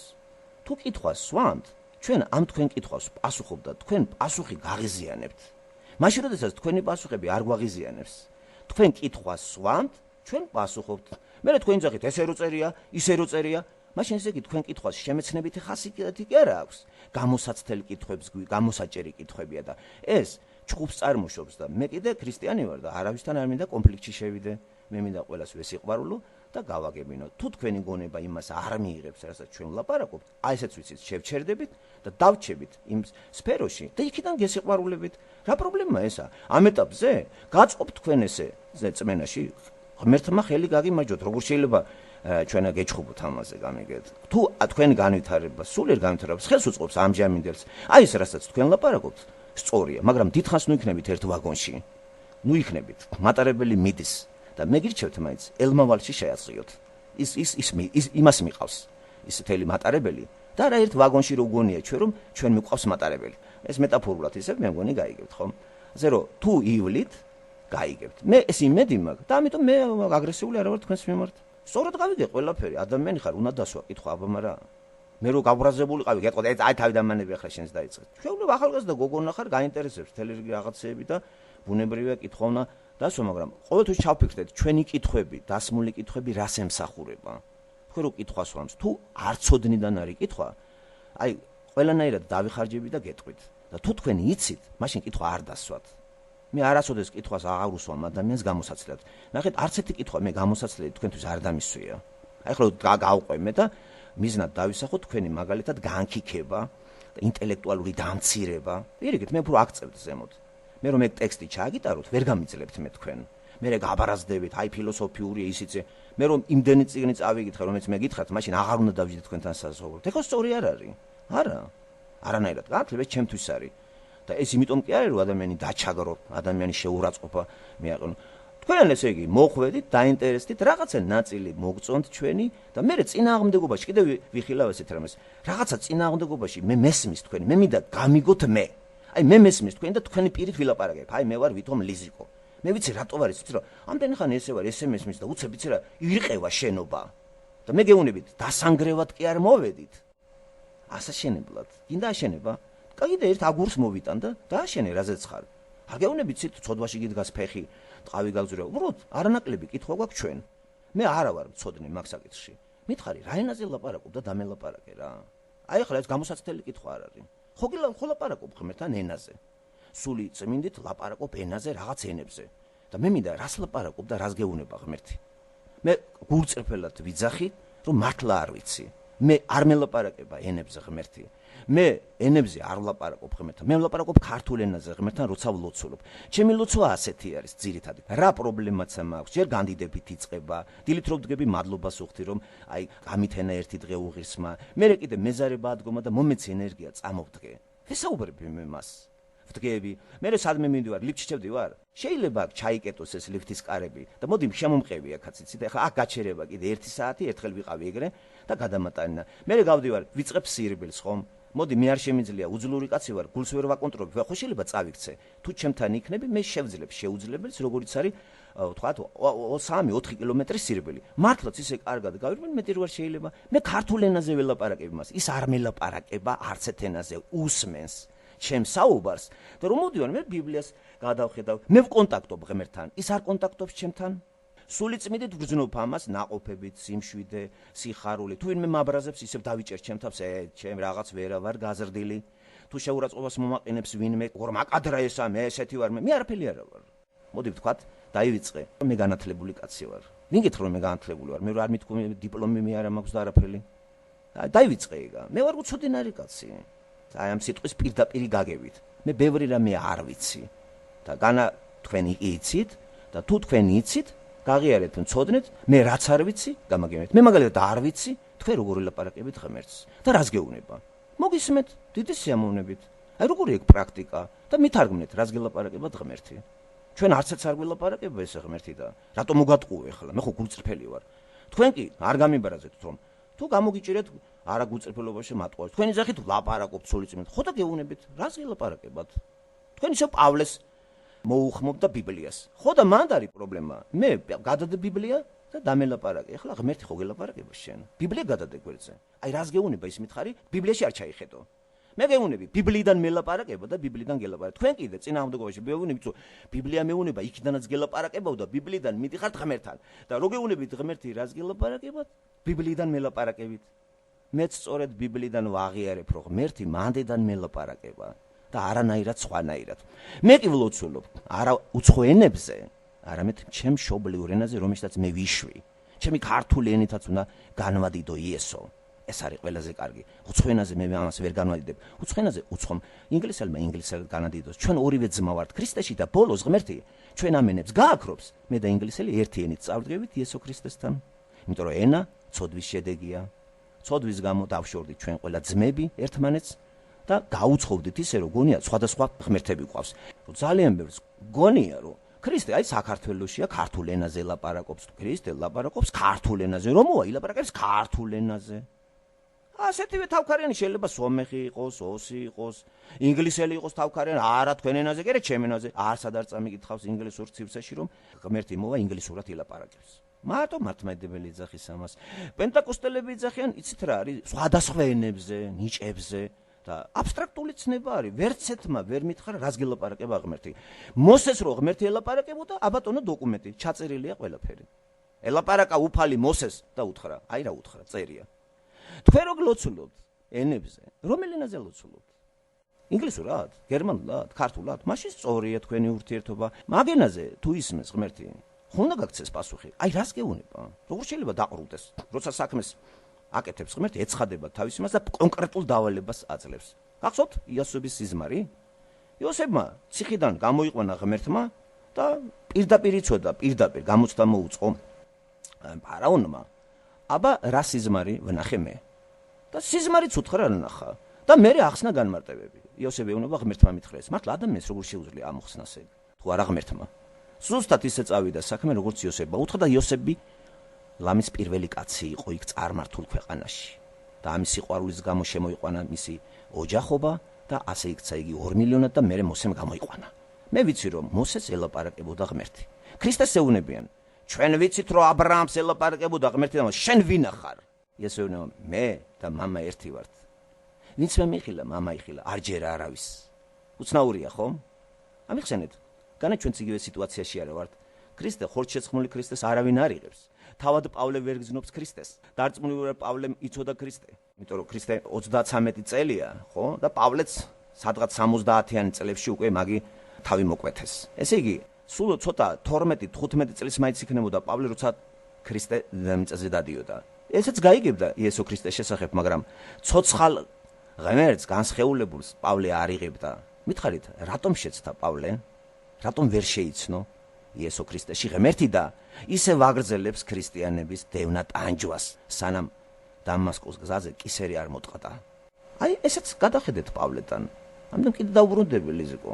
თუ კითხვას სვამთ, ჩვენ ამ თქვენ კითხვას პასუხობთ და თქვენ პასუხი გაღიზიანებთ. მაშინ როდესაც თქვენი პასუხები არ გვაღიზიანებს, თქვენ კითხვას სვამთ, ჩვენ პასუხობთ. მე თქვენ ძახით ესე რო წერია, ისე რო წერია, მაშინ ესე იგი თქვენ კითხვას შემეცნებითი ხასიათი კი არა აქვს. გამოსაცდელი კითხვებს, გამოსაჭერი კითხვებია და ეს ჩხუბს წარმოშობს და მე კიდე ქრისტიანი ვარ და არავისთან არ მინდა კონფლიქტში შევიდე. მე მინდა ყველას ვესიყვარულო და გავაგებინო. თუ თქვენი გონება იმას არ მიიღებს, რასაც ჩვენ ვლაპარაკობთ, აი ესეც ვიცით, შევჩერდებით და დავჩებით იმ სფეროში და იქიდან გესიყვარულებით. რა პრობლემაა ესა? ამ ეტაპზე გაწყობთ თქვენ ესე წმენაში, ღმერთმა ხელი გაგიმარჯვოთ, როგორ შეიძლება ჩვენ გეჩხუბოთ ამაზე, გამიგეთ. თუ თქვენ განვითარება, სულიერ განვითარებას ხელს უწყობს ამჟამინდელს, აი ეს რასაც თქვენ ლაპარაკობთ, სწორია, მაგრამ დიდხანს ნუ იქნებით ერთ ვაგონში. ნუ იქნებით, მატარებელი მიდის. და მე გირჩევთ მაინც ელმავალში შეაწყიოთ. ის იმას მიყავს. ის მთელი მატარებელი და რა ერთ ვაგონში რო გონია ჩვენ რომ ჩვენ მიყვავს მატარებელი. ეს მეტაფორულად ისევ მე მგონი გაიგებთ, ხო? ასე რომ თუ ივლით, გაიგებთ. მე ეს იმედი მაქვს და ამიტომ მე აგრესიული არ ვარ თქვენს მიმართ. სწორად გავიგე ყველაფერი, ადამიანი ხარ, უნდა დასვა კითხვა, აბა, მაგრამ მე რო გაბრაზებულიყავი, გეტყოდა, აი თავიდან მანები ახლა შენს დაიწყეთ. შეუძლია ახალგაზრდა გოგონა ხარ, გაინტერესებს თელი რიგი რაღაცეები და ბუნებრივია კითხვა უნდა დასვა, მაგრამ ყოველთვის ჩავფიქრდეთ, ჩვენი კითხვები, დასმული კითხვები რას ემსახურება. თქვენ რო კითხვას ვამს, თუ არ ცოდნიდან არის კითხვა, აი ყველანაირად დავიხარჯები და გეტყვით. და თუ თქვენ იცით, მაშინ კითხვა არ დასვათ. მე არასოდეს კითხვას აღარ უსვამ ადამიანს გამოსაცდელად. ნახეთ, არც ერთი კითხვა მე გამოსაცდელად თქვენთვის არ დამისვია. აი ახლა გავყვე მე და მიზნად დავისახოთ თქვენი მაგალითად განკიქება და ინტელექტუალური დამცირება. პირიქით, მე უფრო აქცევთ ზემოთ. მე რომ ეგ ტექსტი ჩააგიტაროთ, ვერ გამიძლებთ მე თქვენ. მე გაბარაზდებით, აი ფილოსოფიური ისიც. მე რომ იმდენი წიგნი წავიგითხე, რომელიც მე გითხრათ, მაშინ აღარ უნდა დავждეთ თქვენთან საზოგადოებრივ. ეხლა სწორი არ არის. არა. არანაირად. გართლებს ჩემთვის არის. და ეს იმიტომ კი არის, რომ ადამიანი დაჩაგრო, ადამიანი შეურაცხყოფა მიაყენო. თქვენ ესე იგი მოხვედით, დაინტერესდით, რაღაცა ნაწილი მოგწონთ ჩვენი და მე წინააღმდეგობაში კიდევ ვიხილავ ესეთ რამეს. რაღაცა წინააღმდეგობაში მე მესმის თქვენი, მე მინდა გამიგოთ მე. აი მე მესმის თქვენი და თქვენი პირით ვილაპარაკებ. აი მე ვარ ვითომ ლიზიკო. მე ვიცი რატო ვარ ის, ვიცი რომ ამდენი ხანი ესე ვარ, ესე მესმის და უცებ ვიცი რა, ირყევა შენობა. და მე გეუბნებით, დასანგრევად კი არ მოვედით. ასაშენებლად. გინდა აშენება? კიდე ერთ აგურს მოვიტან და დააშენე რაზეც ხარ. არ გეუბნებით ცით ცოდვაში გიდგას ფეხი, ტყავი გაგზურა. უბრალოდ არანაკლები კითხვა გვაქვს ჩვენ. მე არა ვარ მცოდნე მაგ საკითხში. მითხარი, რა ენაზე ლაპარაკობ და დამელაპარაკე რა. აი ახლა ეს გამოსაცდელი კითხვა არ არის. ხო ლაპარაკობ ღმერთთან ენაზე. სული წმინდით ლაპარაკობ ენაზე, რაღაც ენებზე. და მე მინდა რას ლაპარაკობ და რას გეუბნება ღმერთი. მე გულწრფელად ვიძახი, რომ მართლა არ ვიცი. მე არ მელაპარაკება ენებზე ღმერთი. მე ენებზე არ ვლაპარაკობ ღმერთთან. მე ვლაპარაკობ ქართულ ენაზე ღმერთთან, როცა ვლოცულობ. ჩემი ლოცვა ასეთი არის ძირითადად. რა პრობლემაც მაქვს? ჯერ განდიდებით იწყება, დილით რო ვდგები მადლობას უხდი, რომ აი გამითენა ერთი დღე უღირსმა. მე კიდე მეზარება ადგომა და მომეცი ენერგია წამოვდგე. ვესაუბრები მე მას. ვდგები. მე სადმე მივდივარ, ლიფტში ჩევდივარ. შეიძლება ჩაიკეტოს ეს ლიფტის კარები და მოდი შემომყევი აქაც იცი და ახლა აქ გაჩერება კიდე 1 საათი, ერთხელ ვიყავი ეგრე და გადამატანა. მე გავდივარ, ვიწყებ სირბილს ხომ? მოდი მე არ შემიძლია, უძლური კაცი ვარ, გულს ვერ ვაკონტროლებ. ხო შეიძლება წავიქცე. თუ ჩემთან იქნები, მე შევძლებ შეუძლებელს, როგორიც არის, თქვათ 3-4 კილომეტრი სირბილი. მართლაც ისე კარგად გავირბენ, მეტი რო არ შეიძლება. მე ქართულ ენაზე ველაპარაკებ მას. ის არ მელაპარაკება არც ერთ ენაზე, უსმენს ჩემ საუბარს და რომ მოდივარ მე ბიბლიას გადავხედავ. მე ვკონტაქტობ ღმერთთან. ის არ კონტაქტობს ჩემთან. სული წმინდით ვგრძნობ ამას ნაყოფებით, სიმშვიდე, სიხარული. თუ ვინმე მაბრაზებს, ისევ დავიჭერ ჩემ თავს, ჩემ რაღაც ვერა ვარ გაზრდილი. თუ შეურაცხყოფას მომაყენებს ვინმე, რომ აკადრა ესა, მე ესეთი ვარ, მე არაფერი არა ვარ. მოდი ვთქვათ, დაივიწყე. მე განათლებული კაცი ვარ. ვინ გითხრა რომ მე განათლებული ვარ? მე არ მithქვი დიპლომი მე არ მაქვს და არაფერი. დაივიწყე ეგა. მე ვარ უცოდინარი კაცი. აი ამ სიტყვის პირდაპირ გაგევით. მე ბევრი რამე არ ვიცი. და განა თქვენი იცით და თუ თქვენი იცით, გაღიარეთ მცოდნეთ, მე რაც არ ვიცი, გამაგებინეთ. მე მაგალითად არ ვიცი, თქვენ როგორ ელაპარაკებით ღმერთს და რას გეუბნება. მოგისმენთ, დიდი სიამოვნებით. აი როგორი ეგ პრაქტიკა და მithარგმნეთ, რას გელაპარაკებათ ღმერთი. ჩვენ არცაც არ გველაპარაკება ეს ღმერთი და რატომ მოგატყუო ახლა? მე ხო გულწრფელი ვარ. თქვენ კი არ გამიბარაზეთ რომ თუ გამოგიჭირეთ არა გულწრფელობაში მატყუართ. თქვენი ძახით ლაპარაკობთ სული წმინდით. ხო და გეუბნებით, რას გელაპარაკებათ? თქვენ ისე პავლეს მოუხმობ და ბიბლიას. ხო და მანდ არის პრობლემა. მე გადადე ბიბლია და დამელაპარაკე. ახლა ღმერთი ხო გელაპარაკება შენ. ბიბლია გადადე გვერდზე. აი რას გეუბნება ის მითხარი? ბიბლიაში არ ჩაიხედო. მე გეუბნები ბიბლიიდან მელაპარაკება და ბიბლიდან გელაპარაკე. თქვენ კიდე წინააღმდეგობაში მეუბნებით, რომ ბიბლია მეუბნება, იქიდანაც გელაპარაკებაო და ბიბლიდან მიდიხართ ღმერთთან. და რო გეუბნებით ღმერთი რას გელაპარაკებათ? ბიბლიდან მელაპარაკებით. მეც სწორედ ბიბლიდან ვაღიარებ, რომ ღმერთი მანდედან მელაპარაკება. და არანაირად სხვანაირად. მე კი ვლოცულობ არა უცხო ენებზე, არამედ ჩემ მშობლიურ ენაზე, რომელსაც მე ვიშვი. ჩემი ქართული ენითაც უნდა განვადიდო იესო. ეს არის ყველაზე კარგი. უცხო ენაზე მე ამას ვერ განვადიდებ. უცხო ენაზე უცხომ ინგლისელმა ინგლისელად განადიდოს. ჩვენ ორივე ძმა ვართ ქრისტეში და ბოლოს ღმერთი ჩვენ ამენებს გააქრობს. მე და ინგლისელი ერთი ენით წავდგებით იესო ქრისტესთან. იმიტომ რომ ენა ცოდვის შედეგია. ცოდვის გამო დავშორდით ჩვენ ყველა ძმები ერთმანეთს. და გაუცხოვდით ისე რომ გონია სხვადასხვა ღმერთები ყავს. ძალიან ბევრს გონია რომ ქრისტე აი საქართველოსია ქართულ ენაზე ლაპარაკობს, ქრისტე ლაპარაკობს ქართულ ენაზე, რომ მოა ილაპარაკებს ქართულ ენაზე. ასეთივე თავქარიანი შეიძლება სომეხი იყოს, ოსი იყოს, ინგლისელი იყოს თავქარიანი, არა თქვენ ენაზე, კი არა ჩემ ენაზე. არცად არ წამიკითხავს ინგლისურ ცივცეში, რომ ღმერთი მოვა ინგლისურად ილაპარაკებს. მარტო მართლმადიდებელი ეძახის ამას. პენტაკოსტელები ეძახიან, იცით რა არის, სხვადასხვა ენებზე, ნიჭებზე და აბსტრაქტული ცნება არის. ვერცეთმა ვერ მითხრა, რას გელაპარაკება ღმერთი. მოსეს რო ღმერთი ელაპარაკებოდა, აბატონო დოკუმენტი, ჩაწერილია ყველაფერი. ელაპარაკა უფალი მოსეს და უთხრა, აი რა უთხრა, წერია. თქვენ რო გლოცულობთ ენებზე, რომელი ენაზე ლოცულობთ? ინგლისურად, გერმანულად, ქართულად, მაშინ სწორია თქვენი ურთიერთობა. მაგენაზე თუ ისმენს ღმერთი, ხონდა გაქცეს პასუხი. აი რას გეუბნება? როგორ შეიძლება დაყრუნდეს? როცა საქმეს აკეთებს ღმერთი, ეცხადება თავის იმას და კონკრეტულ დავალებას აძლევს. გახსოვთ იოსების სიზმარი? იოსებმა ციხიდან გამოიყვანა ღმერთმა და პირდაპირ იცოდა, პირდაპირ გამოცდა მოუწყო ფარაონმა. აბა რა სიზმარი ვნახე მე? და სიზმარიც უთხრა რა ნახა. და მე ახსნა განმარტებები. იოსები ეუბნება ღმერთმა მითხრეს. მართლა ადამიანს როგორ შეუძლია ამოხსნას ეგ? თუ არა ღმერთმა. ზუსტად ისე წავიდა საქმე, როგორც იოსებმა. უთხრა იოსები ლამის პირველი კაცი იყო იქ წარმართულ ქვეყანაში. და ამის სიყვარულის გამო შემოიყვანა მისი ოჯახობა და ასე იქცა იგი 2 მილიონად და მერე მოსემ გამოიყვანა. მე ვიცი რომ მოსეს ელაპარაკებოდა ღმერთი. ქრისტეს ეუბნებიან, ჩვენ ვიცით რომ ა ブラ ამს ელაპარაკებოდა ღმერთი და შენ ვინა ხარ? იესო ეუბნება, მე და მამა ერთი ვართ. ვინც მე მიხილა, მამა იხილა, არ ჯერა არავის. უცნაურია, ხო? ამიხსენეთ, განა ჩვენც იგივე სიტუაციაში არა ვართ. ქრისტე ხორცშეცხმული ქრისტეს არავინ არ იღებს. თავად პავლე ვერ გზნობს ქრისტეს. დარწმუნებული პავლემ იცოდა ქრისტე. იმიტომ რომ ქრისტე 33 წელია, ხო? და პავლეც სადღაც 70-იან წლებში უკვე მაგი თავი მოკვეთეს. ესე იგი, სულ ცოტა 12-15 წლის მაინც იქნებოდა პავლე, როცა ქრისტე მიწაზე დადიოდა. ესეც გაიგებდა იესო ქრისტეს შესახებ, მაგრამ ცოცხალ ღმერთს განსხეულებულს პავლე არ იღებდა. მითხარით, რატომ შეცდა პავლე? რატომ ვერ შეიცნო იესო ქრისტეში ღმერთი და ისე ვაგრძელებს ქრისტიანების დევნა ტანჯვას, სანამ დამასკოს გზაზე კისერი არ მოტყდა. აი, ესეც გადახედეთ პავლედან. ამდენ კიდე დაუბრუნდები ლიზიკო.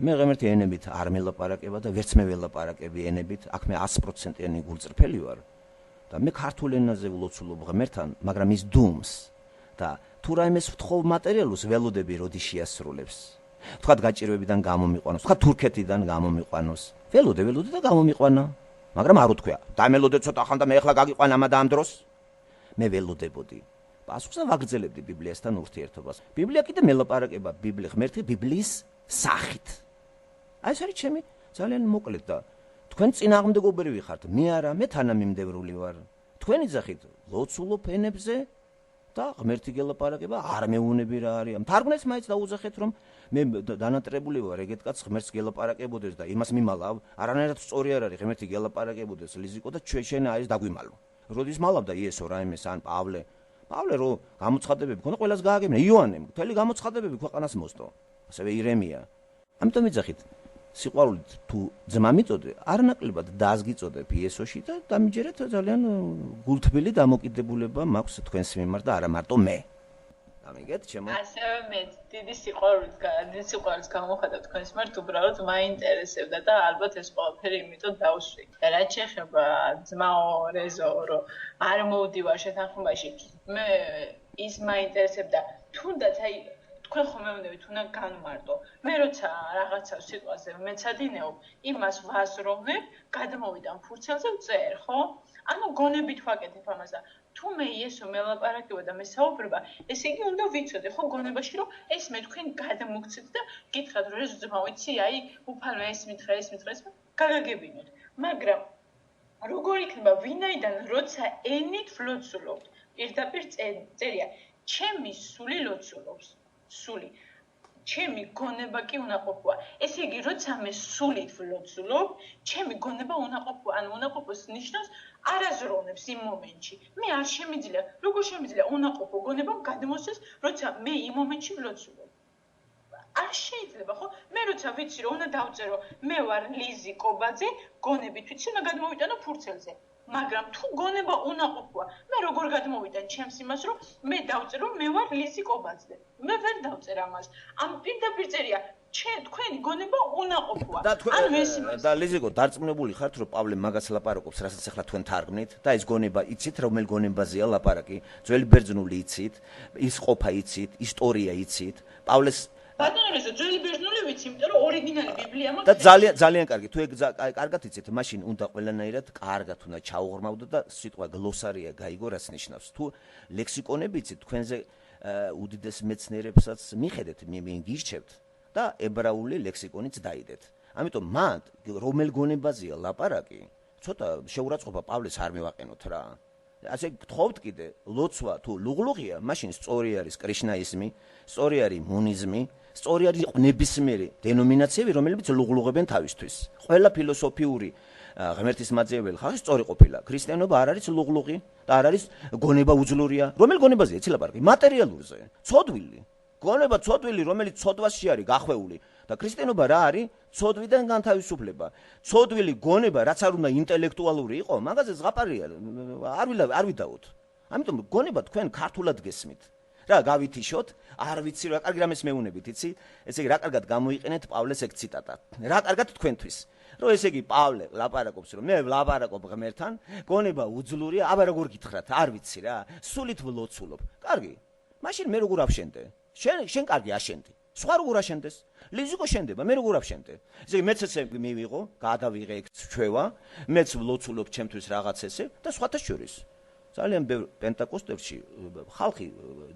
მე ღმერთი ენებით არ მელაპარაკება და ვერც მე ველაპარაკები ენებით, აქ მე 100%-იანი გულწრფელი ვარ. და მე ქართულ ენაზე ვლოცულობ ღმერთთან, მაგრამ ის დუმს და თუ რაიმეს ვთხოვ მატერიალურს ველოდები როდი შეასრულებს. თქვათ გაჭირვებიდან გამომიყვანოს, თქვათ თურქეთიდან გამომიყვანოს. ველოდე და გამომიყვანა, მაგრამ არ უთქვია. დამელოდე ცოტა ხან და მე ახლა გაგიყვანა ამა და ამ დროს. მე ველოდებოდი. პასუხს ვაგრძელებდი ბიბლიასთან ურთიერთობას. ბიბლია კიდე მელაპარაკება, ღმერთი ბიბლიის სახით. აი ეს არის ჩემი ძალიან მოკლედ და თქვენ წინააღმდეგობრივი ხართ, მე არა, მე თანამიმდევრული ვარ. თქვენი ძახით ლოცულობ ენებზე და ღმერთი გელაპარაკება, არ მეუნები რა არის. თარგმნელს მაინც დაუძახეთ რომ მე დანატრებული ვარ ეგეთ კაცს ღმერთს გელაპარაკებოდეს და იმას მიმალავ, არანაირად სწორი არ არის ღმერთი გელაპარაკებოდეს ლიზიკო და ჩვენ არის დაგვიმალო. როდის მალავდა იესო რაიმეს ან პავლე რო გამოცხადებები ქონდა ყველას გააგებინა, იოანემ მთელი გამოცხადებები ქვეყანას მოსდო, ასევე ირემია. ამიტომ იძახით სიყვარულით თუ ძმა მიწოდე, არნაკლებად დაზგიწოდებ იესოში და დამიჯერეთ ძალიან გულთბილი დამოკიდებულება მაქვს თქვენს მიმართ და არა მარტო მე. გამიგეთ ჩემო? ასევე მე დიდი სიყვარულით გამოხატავ თქვენს მიმართ, უბრალოდ მაინტერესებდა და ალბათ ეს ყველაფერი იმიტომ დავშვი. და რაც შეეხება ძმაო რეზო, რომ არ მოვდივარ შეთანხმებაში, მე ის მაინტერესებდა, თუნდაც აი თქვენ ხომ მეუბნებით უნდა განმარტო. მე როცა რაღაცა სიტყვაზე მეცადინეობ, იმას ვაზროვნებ, გადმოვიდან ფურცელზე ვწერ, ხო? ანუ გონებით ვაკეთებ ამას და თუ მე იესო მელაპარაკება და მე საუბრება, ესე იგი უნდა ვიცოდე, ხო, გონებაში რომ ეს მე თქვენ გადმოგცეთ და გითხრათ რომ ეს ძმაო, იცი, აი, უფალმა ეს მითხრა, გაგაგებინოთ. მაგრამ როგორ იქნება ვინაიდან როცა ენით ვლოცულობთ, პირდაპირ წერია, ჩემი სული ლოცულობს. სული. ჩემი გონება კი უნაყოფოა. ესე იგი, როცა მე სულით ვლოცულობ, ჩემი გონება უნაყოფოა. ანუ უნაყოფოს ნიშნავს არაზროვნებს იმ მომენტში. მე არ შემიძლია, როგორ შემიძლია უნაყოფო გონებამ გადმოსცეს, როცა მე იმ მომენტში ვლოცულობ. არ შეიძლება, ხო? მე როცა ვიცი, რომ უნდა დავწერო, მე ვარ ლიზი კობაძე, გონებით ვიცი, უნდა გადმოვიტანო ფურცელზე. მაგრამ თუ გონება უნაყოფოა, მე როგორ გადმოვიტან ჩემს იმას, რომ მე დავწერო, მე ვარ ლიზი კობაძე. მე ვერ დავწერ ამას. ამ პირდაპირ წერია, თქვენი გონება უნაყოფოა. და ლიზიკო დარწმუნებული ხართ რომ პავლე მაგას ლაპარაკობს, რასაც ახლა თქვენ თარგმნით და ეს გონება იცით, რომელ გონებაზეა ლაპარაკი? ძველი ბერძნული იცით, ის ყოფა იცით, ისტორია იცით. პავლეს ბატონო, ძველი ბერძნული ვიცი, იმიტომ რომ ორიგინალი ბიბლია მაქვს. და ძალიან კარგი. თუ ეგ კარგად იცით, მაშინ უნდა ყველანაირად კარგად უნდა ჩაუღრმავდეთ და სიტყვა გლოსარია გაიგო, რაც ნიშნავს. თუ ლექსიკონები იცით, თქვენზე უდიდეს მეცნიერებსაც მიხედეთ, მიგირჩევთ და ებრაული ლექსიკონიც დაიდეთ. ამიტომ მან რომელ გონებაზეა ლაპარაკი, ცოტა შეურაცხყოფა პავლეს არ მივაყენოთ რა. ასე გთხოვთ კიდე, ლოცვა თუ ლუღლუღია, მაშინ სწორი არის კრიშნაიზმი, სწორი არის მონიზმი, სწორი არის ნებისმიერი დენომინაციები, რომლებიც ლუღლუღებენ თავისთვის. ყველა ფილოსოფიური ღმერთის მაძიებელი ხალხი სწორი ყოფილა. ქრისტიანობა არ არის ლუღლუღი და არ არის გონება უძლურია. რომელ გონებაზეა იცი ლაპარაკი? მატერიალურზე, ცოდვილი. გონება ცოდვილი, რომელიც ცოდვაში არის გახვეული და ქრისტიანობა რა არის? ცოდვიდან განთავისუფლება. ცოდვილი გონება, რაც არ უნდა ინტელექტუალური იყო, მაგაზე ზღაპარია, არ ვიდაოთ. ამიტომ გონება თქვენ ქართულად გესმით. რა გავითიშოთ, არ ვიცი რა კარგი რამეს მეუნებით, იცი? ესე იგი რა კარგად გამოიყენეთ პავლეს ეგ ციტატა. რა კარგად თქვენთვის. რომ ესე იგი პავლე ლაპარაკობს, რომ მე ვლაპარაკობ ღმერთთან, გონება უძლურია, აბა როგორ გითხრათ, არ ვიცი რა. სულით ვლოცულობ. კარგი. მაშინ მე როგორ ავშენდე? შენ კარგი აშენდი. სხვა როგორ აშენდეს? ლიზიკო შენდება, მე როგორ ავშენდე? ესე იგი მეც ესე მივიღო, გადავიღე ეგ ჩვევა, მეც ვლოცულობ ჩემთვის რაღაც ესე და სხვათა შორის. ძალიან ბევრ პენტაკოსტებში ხალხი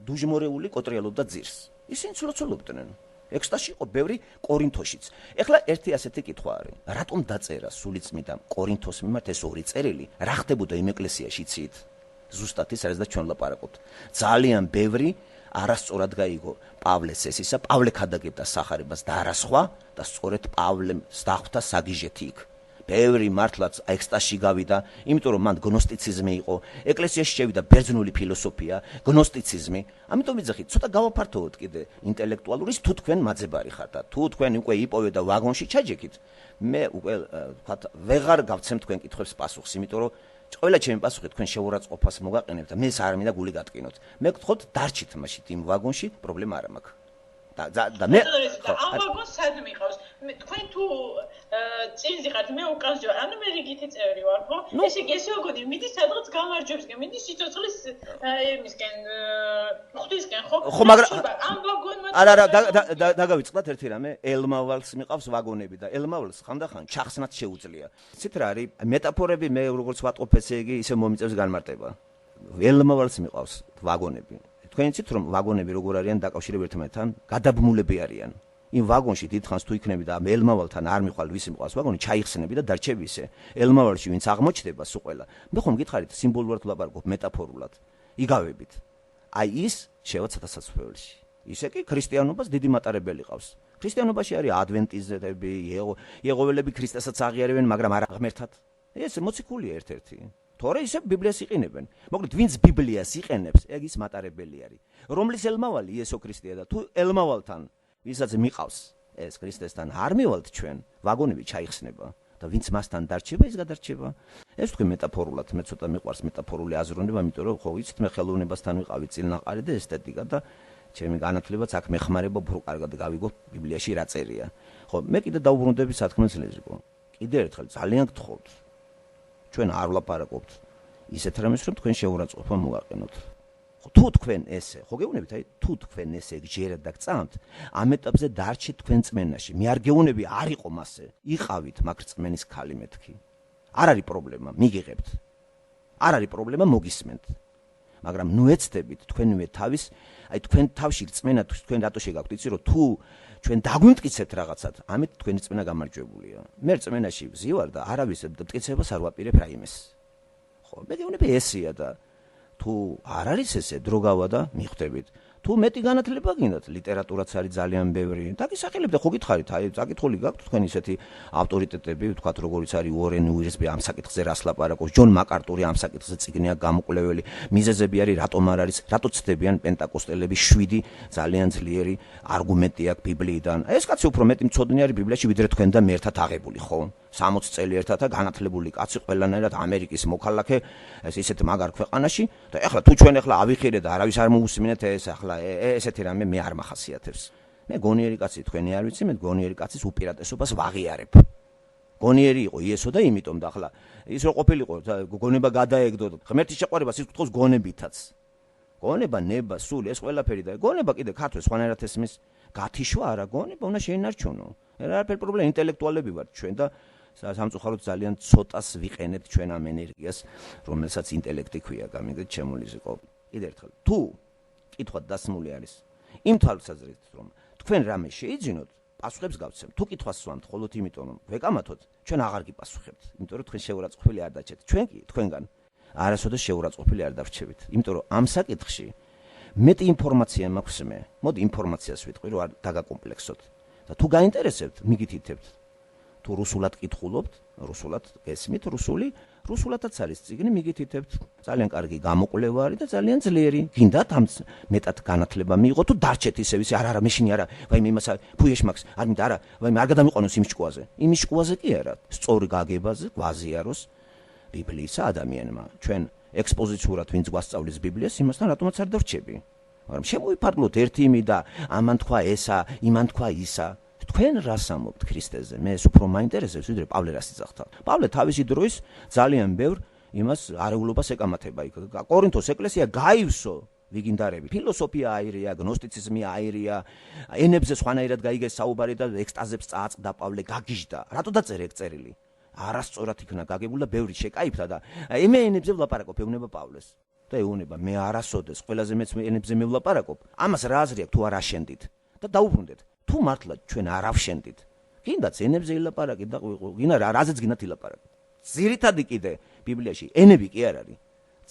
დუჟმორეული კოტრიალობდა ძირს. ისინი ცლოცულობდნენ. ექსტასში იყო ბევრი კორინთოშიც. ეხლა ერთი ასეთი კითხვა არის. რატომ დაწერა სულიწმიდა კორინთოს მიმართ ეს ორი წერილი? რა ხდებოდა იმ ეკლესიაში იცით? ზუსტად ის არის და ჩვენ ლაპარაკობთ. ძალიან ბევრი არასწორად გაიგო პავლეს ესისა, პავლე ქადაგებდა სახარებას და არა სხვა და სწორედ პავლემ დახვდა საგიჟეთი იქ. ბევრი მართლაც ექსტასში გავიდა, იმიტომ რომ მან გნოსტიციზმი იყო, ეკლესიაში შევიდა ბერძნული ფილოსოფია, გნოსტიციზმი. ამიტომ ვიძახით, ცოტა გავაფართოვოთ კიდე ინტელექტუალურის, თუ თქვენ მაძებარი ხართ და თუ თქვენ უკვე იპოვეთ და ვაგონში ჩაჯექით, მე უკვე ვთქვათ, ვეღარ გავცემ თქვენ კითხვებს პასუხს, იმიტომ რომ ყველა ჩემი პასუხი თქვენ შეურაცხყოფას მოგაყენებთ და მე არ მინდა გული გატკინოთ. მე გთხოვთ დარჩით მაშინ იმ ვაგონში, პრობლემა არ მაქვს. და მე ამ ვაგონს სად მიყავს? თქვენ თუ წინზე ხართ, მე უკანზე ვარ, ანუ მე რიგითი წევრი ვარ, ხო? ესე იგი ეს ვაგონი მიდის სადღაც გამარჯვებსკენ, მიდის სიცოცხლის იმისკენ, ღვთისკენ, ხო? ხო, მაგრამ ამ ვაგონმა არა, დაგავიწყდათ ერთი რამე, ელმავალს მიყავს ვაგონები და ელმავალს ხანდახან ჩახსნაც შეუძლია. იცით რა არის? მეტაფორები მე როგორც ვატყობ, ესე იგი ისე მომიწევს განმარტება. ელმავალს მიყავს ვაგონები. თქვენ იცით რომ ვაგონები როგორ არიან დაკავშირებული ერთმანეთთან, გადაბმულები არიან. იმ ვაგონში დიდხანს თუ იქნები და ელმავალთან არ მიხვალ ვისი მყავს ვაგონი, ჩაიხსნები და დარჩები ისე. ელმავალში ვინც აღმოჩნდება სულ ყველა. მე ხომ გითხარით სიმბოლურად ვლაპარაკობ, მეტაფორულად. იგავებით. აი ის შევა ცათასაცმელში. ისე კი ქრისტიანობას დიდი მატარებელი ყავს. ქრისტიანობაში არის ადვენტიზები, იეღოველები ქრისტესაც აღიარებენ, მაგრამ არა ღმერთად. ეს მოციქულია ერთ-ერთი. თორე ისე ბიბლიას იყენებენ. მოკლედ, ვინც ბიბლიას იყენებს, ეგ ის მატარებელი არის. რომლის ელმავალი იესო ქრისტეა და თუ ელმავალთან ვისაც მიყავს ეს ქრისტესთან არ მივალთ ჩვენ, ვაგონები ჩაიხსნება და ვინც მასთან დარჩება, ის გადარჩება. ეს თქვენ მეტაფორულად, მე ცოტა მიყვარს მეტაფორული აზროვნება, იმიტომ რომ ხო იცით, მე ხელოვნებასთან ვიყავი წილნაყარი და ესთეტიკა და ჩემი განათლებაც აქ მეხმარება უფრო კარგად გავიგო ბიბლიაში რა წერია. ხო, მე კიდე დაუბრუნდები სათქმელს ლეზიკო. კიდე ერთხელ ძალიან გთხოვთ. ჩვენ არ ვლაპარაკობთ ისეთ რამეს, რომ თქვენ შეურაცხყოფა მოვაყენოთ. თუ თქვენ ესე, ხო გეუბნებით, აი, თუ თქვენ ესე გჯერათ და გწამთ, ამ ეტაპზე დარჩით თქვენ წმენაში. მე არ გეუბნები, არ იყო მასე. იყავით მაგ რწმენის ქალი მეთქი. არ არის პრობლემა, მიგიღებთ. არ არის პრობლემა, მოგისმენთ. მაგრამ ნუ ეცდებით თქვენივე თავის, აი თქვენ თავში რწმენა თქვენ რატო შეგაქვთ, იცი რომ თუ ჩვენ დაგვიმტკიცებთ რაღაცად, ამით თქვენი რწმენა გამარჯვებულია. მე რწმენაში ვზივარ და არავის მტკიცებას არ ვაპირებ რაიმეს. ხო, მე გეუბნები ესეა და თუ არ არის ესე, დრო გავა და მიხვდებით. თუ მეტი განათლება გინდათ, ლიტერატურაც არის ძალიან ბევრი. დაგისახელებთ, ხო გითხარით, აი, საკითხული გაქვთ თქვენ ისეთი ავტორიტეტები, ვთქვათ, როგორიც არის უორენ უილსი ამ საკითხზე რას ლაპარაკობს, ჯონ მაკარტური ამ საკითხზე წიგნია გამოკვლეველი. მიზეზები არის, რატომ არ არის, რატო ცდებიან პენტაკოსტელები 7 ძალიან ძლიერი არგუმენტი აქვს ბიბლიიდან. ეს კაცი უფრო მეტი მწოდნე არის ბიბლიაში, ვიდრე თქვენ და მე ერთად აღებული, ხო? 60 წელი ერთად და განათლებული კაცი ყველანაირად ამერიკის მოქალაქე, ეს ისეთ მაგარ ქვეყანაში და ეხლა თუ ჩვენ ეხლა ავიხირეთ და არავის არ მოусმინეთ ეს ეხლა ესეთი რამე მე არ მახასიათებს. მე გონიერი კაცი თქვენი არ ვიცი, მე გონიერი კაცის უპირატესობას ვაღიარებ. გონიერი იყო იესო და იმიტომ და ახლა ის რო ყოფილიყო გონება გადაეგდო ღმერთის შეყვარებას ის კითხავს გონებითაც. გონება, ნება, სული ეს ყველაფერი და გონება კიდე ქართულ სხვანაირად ესმის გათიშვა არა, გონება უნდა შეინარჩუნო. არაფერი პრობლემა, ინტელექტუალები ვართ ჩვენ და სამწუხაროდ ძალიან ცოტას ვიყენებთ ჩვენ ამ ენერგიას, რომელსაც ინტელექტი ქვია, გამიგეთ ჩემულიზიკო. კიდე ერთხელ, თუ კითხვა დასმული არის იმ თვალსაზრისით, რომ თქვენ რამე შეიძინოთ, პასუხებს გავცემ. თუ კითხვას სვამთ, მხოლოდ იმიტომ, რომ ვეკამათოთ, ჩვენ აღარ გიპასუხებთ, იმიტომ რომ თქვენ შეურაცხყოფილი არ დაჩეთ. ჩვენ კი თქვენგან არასოდეს შეურაცხყოფილი არ დავრჩებით. იმიტომ რომ ამ საკითხში მეტი ინფორმაცია მაქვს მე. მოდი ინფორმაციას ვიტყვი, რომ არ დაგაკომპლექსოთ. და თუ გაინტერესებთ, მიგითითებთ. თუ რუსულად კითხულობთ, რუსულად გესმით, რუსულადაც არის წიგნი, მიგითითებთ. ძალიან კარგი გამოკვლევა არის და ძალიან ძლიერი. გინდათ ამ მეტად განათლება მიიღო თუ დარჩეთ ისევ ისე არა, მეშინი არა, ვაიმე იმას ფუიეშ მაქვს, არ მინდა არა, ვაიმე არ გადამიყვანოს იმ შკوازე. იმ შკوازე კი არა, სწორი გაგებაზე გვაზიაროს ბიბლიისა ადამიანმა. ჩვენ ექსპოზიციურად ვინც გვასწავლის ბიბლიას, იმასთან რატომაც არ დავრჩები. მაგრამ შემოვიფარგლოთ ერთი იმი და ამან თქვა ესა, იმან თქვა ისა. თქვენ რას ამობთ ქრისტეზე? მე ეს უფრო მაინტერესებს, ვიდრე პავლე რას იძახთა. პავლე თავისი დროის ძალიან ბევრ იმას არეულობას ეკამათება. კორინთოს ეკლესია გაივსო ვიგინდარები. ფილოსოფია აირია, გნოსტიციზმი აირია, ენებზე სხვანაირად გაიგეს საუბარი და ექსტაზებს წააწყდა პავლე, გაგიჟდა. რატო დაწერე ეგ წერილი? არასწორად იქნა გაგებული და ბევრი შეკაიფთა და მე ენებზე ვლაპარაკობ, ეუბნება პავლეს. და ეუბნება, მე არასოდეს ყველაზე მეც ენებზე მევლაპარაკობ. ამას რა აზრი აქვს თუ არ აშენდით? და დაუბრუნდეთ. თუ მართლა ჩვენ არ ავშენდით, გინდაც ენებზე ილაპარაკეთ და გინდა რაზეც გინდათ ილაპარაკეთ. ძირითადი კიდე ბიბლიაში ენები კი არ არის.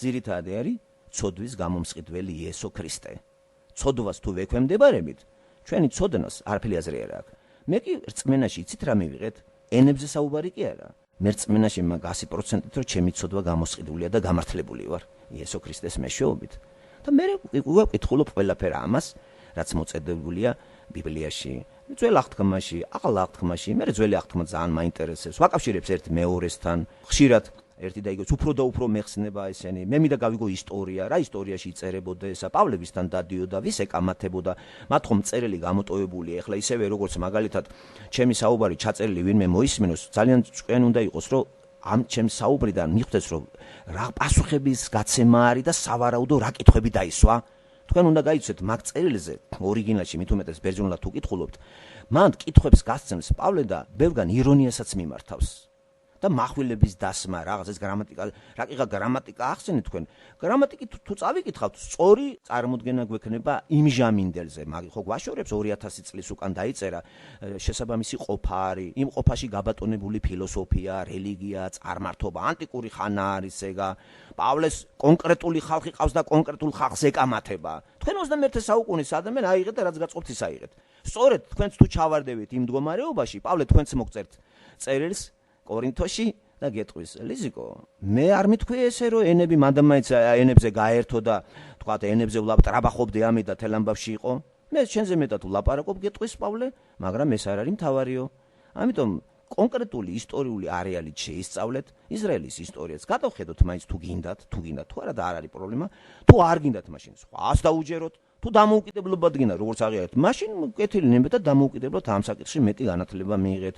ძირითადი არის ცოდვის გამომსყიდველი იესო ქრისტე. ცოდვას თუ ვექვემდებარებით, ჩვენი ცოდნას არაფერი აზრი არ აქვს. მე კი რწმენაში იცით რა მივიღეთ? ენებზე საუბარი კი არა. მე რწმენაში მაგ 100%-ით რომ ჩემი ცოდვა გამოსყიდულია და გამართლებული ვარ იესო ქრისტეს მეშვეობით. და მე ვკითხულობ ყველაფერ ამას, რაც მოწოდებულია ბიბლიაში, ძველ აღთქმაში, აღარ აღთქმაში, მე ძველი აღთქმა ძალიან მაინტერესებს. ვაკავშირებს ერთ მეორესთან, ხშირად ერთი და იგივე უფრო და უფრო მეხსნება ესენი. მე მინდა გავიგო ისტორია, რა ისტორიაში იწერებოდა ესა, პავლევისთან დადიოდა, ვის ეკამათებოდა. მათ ხომ წერილი გამოტოვებული, ეხლა ისევე როგორც მაგალითად ჩემი საუბარი ჩაწერილი ვინმე მოისმინოს, ძალიან ჭკვიანი უნდა იყოს, რომ ამ ჩემს საუბრიდან მიხვდეს, რომ რა პასუხების გაცემა არის და სავარაუდო რა კითხვები დაისვა. თქვენ უნდა გაიცეთ მაგ წერილზე, ორიგინალში მით უმეტეს ბერძნულად თუ კითხულობთ, მან კითხვებს გასცემს პავლე და ბევრგან ირონიასაც მიმართავს. და מחვილების დასმა, რაღაცას გრამატიკა, რაკიღა გრამატიკა ახსენეთ თქვენ. გრამატიკით თუ წავიკითხავთ, სწორი წარმოდგენა გვექნება იმ ჟამინდელზე. მაგ ხო გვაშორებს 2000 წლის უკან დაიწერა შესაბამისი ყოფა არის. იმ ყოფაში გაბატონებული ფილოსოფია, რელიგია, წარმართობა, ანტიკური ხანა არის ეგა. პავლეს კონკრეტული ხალხი ყავს და კონკრეტულ ხალხს ეკამათება. თქვენ 21 საუკუნის ადამიანი აიღეთ და რაც გაწყობთ ის აიღეთ. სწორედ თქვენც თუ ჩავარდებით იმ მდგომარეობაში, პავლე თქვენც მოგწერთ წერილს კორინთოში და გეტყვის ლიზიკო მე არ მithქვი ესე რომ ენები მანდამაიც ენებზე გაერთო და თქვათ ენებზე ვლაპარაკობდი ამი და თელამბავში იყო მე შენზე მეტად ვლაპარაკობ გეტყვის პავლე მაგრამ ეს არ არის მთავარიო ამიტომ კონკრეტული ისტორიული არეალით შეისწავლეთ ისრაელის ისტორიას გადავხედოთ მაინც თუ გინდათ თუ არა და არ არის პრობლემა თუ არ გინდათ მაშინ სხვას დაუჯეროთ თუ დამოუკიდებლობად გინდა როგორც აღიარეთ მაშინ კეთილი ნებდა დამოუკიდებლად ამ საკითხში მეტი განათლება მიიღეთ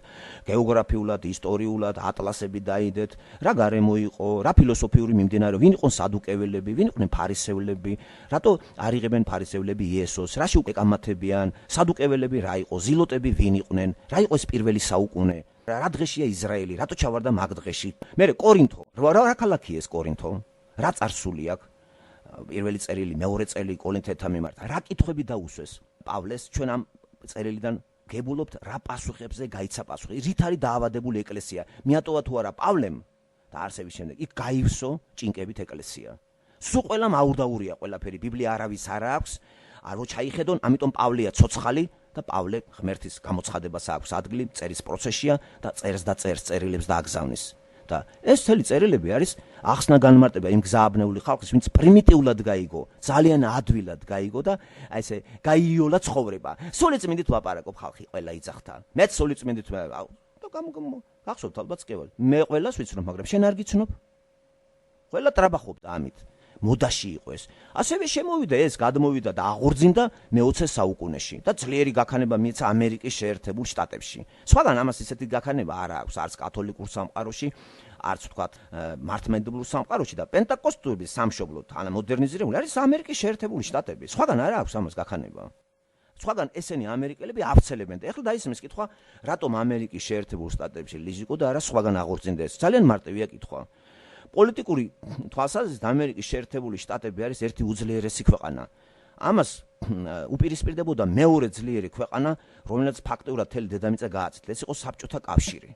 გეოგრაფიულად ისტორიულად ატლასები დაიდეთ რა გარემო იყო რა ფილოსოფიური მიმდინარეობა ვინ იყო სადუკეველები ვინ იყვნენ ფარისევლები რატო არ იღებენ ფარისევლები იესოს რაში უკამათებიან სადუკეველები რა იყო ზილოტები ვინ იყვნენ რა იყო ეს პირველი საუკუნე რა დღეშია ისრაელი რატო ჩავარდა მაგ დღეში მე კორინთო რა ქალაქია ეს კორინთო რა წარსული აქვს პირველი წერილი, მეორე წერილი კორინთელთა მიმართ. რა კითხვები დაუსვეს პავლეს ჩვენ ამ წერილიდან გებულობთ რა პასუხებზე გაიცა პასუხი. რით არის დაავადებული ეკლესია? მიატოვა თუ არა პავლემ და არსების შემდეგ იქ გაივსო ჭინკებით ეკლესია. სულ ყველამ აურდაურია ყველაფერი. ბიბლია არავის არ აქვს. არო ჩაიხედონ, ამიტომ პავლეა ცოცხალი და პავლე ღმერთის გამოცხადებას აქვს ადგილი, წერის პროცესია და წერს და წერს წერილებს და აგზავნის. და ეს მთელი წერილები არის ახსნა განმარტება იმ გზააბნეული ხალხის, ვინც პრიმიტიულად გაიგო, ძალიან ადვილად გაიგო და აი ესე გაიოლა ცხოვრება. სულიწმინდით ვლაპარაკობ ხალხი ყველა იძახთა. მეც სულიწმინდით და გახსოვთ ალბათ სკევალი. მე ყველას ვიცნობ, მაგრამ შენ არ გიცნობ? ყველა ტრაბახობდა ამით. მოდაში იყო ეს. ასევე შემოვიდა ეს, გადმოვიდა და აღორძინდა მე-20 საუკუნეში და ძლიერი გაქანება მიეცა ამერიკის შეერთებულ შტატებში. სხვაგან ამას ისეთი გაქანება არ აქვს არც კათოლიკურ სამყაროში, არც ვთქვათ მართლმადიდებლურ სამყაროში და პენტაკოსტური სამშობლო ან მოდერნიზირებული არის ამერიკის შეერთებული შტატები. სხვაგან არ აქვს ამას გაქანება. სხვაგან ესენი ამერიკელები აფცელებენ. ეხლა დაისმის კითხვა, რატომ ამერიკის შეერთებულ შტატებში ლიზიკო და არა სხვაგან აღორძინდა ეს? ძალიან მარტივია კითხვა. პოლიტიკური თვალსაზრისით ამერიკის შეერთებული შტატები არის ერთი უძლიერესი ქვეყანა. ამას უპირისპირდებოდა მეორე ძლიერი ქვეყანა, რომელიც ფაქტიურად მთელი დედამიწა გააცეთა. ეს იყო საბჭოთა კავშირი.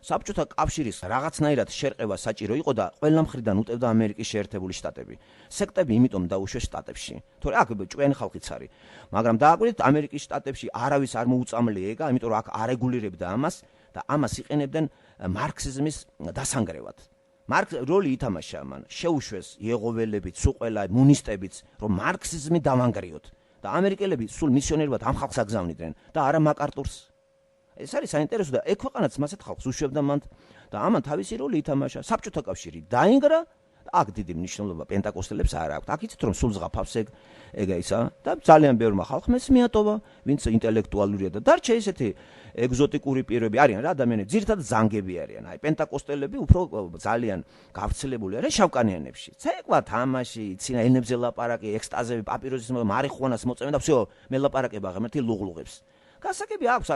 საბჭოთა კავშირის რაღაცნაირად შერყევა საჭირო იყო და ყველა მხრიდან უტევდა ამერიკის შეერთებული შტატები. სექტები იმიტომ დაუშვეს შტატებში. თორე აქ ჭკვიანი ხალხიც არის. მაგრამ დააკვირდით ამერიკის შტატებში არავის არ მოუწამლეეგა, იმიტომ რომ აქ არეგულირებდა ამას და ამას იყენებდნენ მარქსიზმის დასანგრევად. როლი ითამაშა მან. შეუშვეს იეღოველებიც, სულ ყველა მონისტებიც, რომ მარქსიზმი დავანგრიოთ და ამერიკელები სულ მისიონერებად ამ ხალხს აგზავნიდნენ და არა მაკარტურს. ეს არის საინტერესო და ეგ ქვეყანაც მასეთ ხალხს უშვებდა მან და ამან თავისი როლი ითამაშა. საბჭოთა კავშირი დაინგრა, აქ დიდი მნიშვნელობა პენტაკოსტელებს არ აქვს. აქ იცით რომ სულ ზღაფავს ეგ ისა და ძალიან ბევრმა ხალხმა ეს მიატოვა, ვინც ინტელექტუალურია და დარჩა ესეთი ეგზოტიკური პირები არიან რა ადამიანები, ძირითადად ზანგები არიან. აი პენტაკოსტელები უფრო ძალიან გავრცელებული არიან შავკანიანებში. ცეკვა, თამაში, ცინა ენებზე ლაპარაკი, ექსტაზები, პაპიროზის მარიხუანას მოწმენ და всё, მე ლაპარაკება ღმერთი ლუღლუღებს. გასაგები აქვს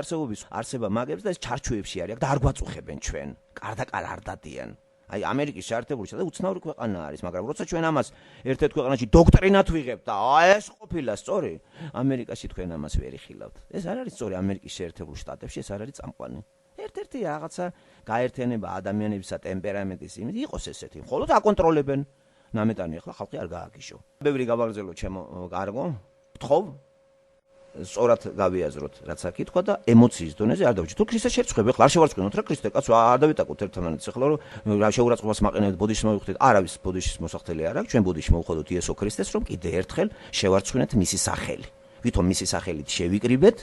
არსება მაგებს და ეს ჩარჩოებში არის და არ გვაწუხებენ ჩვენ. კარდაკარ არ დადიან. აი ამერიკის შეერთებული შტატები უცნაური ქვეყანა არის, მაგრამ როცა ჩვენ ამას ერთ-ერთ ქვეყანაში დოქტრინად ვიღებთ და ეს ყოფილა სწორი, ამერიკაში თქვენ ამას ვერ იხილავთ. ეს არ არის სწორი ამერიკის შეერთებულ შტატებში, ეს არ არის წამყვანი. ერთ-ერთი რაღაცა გაერთიანება ადამიანებისა ტემპერამენტის იმით იყოს ესეთი. მხოლოდ აკონტროლებენ. ნამეტანი ახლა ხალხი არ გააგიშო. ბევრი გავაგრძელო ჩემო კარგო. გთხოვ სწორად გავიაზროთ რაც აკითხვა და ემოციის დონეზე არ დავჭი. თუ ქრისტეს შერწყები, ახლა არ შევარწყინოთ რა ქრისტე კაცო არ დავიტაკოთ ერთმანეთს ახლა რომ რა შეურაცხყოფას მაყენებთ ბოდიშს მოვიხდით. არავის ბოდიშის მოსახდელი არ აქვს. ჩვენ ბოდიში მოვხოდოთ იესო ქრისტეს რომ კიდე ერთხელ შევარცხვინეთ მისი სახელი. ვითომ მისი სახელით შევიკრიბეთ,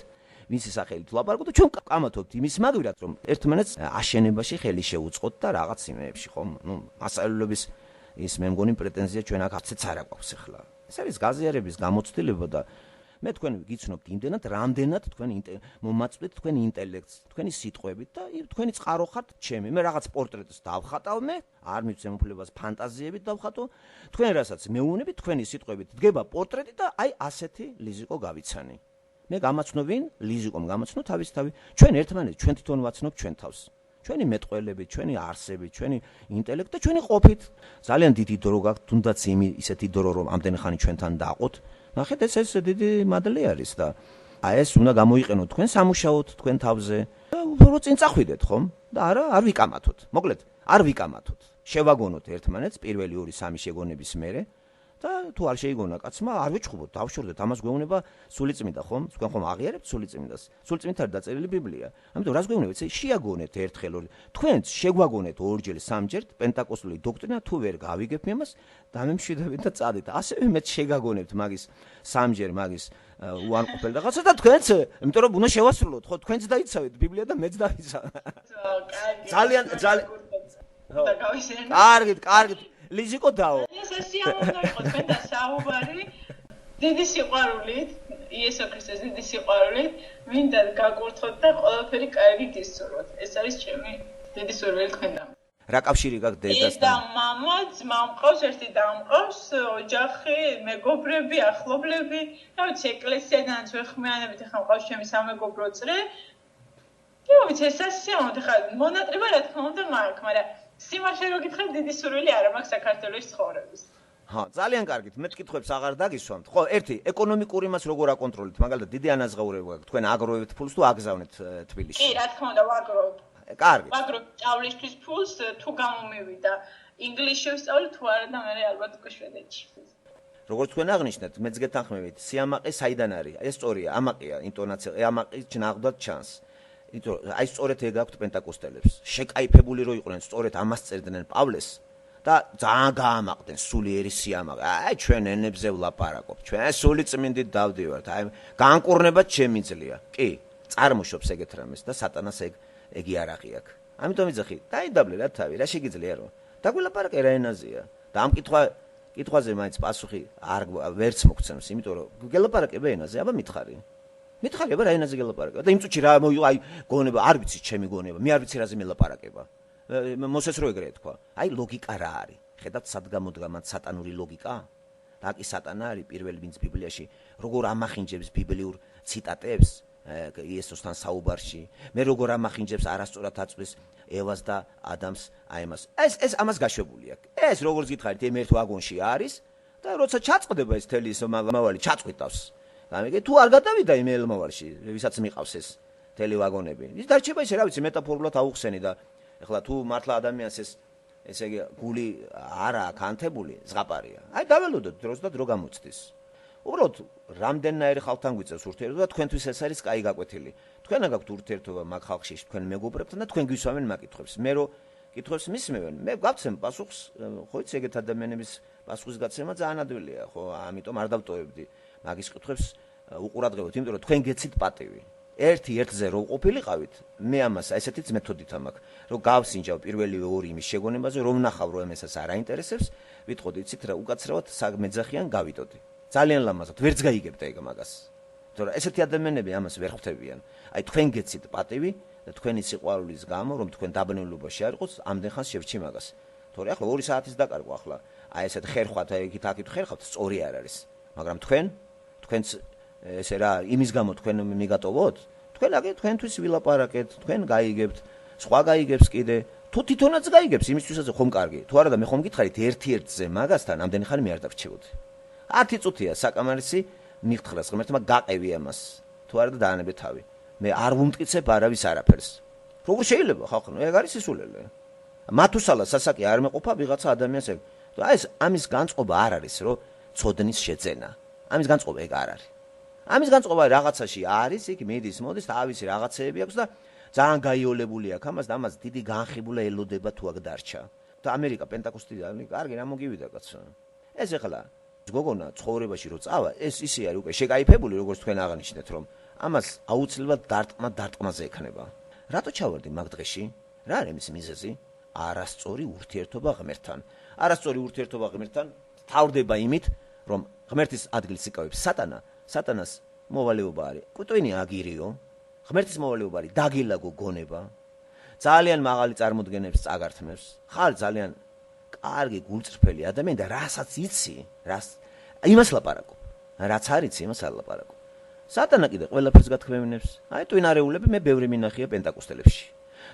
მისი სახელით ვლაპარაკოთ და ჩვენ კამათობთ იმის მაგვრად რომ ერთმანეთს აშენებაში ხელი შეუწყოთ და რაღაც იმეებში ხომ? მასწავლებლების ის მე მგონი პრეტენზია ჩვენ აქ არცეც არ აქვს ახლა. ეს არის გაზიარების გამოცდილება და მე თქვენ გიცნობთ იმდენად, რამდენად თქვენ მომაწვდით თქვენ ინტელექტს, თქვენი სიტყვებით და თქვენი წყარო ხართ ჩემი. მე რაღაც პორტრეტს დავხატავ მე, არ მივცემ უფლებას ფანტაზიებით დავხატო. თქვენ რასაც მეუბნებით, თქვენი სიტყვებით დგება პორტრეტი და აი ასეთი ლიზიკო გავიცანი. მე გამაცნო ვინ? ლიზიკომ გამაცნო თავისთავი. ჩვენ ერთმანეთს ჩვენ თვითონ ვაცნობთ ჩვენ თავს. ჩვენი მეტყველებით, ჩვენი არსებით, ჩვენი ინტელექტით და ჩვენი ყოფით. ძალიან დიდი დრო გაქვთ, თუნდაც ისეთი დრო რომ ამდენი ხანი ჩვენთან დაყოთ. ნახეთ ეს დიდი მადლი არის და აი ეს უნდა გამოიყენოთ თქვენ სამუშაოდ თქვენ თავზე და უფრო წინ წახვიდეთ ხომ და არ ვიკამათოთ. მოკლედ, არ ვიკამათოთ. შევაგონოთ ერთმანეთს პირველი 2-3 შეგონების მერე და თუ არ შეიგონა კაცმა, არ ვიჩხუბოთ, დავშორდეთ, ამას გვეუბნება სულიწმიდა ხომ? თქვენ ხომ აღიარებთ სულიწმიდას? სულიწმიდით არის დაწერილი ბიბლია. ამიტომ რას გვეუბნებით? შეაგონეთ ერთხელ ორი. თქვენც შეგვაგონეთ ორჯერ, სამჯერ პენტაკოსტული დოქტრინა, თუ ვერ გავიგებთ ამას, დამემშვიდობით და წადით. ასევე მეც შეგაგონებთ მაგის სამჯერ მაგის უარყოფელ რაღაცა და თქვენც, იმიტომ რომ უნდა შევასრულოთ, ხო, თქვენც დაიცავეთ ბიბლია და მეც დავიცავ. ძალიან კარგით. ლიზიკო დაო. ეს სიამოვნო იყო თქვენ და საუბარი დიდი სიყვარულით, იესო ქრისტეს დიდი სიყვარულით, მინდა გაკურთხოთ და ყველაფერი კარგი გისურვოთ. ეს არის ჩემი დიდი სურვილი თქვენთან. რა კავშირი გაქვს დედასთან? და მამა, ძმა მყავს, ერთი და მყავს, ოჯახი, მეგობრები, ახლობლები, რა ვიცი, ეკლესიიდან ვეხმიანებით, ახლა მყავს ჩემი სამეგობრო წრე. რა ვიცი, ეს სიამოვნო, ხა მონატრება რა თქმა უნდა მაქვს, მაგრამ სიმართლე რო გითხრათ, დიდი სურვილი არ მაქვს საქართველოს ცხოვრების. ძალიან კარგით, მე კითხვებს აღარ დაგისვამთ. ხო, ერთი, ეკონომიკური მას როგორ აკონტროლით? მაგალითად, დიდი ანაზღაურება გაქვთ, თქვენ აგროვებთ ფულს თუ აგზავნეთ თბილისში? კი, რა თქმა უნდა, ვაგროვებ. კარგი. ვაგროვებ სწავლისთვის ფულს, თუ გამომივიდა ინგლისში ვსწავლე, თუ არა და მე ალბათ უკვე შვედეთში. როგორც თქვენ აღნიშნეთ, მეც გეთანხმებით, სიამაყე საიდან არის? ეს სწორია, ამაყია, ინტონაცია, ამაყი ნახდათ ჩანს. აი სწორედ ეგ აქვთ პენტაკოსტელებს. შეკაიფებული რო იყვნენ, სწორედ ამას წერდნენ პავლეს და ძალიან გაამაყდნენ სულიერი სიამაყე. აი ჩვენ ენებზე ვლაპარაკობ. ჩვენ სული წმინდით დავდივართ. აი განკურნებად შემიძლია. კი, წარმოშობს ეგეთ რამეს და სატანას ეგი არაღი აქვს. ამიტომ იძახი, დაიდაბლე რა თავი, რა შეგიძლია რომ. დაგვილაპარაკე რა ენაზეა. და ამ კითხვა კითხვაზე მაინც პასუხი ვერც მოგცემს, იმიტომ რომ გელაპარაკება ენაზე, აბა მითხარი. მითხარი, აბა რა ენაზე გელაპარაკება? და იმ წუთში რა აი გონება, არ ვიცი ჩემი გონება, მე არ ვიცი რაზე მელაპარაკება. მოსეს რო ეგრე თქვა. აი ლოგიკა რა არის? ხედავთ სადგამოდგა მათ სატანური ლოგიკა? და კი სატანა არის პირველი ვინც ბიბლიაში, როგორ ამახინჯებს ბიბლიურ ციტატებს იესოსთან საუბარში, მე როგორ ამახინჯებს არასწორად აწვის ევას და ადამს აი ამას. ეს ამას გაშვებული აქვს. ეს როგორც გითხარით, იმ ერთ ვაგონში არის და როცა ჩაწყდება ეს თელი ის მავალი ჩაწყვიტავს. გამიგე თუ არ გადავიდა იმ ელმოვარში, ვისაც მიყავს ეს თელი ვაგონები. ის დარჩება ისე, რა ვიცი, მეტაფორულად აუხსენი და ეხლა თუ მართლა ადამიანს ესე იგი გული არა კანთებული, ზღაპარია. აი დაველოდოთ დროს და დრო გამოცდის. უბრალოდ რამდენნაირი ხალხთან გვიწევს ურთიერთობა და თქვენთვის ეს არის კაი გაკვეთილი. თქვენ აგაქვთ ურთიერთობა მაგ ხალხში თქვენ მეგობრებთან და თქვენ გვისვამენ მაგ კითხვებს. მე რო კითხვებს მისმევენ, მე გავცემ პასუხს, ხო იცი ეგეთ ადამიანების პასუხის გაცემა ძალიან ადვილია, ხო, ამიტომ არ დავტოვებდი მაგის კითხვებს უყურადღებოთ, იმიტომ რომ თქვენ გეცით პატივი. ერთ-ერთზე რო ყოფილიყავით, მე ამას ესეთიც მეთოდით ამაქვს, რომ გავსინჯავ პირველივე ორი იმის შეგონებაზე, რომ ნახავ რომ ესას არ აინტერესებს, ვიტყოდი, იცით რა, უკაცრავად მეძახიან გავიტოდი. ძალიან ლამაზად, ვერც გაიგებდა ეგ მაგას. თორე ესეთი ადამიანები ამას ვერ ხვდებიან. აი თქვენ გეცით პატივი და თქვენი სიყვარულის გამო, რომ თქვენ დაბნელობაში არ იყოთ, ამდენ ხანს შევჭი მაგას. თორე ახლა 2 საათის დაკარგვა ახლა. აი ესეთ ხერხვათ, ეგით აქით ხერხავთ, სწორი არ არის. მაგრამ თქვენც ესე რა, იმის გამო თქვენ მიგატოვოთ, თქვენ აგე თქვენთვის ვილაპარაკეთ, თქვენ გაიგებთ, სხვა გაიგებს კიდე, თუ თვითონაც გაიგებს, იმისთვისაც ხომ კარგი. თუ არა და მე ხომ გითხარით ერთ-ერთზე მაგასთან ამდენი ხანი მე არ დაგრჩებოდი. 10 წუთია საკამარისი მიგთხრას ღმერთმა გაყევი ამას. თუ არა და დაანებე თავი. მე არ ვუმტკიცებ არავის არაფერს. როგორ შეიძლება ხალხო, ეგ არის სისულელე. მათუსალა სასაკი არ მეყოფა ვიღაცა ადამიანს ეგ. აი ეს ამის განწყობა არ არის, რომ ცოდნის შეძენა. ამის განწყობა ეგ არ არის. ამის განწყობა რაღაცაში არის, იქ მიდის, მოდის, თავისი რაღაცეები აქვს და ძალიან გაიოლებული აქვს ამას და ამას დიდი განხიბულა ელოდება თუ აქ დარჩა. და ამერიკა პენტაკოსტიდან, კარგი რა მოგივიდა კაცო. ეს ეხლა გოგონა ცხოვრებაში რო წავა, ეს ისე არის უკვე შეკაიფებული, როგორც თქვენ აღნიშნეთ, რომ ამას აუცილებლად დარტყმაზე ექნება. რატო ჩავარდი მაგ დღეში? რა არის მის მიზეზი? არასწორი ურთიერთობა ღმერთთან. არასწორი ურთიერთობა ღმერთთან თავდება იმით, რომ ღმერთის ადგილს იკავებს სატანას მოვალეობა არის. კუტვინი აგირიო, ღმერთის მოვალეობა არის დაგილაგო გონება. ძალიან მაღალი წარმოდგენებს წაგართმევს. ხარ ძალიან კარგი გულწრფელი ადამიანი და რასაც იცი, იმას ლაპარაკობ. რაც არ იცი, იმას არ ლაპარაკობ. სატანა კიდე ყველაფერს გათქმევინებს. აი ტვინარეულები მე ბევრი მინახია პენტაკოსტელებში.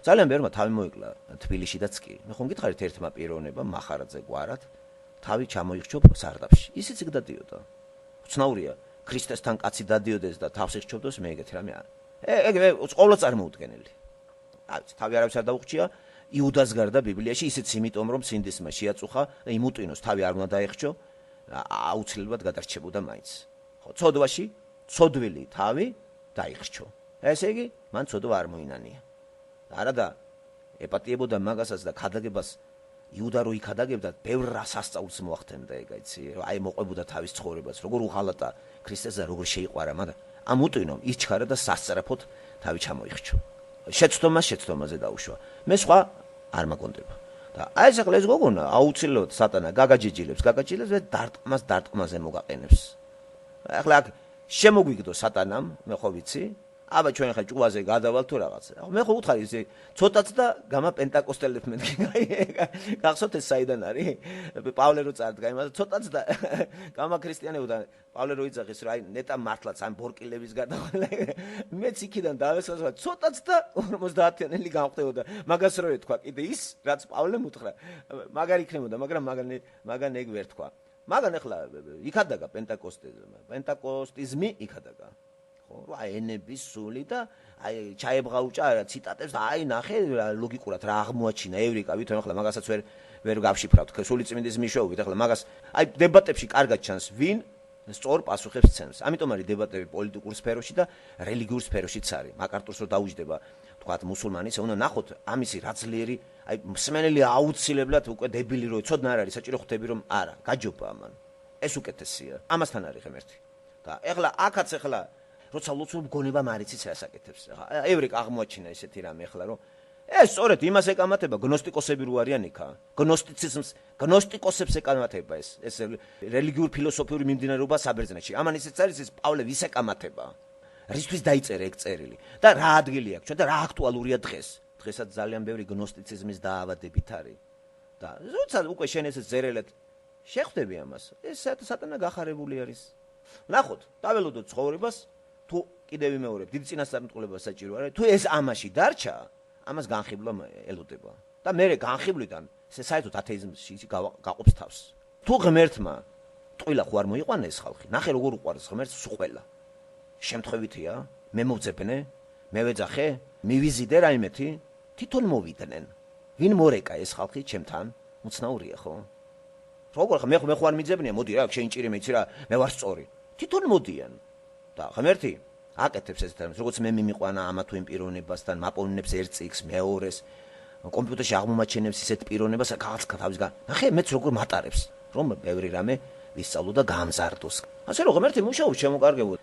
ძალიან ბევრმა თავი მოიკლა თბილისშიდაც კი. მე ხომ გითხარით ერთმა პიროვნებამ მახარაძე გვარად თავი ჩამოიხჩობ სარდაფში. ისიც იქ დადიოდა. უცნაურია, ქრისტესთან კაცი დადიოდეს და თავს იხჩობდეს, მე ეგეთი რამე არ. ეგ ყოველ წარმოუდგენელი. აი, თავი არავის არ დაუხჩია, იუდას გარდა ბიბლიაში ისიც იმიტომ, რომ სინდისმა შეაწუხა და იმუტვინოს თავი არ უნდა დაეხჩო, აუცილებლად გადარჩებოდა მაინც. ხო, ცოდვაში, ცოდვილი თავი დაიხჩო. ესე იგი, მან ცოდვა არ მოინანია. არა და ეპატიებოდა მაგასაც და ქადაგებას იუდა რო იქადაგებდა, ბევრ რას ასწავლს მოახდენდა ეგ, იცი, აი მოყვებოდა თავის ცხოვრებას, როგორ უღალატა ქრისტეს და როგორ შეიყვარა, მაგრამ ამ უტვინომ იჩქარა და სასწრაფოდ თავი ჩამოიხჩო. შეცდომაზე დაუშვა. მე სხვა არ მაგონდება. და აი ეს ახლა ეს გოგონა აუცილებლად სატანა გაგაჯიჯილებს და დარტყმაზე მოგაყენებს. ახლა აქ შემოგვიგდო სატანამ, მე ხო ვიცი, აბა ჩვენ ხა ჭუაზე გადავალ თუ რაღაცა. მე ხო უთხარი ისე ცოტაც და გამა პენტაკოსტელებს მეთქი, გახსოვთ ეს საიდან არის? პავლე რო წარდგა იმას, ცოტაც და გამა ქრისტიანებოდა პავლე რო იძახის, რა ნეტა მართლაც ამ ბორკილების გადავალა. მეც იქიდან დავესწრა, ცოტაც და 50-იანი გამხდებოდა. მაგას რო ეთქვა კიდე ის, რაც პავლემ უთხრა. მაგარი იქნებოდა, მაგრამ მაგან ეგ ვერ თქვა. მაგან ახლა იქადაგა პენტაკოსტიზმი იქადაგა. აი ენების სული და აი ჩაებღაუჭა ციტატებს და აი ნახე ლოგიკურად რა აღმოაჩინა ევრიკა ვითომ ახლა მაგასაც ვერ გავშიფრავთ სულიწმინდის მიშოობით ახლა მაგას აი დებატებში კარგად ჩანს ვინ სწორ პასუხებს ცემს ამიტომ არის დებატები პოლიტიკურ სფეროში და რელიგიურ სფეროშიც არის მაკარტურს რო დაუჯდება თქვათ მუსულმანის უნდა ნახოთ ამისი რა ძლიერი აი მსმენელი აუცილებლად უკვე დებილი რო იცოდნა არ არის საჭირო ხვდები რომ არა გაჯობა ამან ეს უკეთესია ამასთან არის ღმერთი და ახლა აქაც ახლა როცა ლოცულობ გონება მარიციც რას აკეთებს. ევრიკა აღმოაჩინა ესეთი რამე ახლა რომ ეს სწორედ იმას ეკამათება გნოსტიკოსები რო არიან იქა. გნოსტიკოსებს ეკამათება ეს რელიგიურ ფილოსოფიური მიმდინარეობა საბერძნეთში. ამან ისიც არის ეს პავლე ვის ეკამათება. რისთვის დაიწერა ეგ წერილი და რა ადგილი აქვს ჩვენ და რა აქტუალურია დღეს. დღესაც ძალიან ბევრი გნოსტიციზმის დაავადებით არის. და როცა უკვე შენ ეს ზერელად შეხვდები ამას, ეს სატანა გახარებული არის. ნახოთ, დაველოდოთ ცხოვრებას, თუ კიდევ ვიმეორებ, დიდი წინასწარმეტყველება საჭირო არის. თუ ეს ამაში დარჩა, ამას განხიბლა ელოდება. და მე განხიბლიდან ესე საერთოდ ათეიზმში გაყოფს თავს. თუ ღმერთმა ტყილა ხო არ მოიყვანა ეს ხალხი? ნახე როგორ უყვარს ღმერთს სულ. შემთხვევითია, მე მოვძებნე, მე ვეძახე, მივიზიდე რაიმეთი, თვითონ მოვიდნენ. ვინ მორეკა ეს ხალხი ჩემთან? უცნაურია ხო? როგორ მე ხო არ მიძებნია, მოდი რა, შენ ჭირი მეცი რა, მე ვარ სწორი. თვითონ მოდიან. და ღმერთი აკეთებს ეს თემს, როგორც მე მიმიყვანა ამა თუ იმ პიროვნებასთან, მაპოვნებს ერთ წიგს, მეორეს, კომპიუტერში აღმომაჩენებს ისეთ პიროვნებას, რაღაც თავისგან. ნახე, მეც როგორ მატარებს, რომ ბევრი რამე ვისწავლო და გამზარდოს. ასე რომ ღმერთი მუშაობს შემოკარგებოდ.